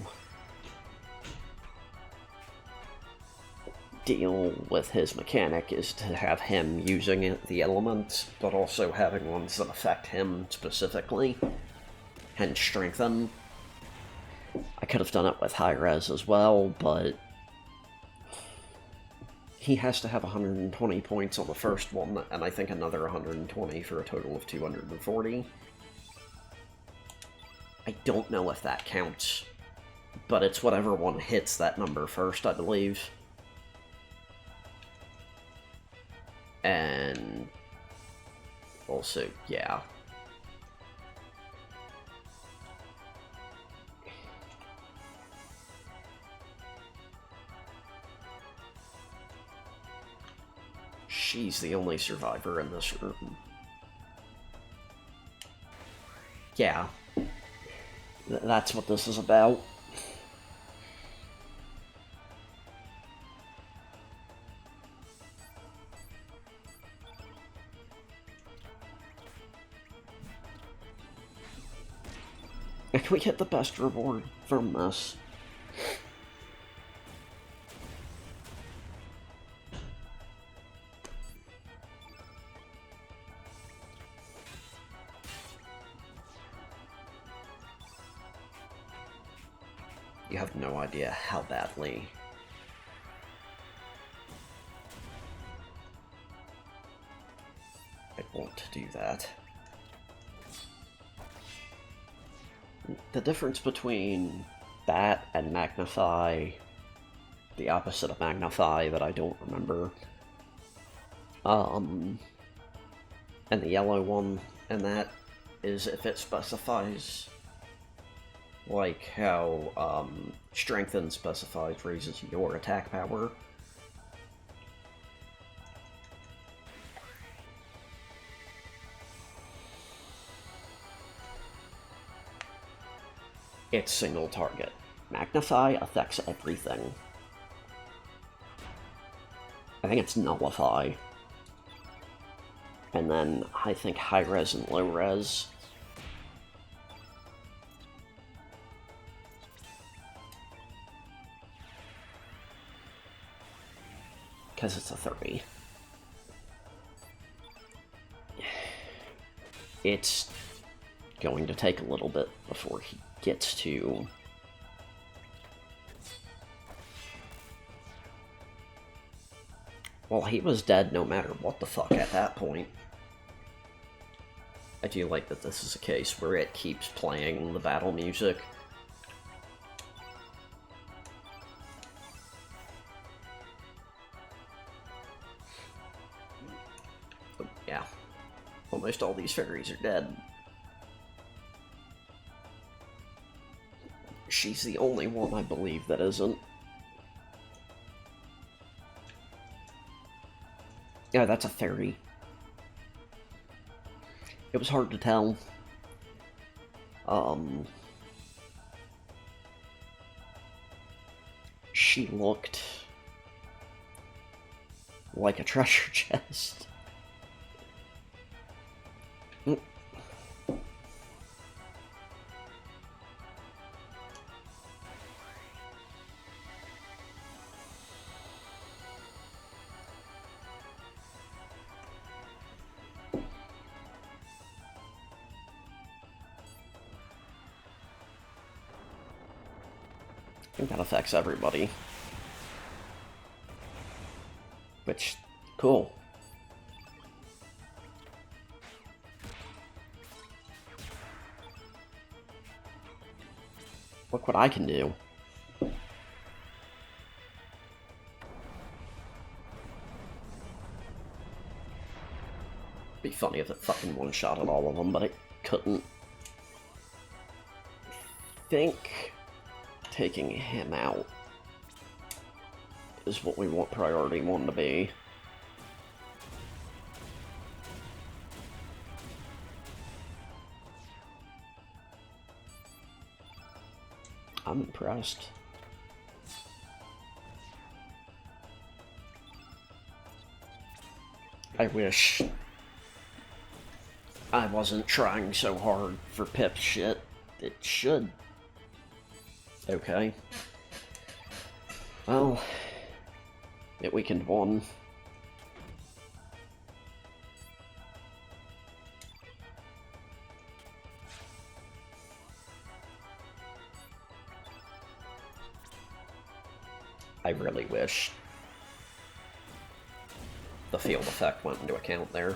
deal with his mechanic is to have him using the elements, but also having ones that affect him specifically, hence Strengthen. I could have done it with high res as well, but he has to have 120 points on the first one, and I think another 120 for a total of 240. I don't know if that counts, but it's whatever one hits that number first, I believe. And also, yeah. She's the only survivor in this room. Yeah. That's what this is about. And we get the best reward from this. You have no idea how badly I want to do that. The difference between that and Magnify, the opposite of Magnify that I don't remember, and the yellow one, and that is if it specifies, like how Strengthen specifies raises your attack power. It's single target. Magnify affects everything. I think it's Nullify. And then I think high res and low res. Because it's a 30. It's going to take a little bit before he gets to... Well, he was dead no matter what the fuck at that point. I do like that this is a case where it keeps playing the battle music. But yeah, almost all these fairies are dead. She's the only one, I believe, that isn't. Yeah, that's a fairy. It was hard to tell. She looked like a treasure chest. I think that affects everybody. Which, cool. Look what I can do. Be funny if it fucking one-shotted all of them, but it couldn't. I think taking him out is what we want priority one to be. I'm impressed. I wish I wasn't trying so hard for Pip's shit. It should. Okay. Well, it weakened one. I really wish the field effect went into account there.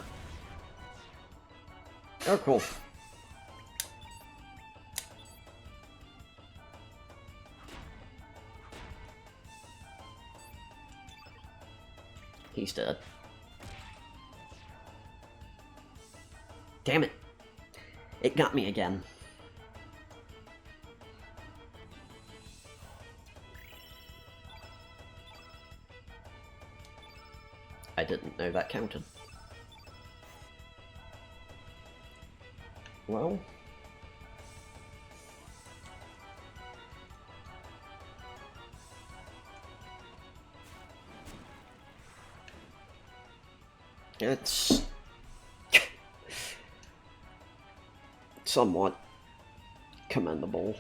Oh, cool. He's dead. Damn it. It got me again. I didn't know that counted. Well... it's... somewhat commendable.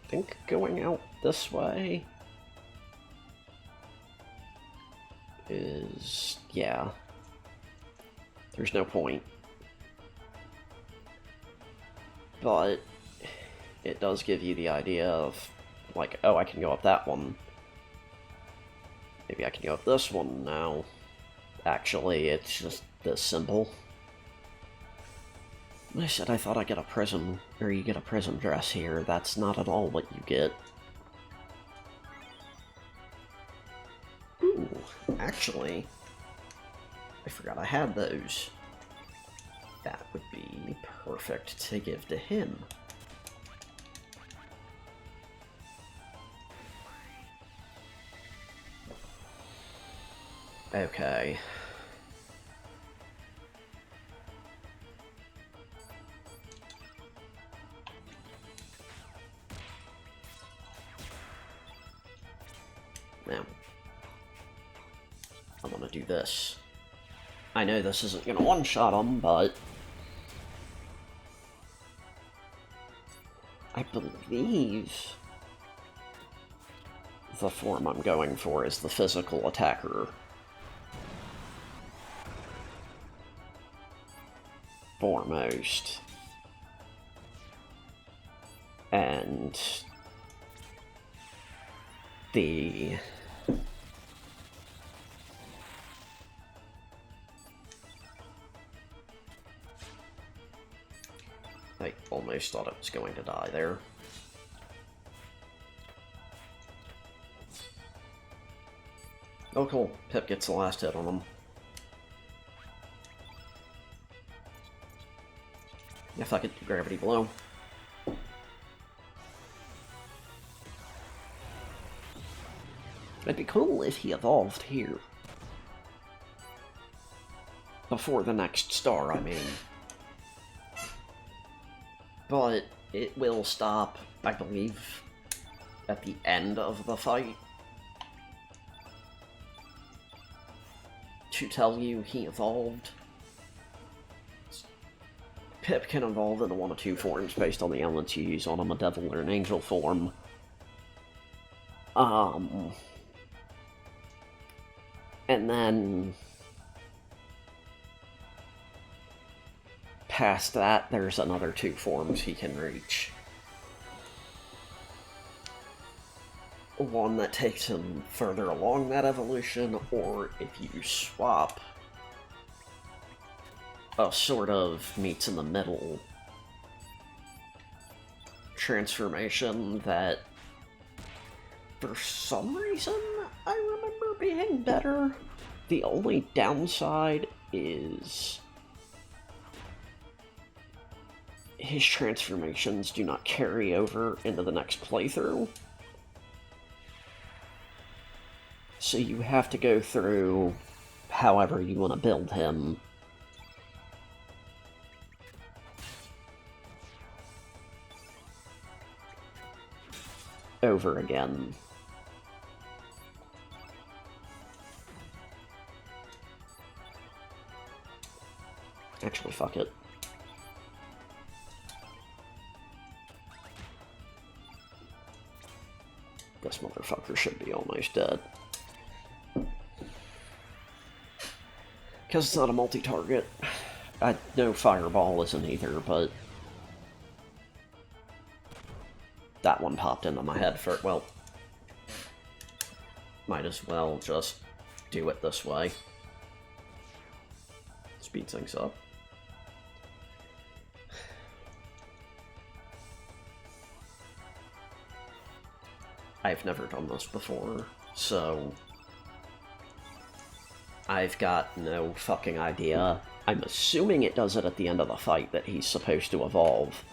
I think going out this way is... yeah. There's no point. But it does give you the idea of, like, oh, I can go up that one. Maybe I can go up this one now. Actually, it's just this simple. I said I thought I get a prism, or you get a prism dress here. That's not at all what you get. Ooh, actually, I forgot I had those. That would be perfect to give to him. Okay. Now, I'm gonna do this. I know this isn't gonna one-shot him, but I believe the form I'm going for is the physical attacker. Foremost. And the I almost thought it was going to die there. Oh cool, Pip gets the last hit on him. Yeah, fuck it, gravity blow. It'd be cool if he evolved here. Before the next star, I mean. But it will stop, I believe, at the end of the fight. To tell you he evolved. Pip can evolve into one of two forms based on the elements you use on him, a devil or an angel form. And then past that, there's another 2 forms he can reach. One that takes him further along that evolution, or if you swap a sort of meets in the middle transformation that for some reason I remember being better. The only downside is his transformations do not carry over into the next playthrough. So you have to go through however you want to build him. Over again. Actually, fuck it. This motherfucker should be almost dead. Because it's not a multi-target. I know Fireball isn't either, but that one popped into my head for, well, might as well just do it this way. Speed things up. I've never done this before, so I've got no fucking idea. I'm assuming it does it at the end of the fight that he's supposed to evolve.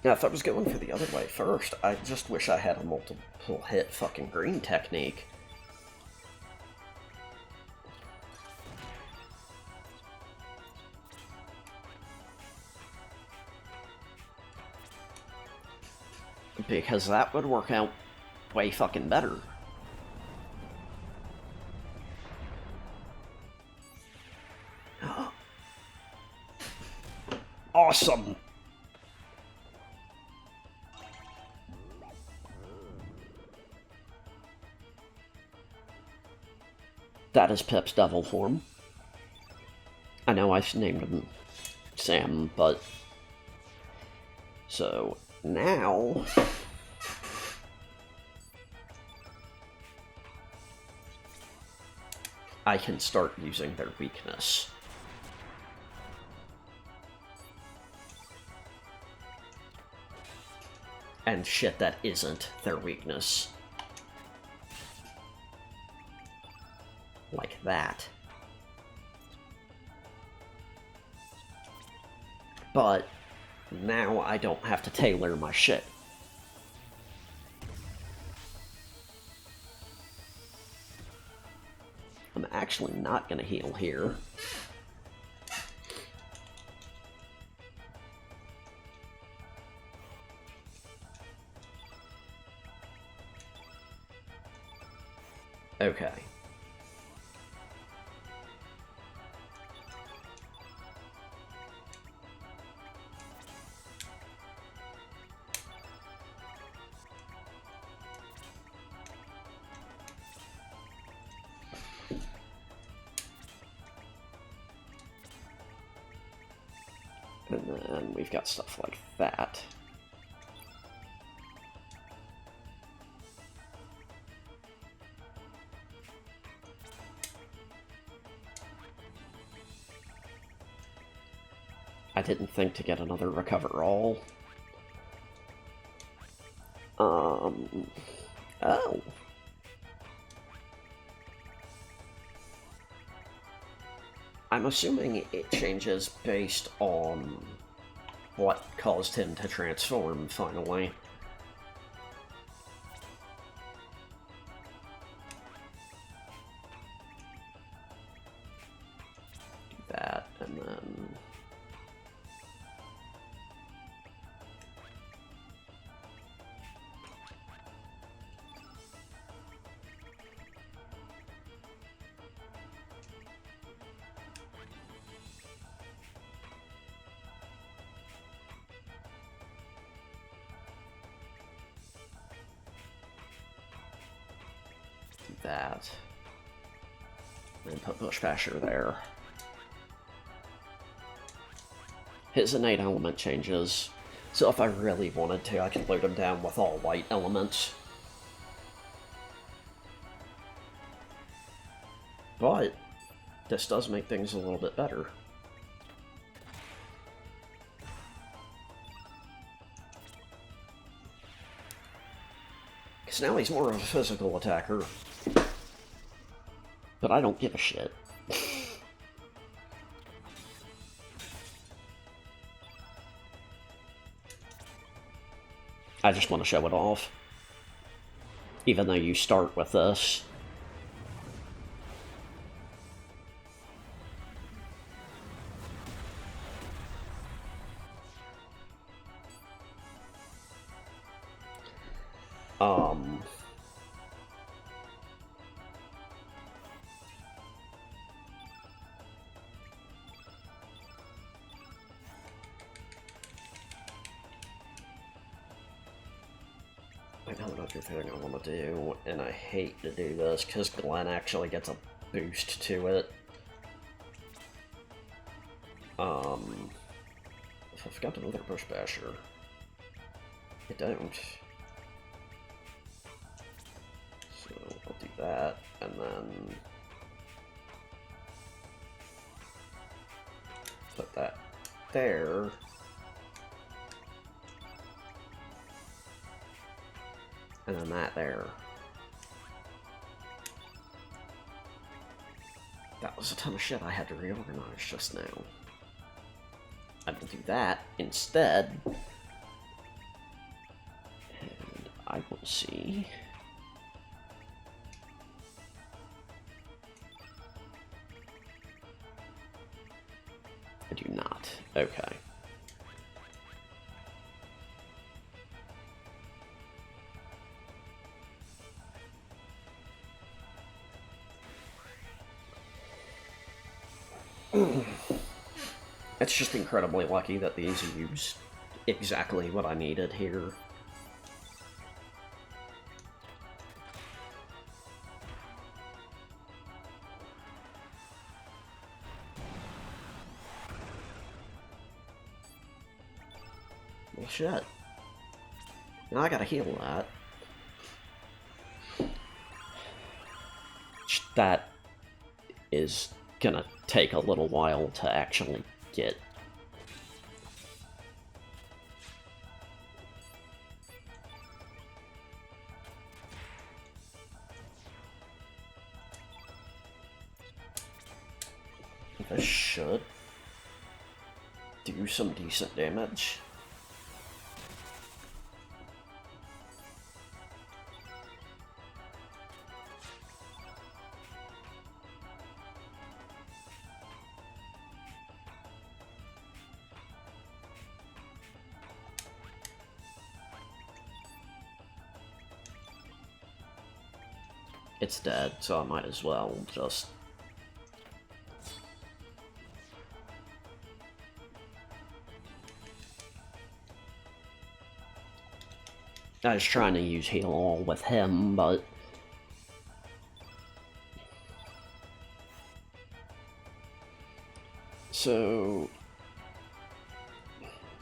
Yeah, if I was going for the other way first, I just wish I had a multiple hit fucking green technique. Because that would work out way fucking better. Awesome! That is Pip's devil form. I know I named him Sam, but... So, now... I can start using their weakness. And shit that isn't their weakness. Like that. But now I don't have to tailor my shit. I'm actually not gonna heal here. Okay. And then we've got stuff like that. I didn't think to get another recover all. Oh. I'm assuming it changes based on what caused him to transform, finally. Do that, and then... that. And put Bush Basher there. His innate element changes, so if I really wanted to, I could load him down with all white elements. But this does make things a little bit better. Because now he's more of a physical attacker. But I don't give a shit. I just want to show it off. Even though you start with this. I know what other thing I want to do, and I hate to do this, because Glenn actually gets a boost to it. If I forgot another Bush Basher, I don't. So I'll do that, and then put that there. And then that there. That was a ton of shit I had to reorganize just now. I will do that instead. And I will see. I do not. Okay. It's just incredibly lucky that these use exactly what I needed here. Well, shit. Now I gotta heal that. That is gonna take a little while to actually get. This should do some decent damage. It's dead, so I might as well just... I was trying to use heal all with him, but... So...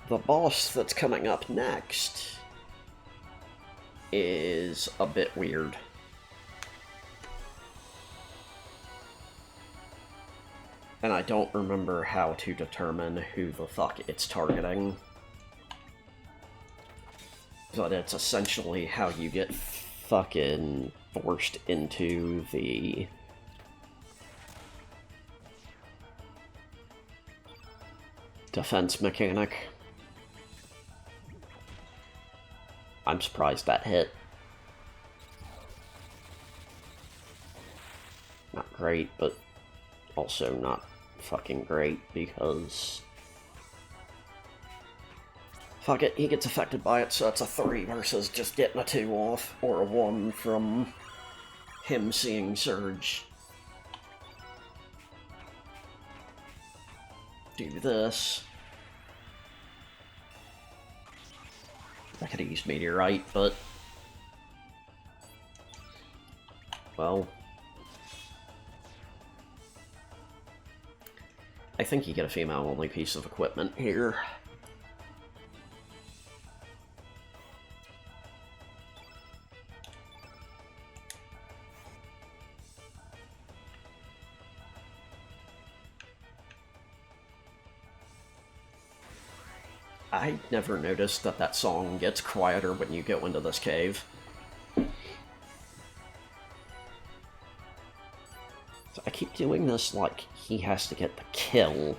the boss that's coming up next is a bit weird. And I don't remember how to determine who the fuck it's targeting. But it's essentially how you get fucking forced into the... defense mechanic. I'm surprised that hit. Not great, but also not fucking great, because... fuck it, he gets affected by it, so it's a 3 versus just getting a 2 off, or a 1 from him seeing Surge. Do this. I could have used Meteorite, but... well, I think you get a female-only piece of equipment here. I never noticed that that song gets quieter when you go into this cave. So I keep doing this like he has to get the kill.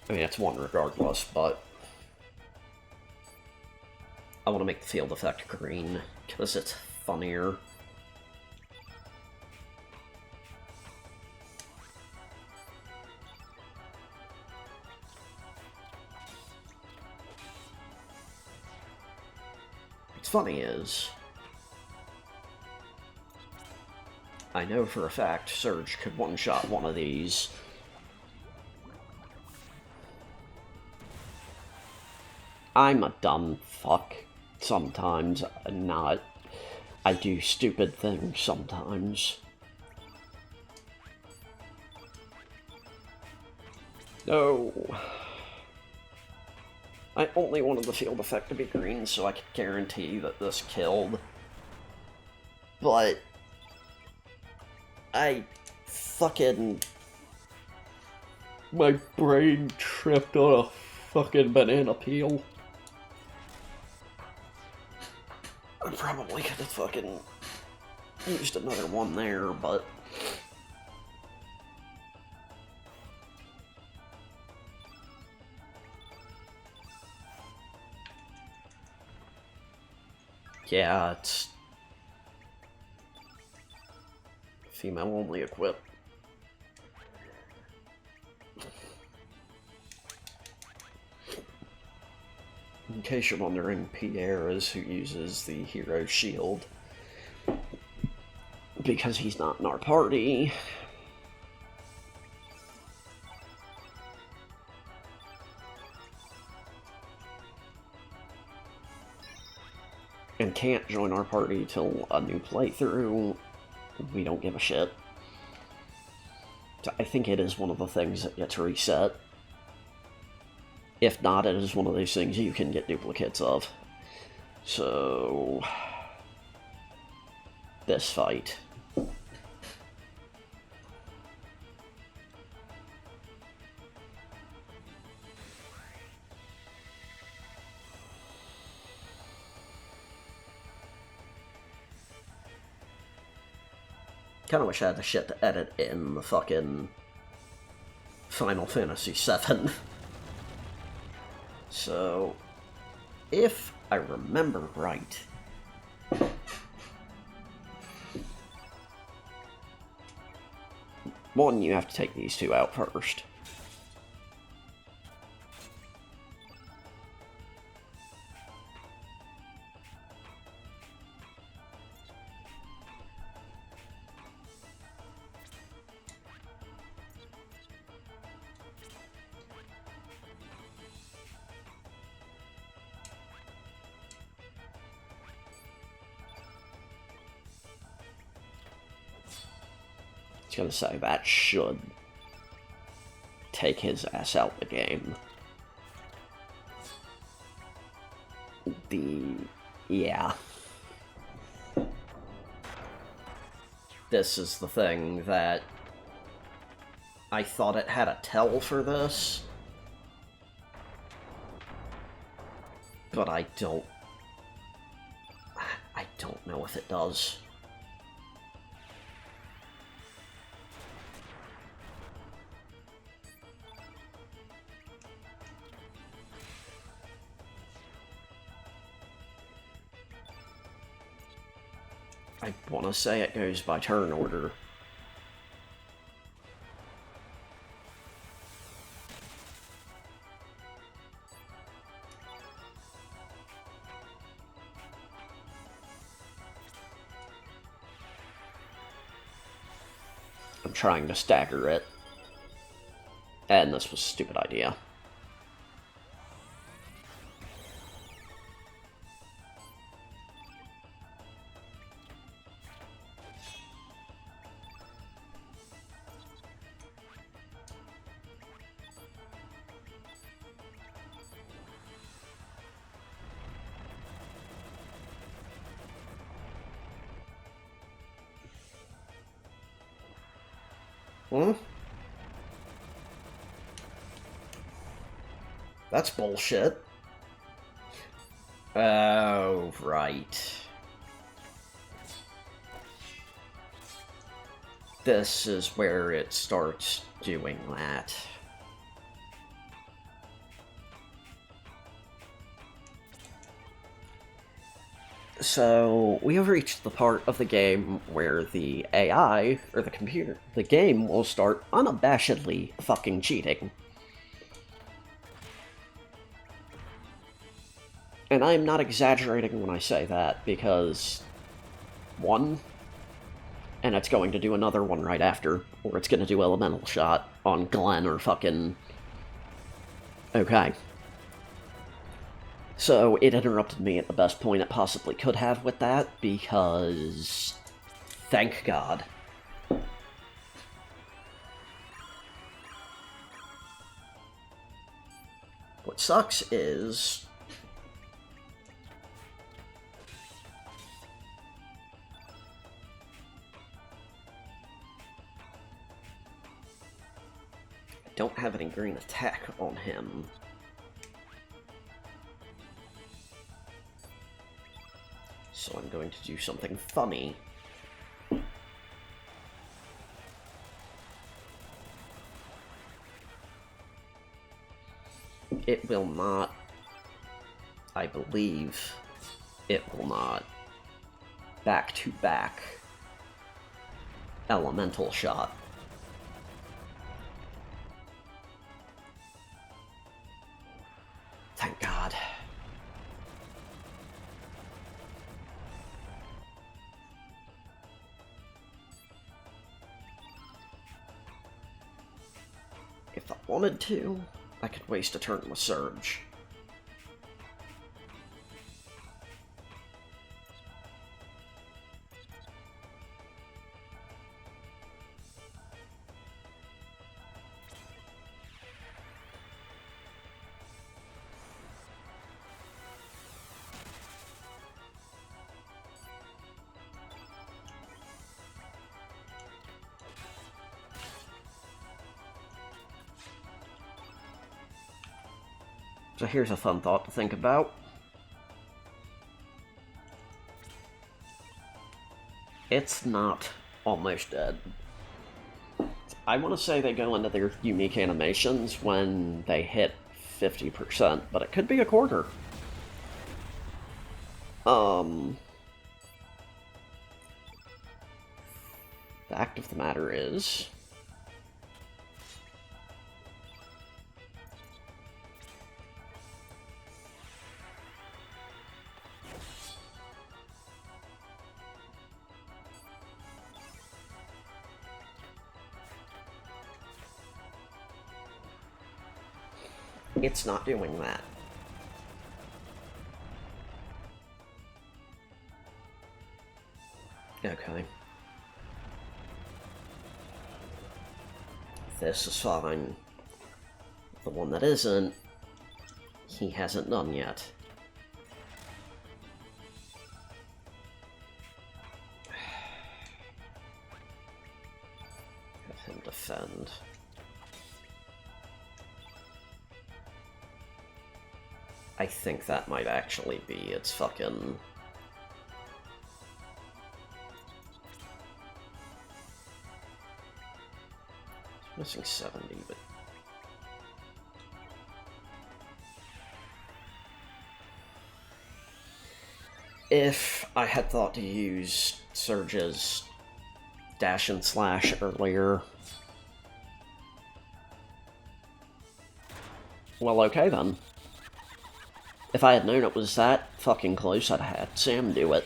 I mean, it's one regardless, but I want to make the field effect green, because it's funnier. What's funny is, I know for a fact Surge could one-shot one of these. I'm a dumb fuck sometimes, not. I do stupid things sometimes. No. I only wanted the field effect to be green so I could guarantee that this killed. But I fucking... my brain tripped on a fucking banana peel. I probably could have fucking used another one there, but... yeah, it's... female only equipped. In case you're wondering, Pierre is who uses the hero shield. Because he's not in our party. And can't join our party till a new playthrough. We don't give a shit. So I think it is one of the things that gets reset. If not, it is one of those things you can get duplicates of. So... this fight. Kinda wish I had the shit to edit in the fucking Final Fantasy VII. So, if I remember right, one, you have to take these two out first. I was gonna say, that should take his ass out the game. Yeah. This is the thing that I thought it had a tell for this, but I don't know if it does. I want to say it goes by turn order. I'm trying to stagger it. And this was a stupid idea. Hmm? That's bullshit. Oh, right. This is where it starts doing that. So, we have reached the part of the game where the AI, or the game will start unabashedly fucking cheating. And I'm not exaggerating when I say that, because, one, and it's going to do another one right after, or it's going to do Elemental Shot on Glenn or fucking... Okay. So, it interrupted me at the best point it possibly could have with that, because... Thank God. What sucks is... I don't have any green attack on him. So I'm going to do something funny. It will not, I believe, it will not back-to-back Elemental Shot. Thank God. If I wanted to, I could waste a turn with Surge. So here's a fun thought to think about. It's not almost dead. I want to say they go into their unique animations when they hit 50%, but it could be a quarter. Fact of the matter is... it's not doing that. Okay. This is fine. The one that isn't, he hasn't done yet. Have him defend. I think that might actually be its fucking... It's missing 70, but... If I had thought to use Surge's dash and slash earlier... Well, okay then. If I had known it was that fucking close, I'd have had Sam do it.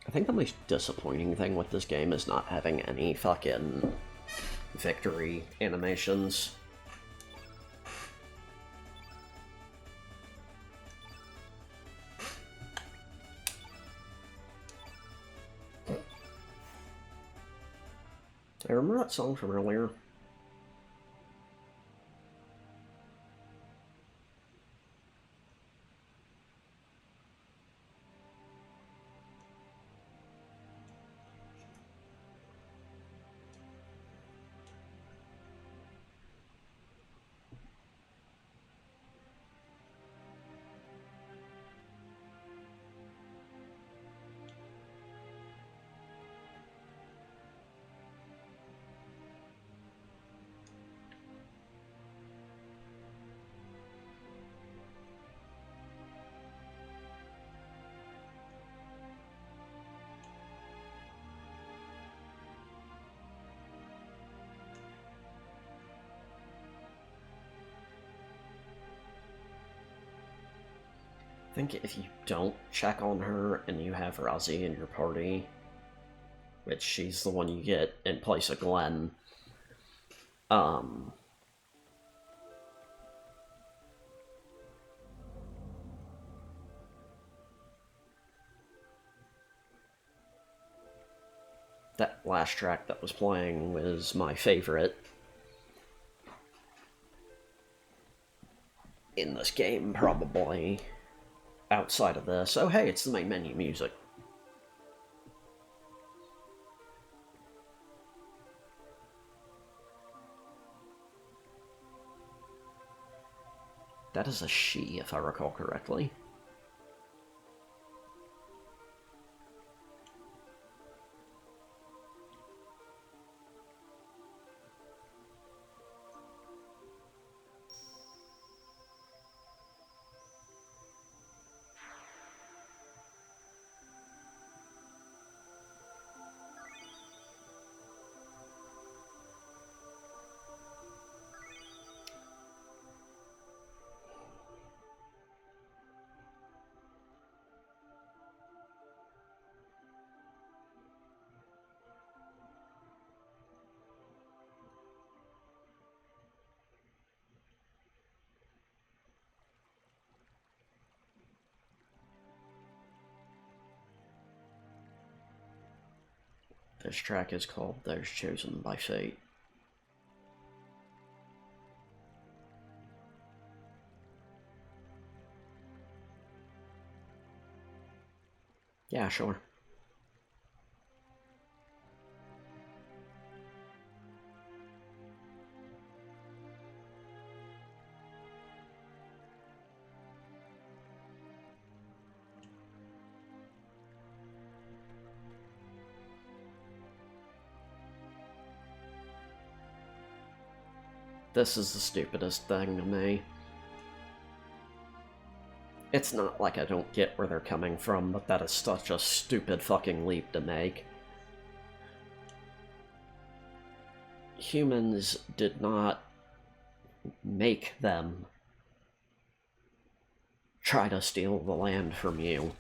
I think the most disappointing thing with this game is not having any fucking victory animations. I remember that song from earlier. I think if you don't check on her and you have Rozzy in your party, which she's the one you get in place of Glenn, that last track that was playing was my favorite in this game, probably. Outside of this. Oh, hey, it's the main menu music. That is a she, if I recall correctly. This track is called Those Chosen by Fate. Yeah, sure. This is the stupidest thing to me. It's not like I don't get where they're coming from, but that is such a stupid fucking leap to make. Humans did not make them try to steal the land from you.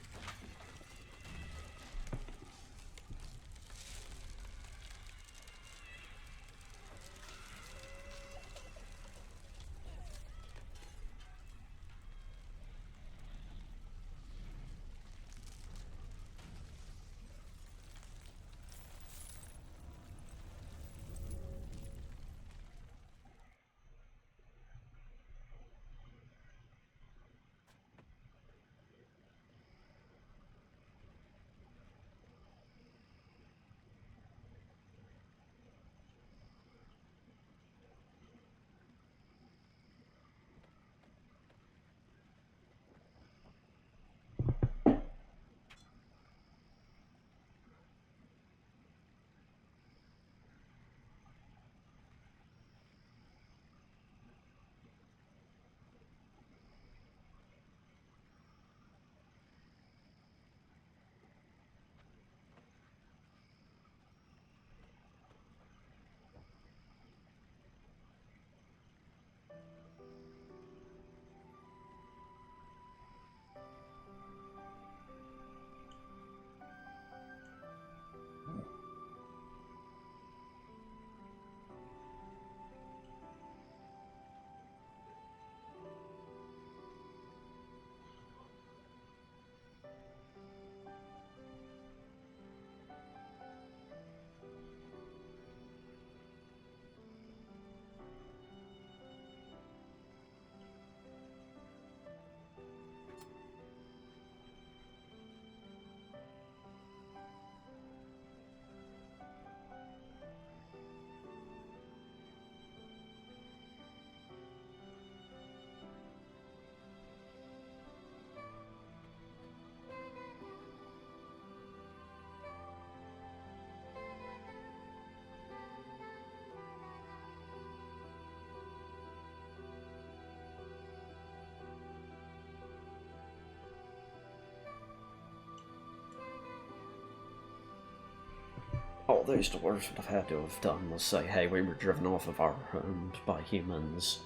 all those dwarves would have had to have done was say, hey, we were driven off of our home by humans.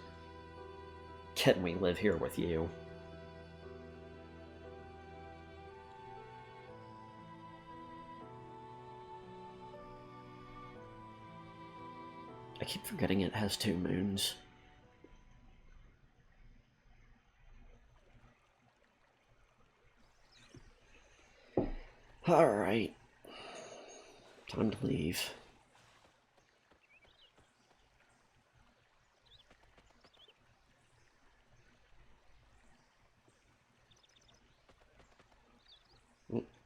Can we live here with you? I keep forgetting it has 2 moons. Alright. Time to leave.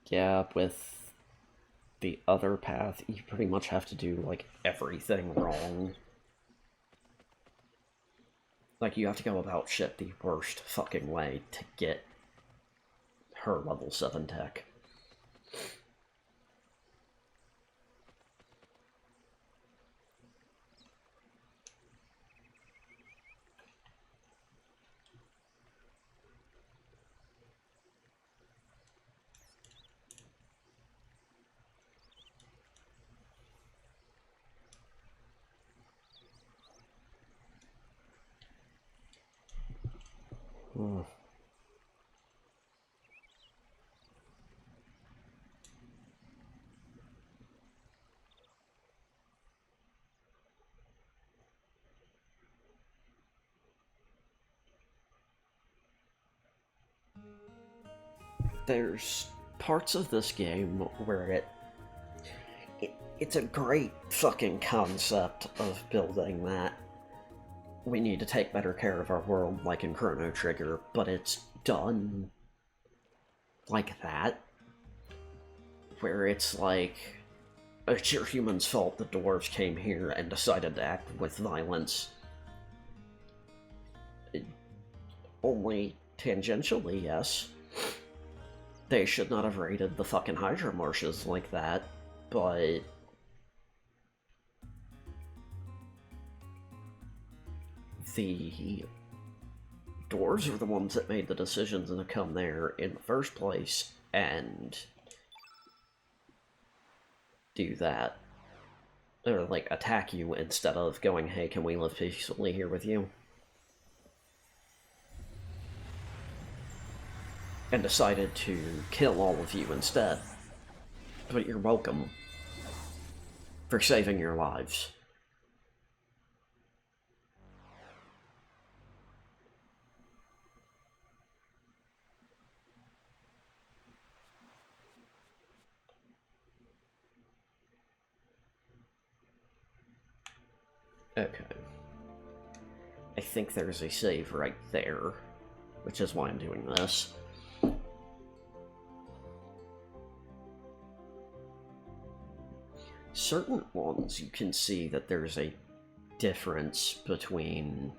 Yeah, with the other path, you pretty much have to do, like, everything wrong. Like, you have to go about shit the worst fucking way to get her level 7 tech. There's parts of this game where it's a great fucking concept of building that we need to take better care of our world, like in Chrono Trigger, but it's done like that, where it's like, it's your humans' fault the dwarves came here and decided to act with violence. Only tangentially, yes. They should not have raided the fucking Hydra marshes like that, but the dwarves are the ones that made the decisions to come there in the first place and do that. Or, like, attack you instead of going, hey, can we live peacefully here with you? And decided to kill all of you instead. But you're welcome for saving your lives. Okay. I think there's a save right there, which is why I'm doing this. Certain ones, you can see that there's a difference between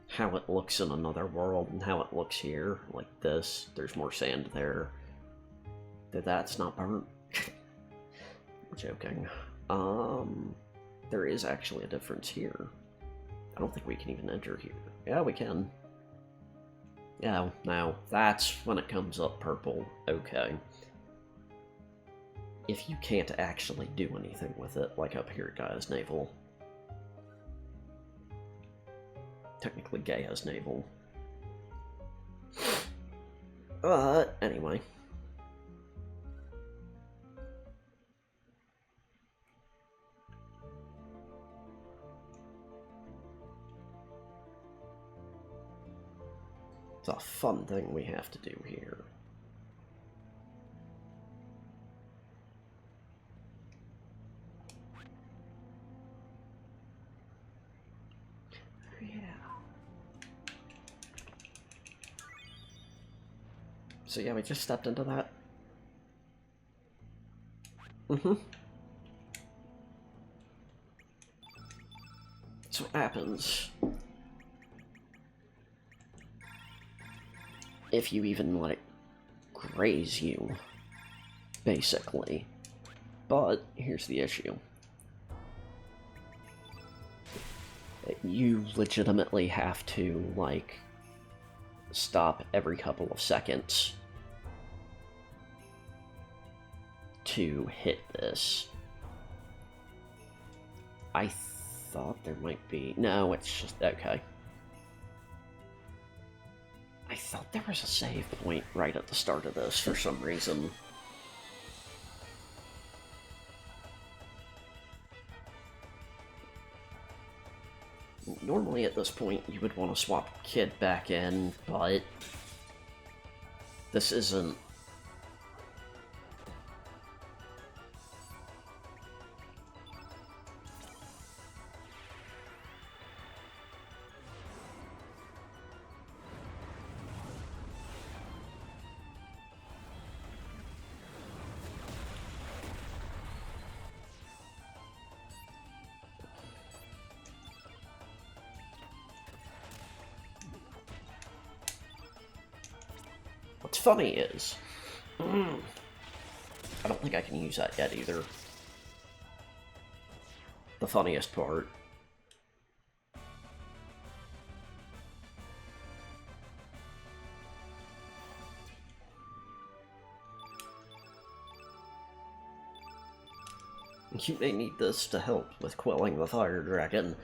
how it looks in another world and how it looks here. Like this, there's more sand there. That's not burnt. I'm joking. There is actually a difference here. I don't think we can even enter here. Yeah, we can. Yeah, now, that's when it comes up purple. Okay. If you can't actually do anything with it, like up here at Gaia's Navel. Technically Gaia's Navel. Anyway. It's a fun thing we have to do here. So yeah, we just stepped into that. That's what happens if you even let it graze you, basically. But here's the issue. You legitimately have to, like, stop every couple of seconds to hit this. I thought there might be... No, it's just... Okay. I thought there was a save point right at the start of this for some reason. Normally at this point you would want to swap Kid back in, but this isn't. What's funny is, I don't think I can use that yet either. The funniest part. You may need this to help with quelling the fire dragon.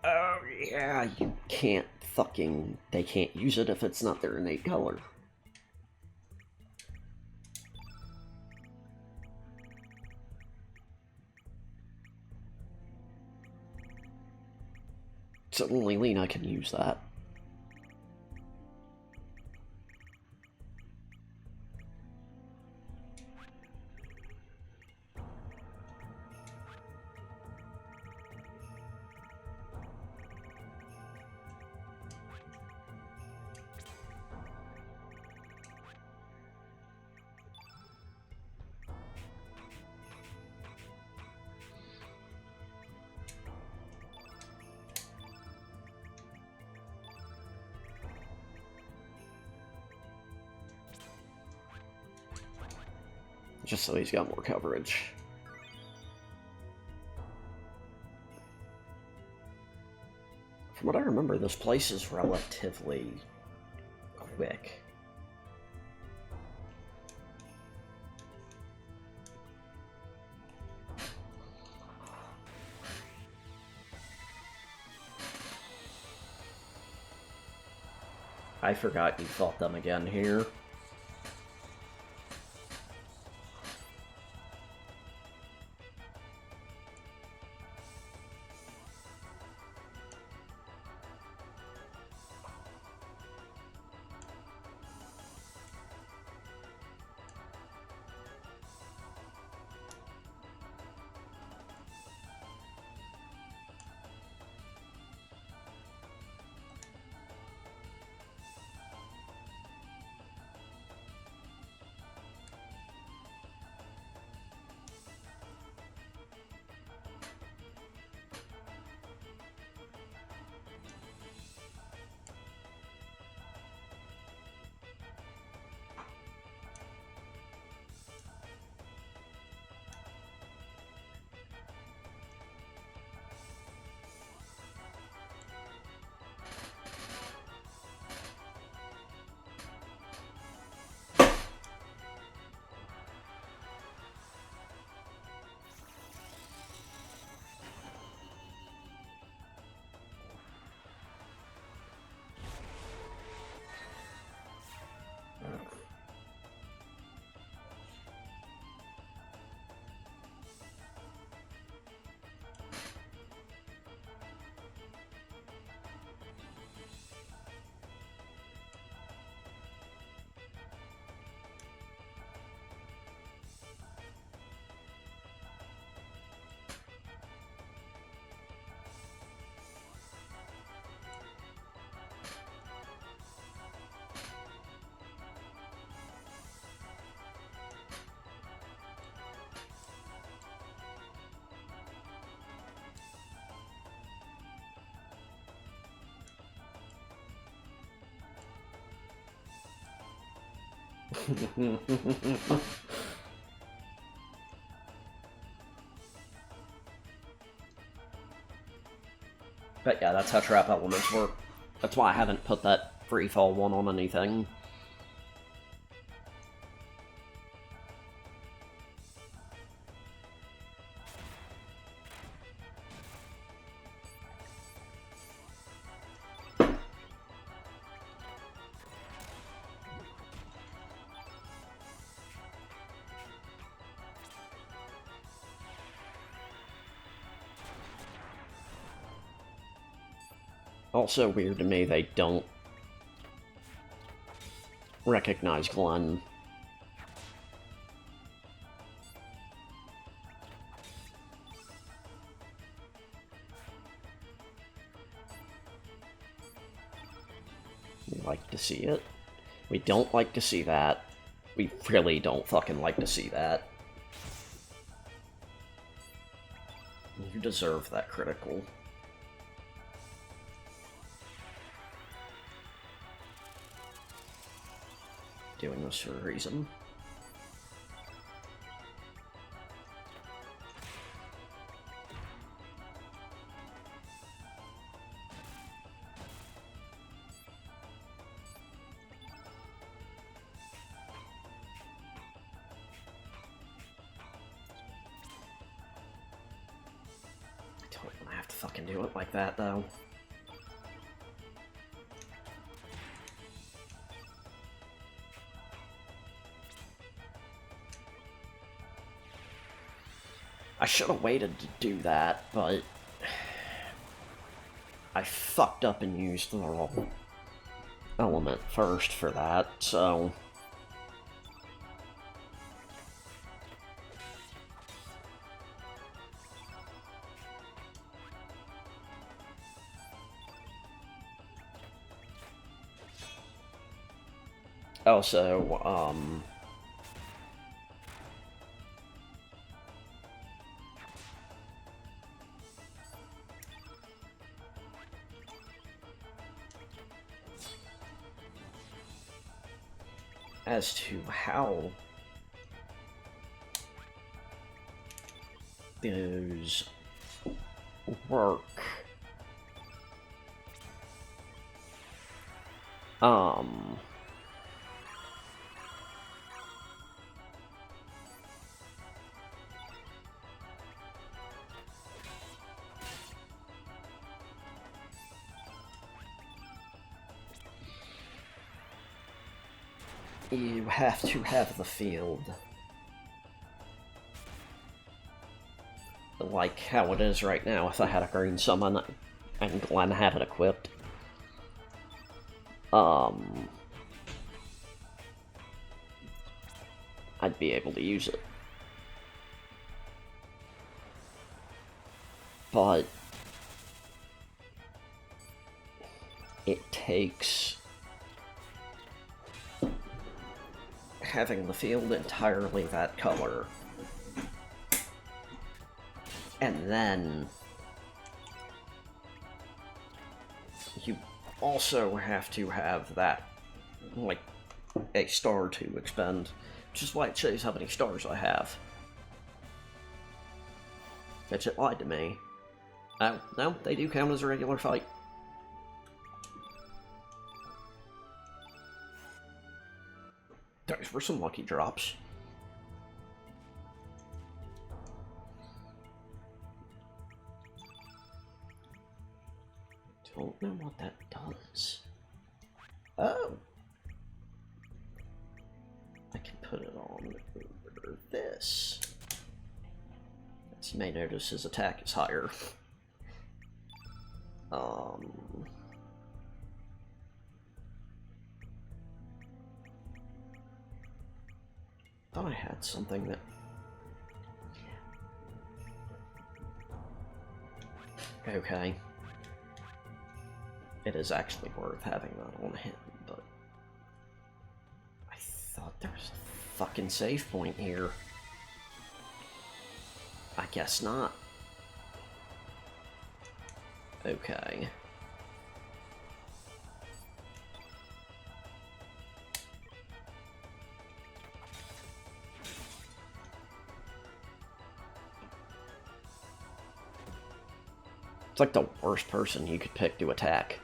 Oh, yeah, you can't fucking... They can't use it if it's not their innate color. So only Lena can use that. Just so he's got more coverage. From what I remember, this place is relatively quick. I forgot you fought them again here. But yeah, that's how trap elements work. That's why I haven't put that free fall one on anything. Also weird to me they don't recognize Glenn. We like to see it. We don't like to see that. We really don't fucking like to see that. You deserve that critical. Doing this for a reason. I don't want to have to fucking do it like that, though. I should have waited to do that, but I fucked up and used the wrong element first for that, so... Also, as to how those work, you have to have the field like how it is right now. If I had a green summon and Glenn had it equipped, I'd be able to use it. But it takes having the field entirely that color, and then you also have to have that, like, a star to expend, which is why it shows how many stars I have. Which it lied to me. Oh, no, they do count as a regular fight. Those were some lucky drops. Don't know what that does. Oh! I can put it on over this. As you may notice, his attack is higher. Thought I had something that... Okay. It is actually worth having that on him, but... I thought there was a fucking save point here. I guess not. Okay. It's like the worst person you could pick to attack.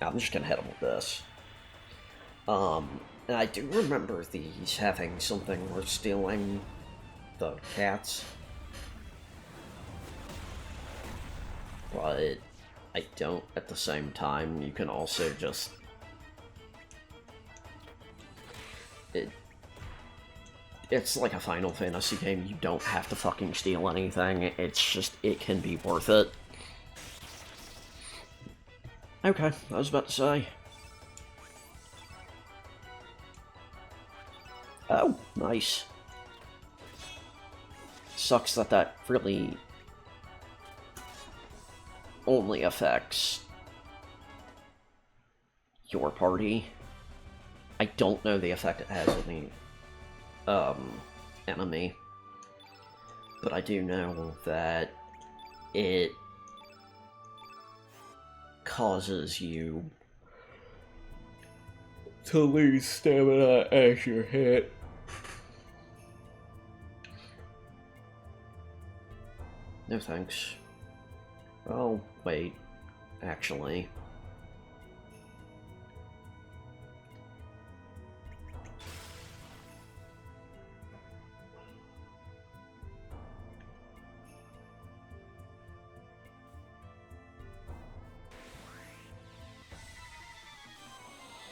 I'm just gonna hit him with this. And I do remember these having something worth stealing the cats. But I don't at the same time. You can also just... It's like a Final Fantasy game. You don't have to fucking steal anything. It's just, it can be worth it. Okay, I was about to say. Oh, nice. Sucks that that really only affects your party. I don't know the effect it has on the enemy, but I do know that it causes you to lose stamina as you're hit. No thanks. Oh, wait. Actually.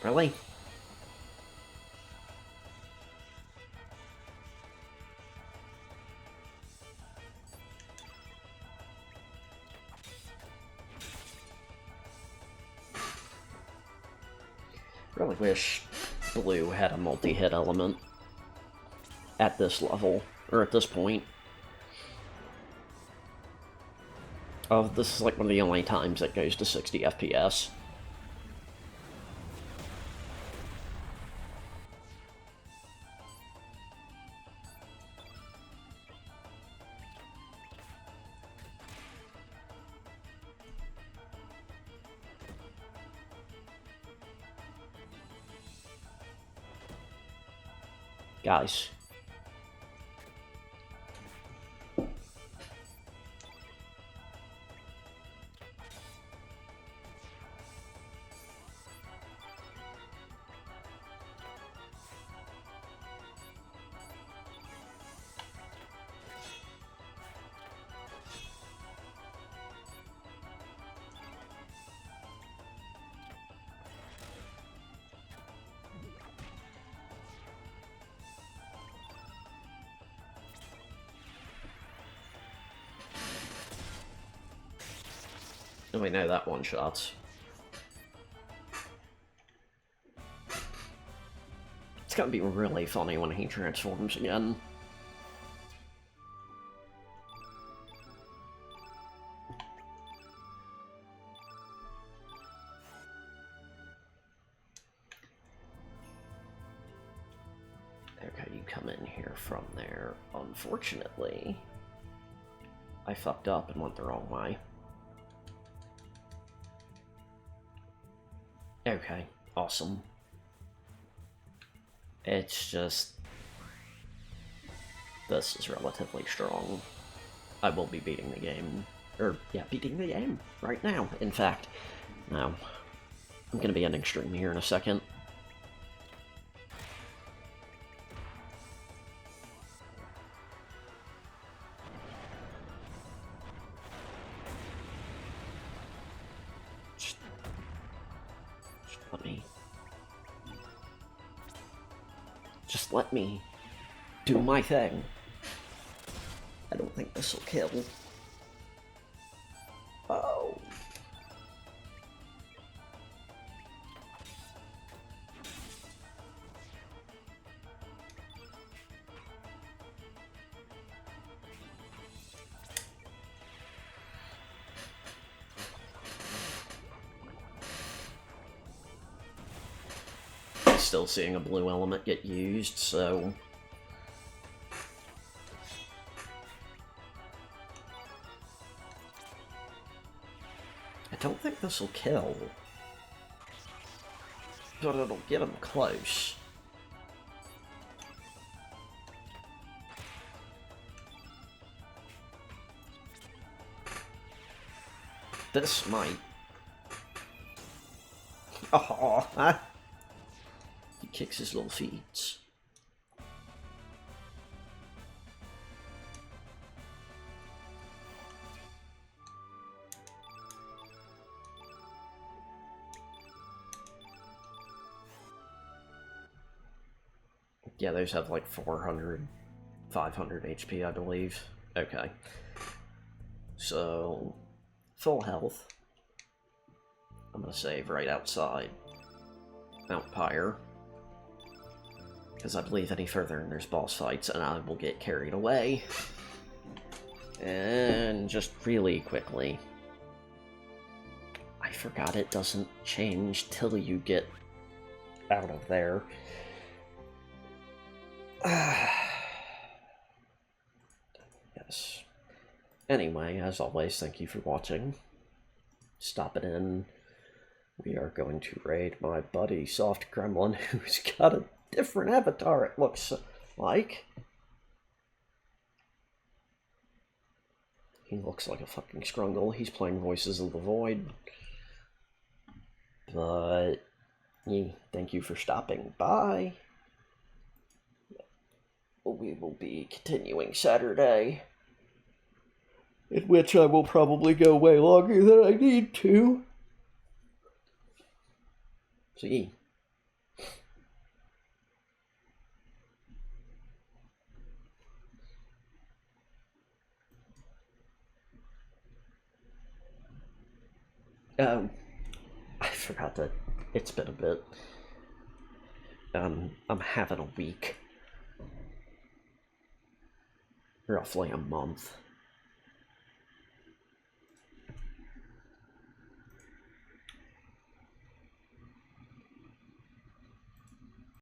Really? Really wish blue had a multi-hit element at this level, or at this point. Oh, this is like one of the only times it goes to 60 FPS. Guys. Oh, we know that one shot. It's gonna be really funny when he transforms again. Okay, you come in here from there. Unfortunately, I fucked up and went the wrong way. Okay, awesome. It's just... this is relatively strong. I will be beating the game. Or, yeah, beating the game right now, in fact. Now, I'm gonna be ending stream here in a second. Just let me do my thing. I don't think this will kill. Oh. Still seeing a blue element get used, so... I don't think this will kill. But it'll get him close. This might. Oh, he kicks his little feet. Yeah, those have like 400, 500 HP, I believe. Okay. So, full health. I'm gonna save right outside Mount Pyre, because I believe any further and there's boss fights and I will get carried away. And just really quickly, I forgot it doesn't change till you get out of there. Yes. Anyway, as always, thank you for watching. Stop it in. We are going to raid my buddy Soft Gremlin, who's got a different avatar, it looks like. He looks like a fucking scrungle. He's playing Voices of the Void. But, yeah, thank you for stopping by. We will be continuing Saturday, in which I will probably go way longer than I need to. See. I forgot that it's been a bit. I'm having a week. Roughly a month.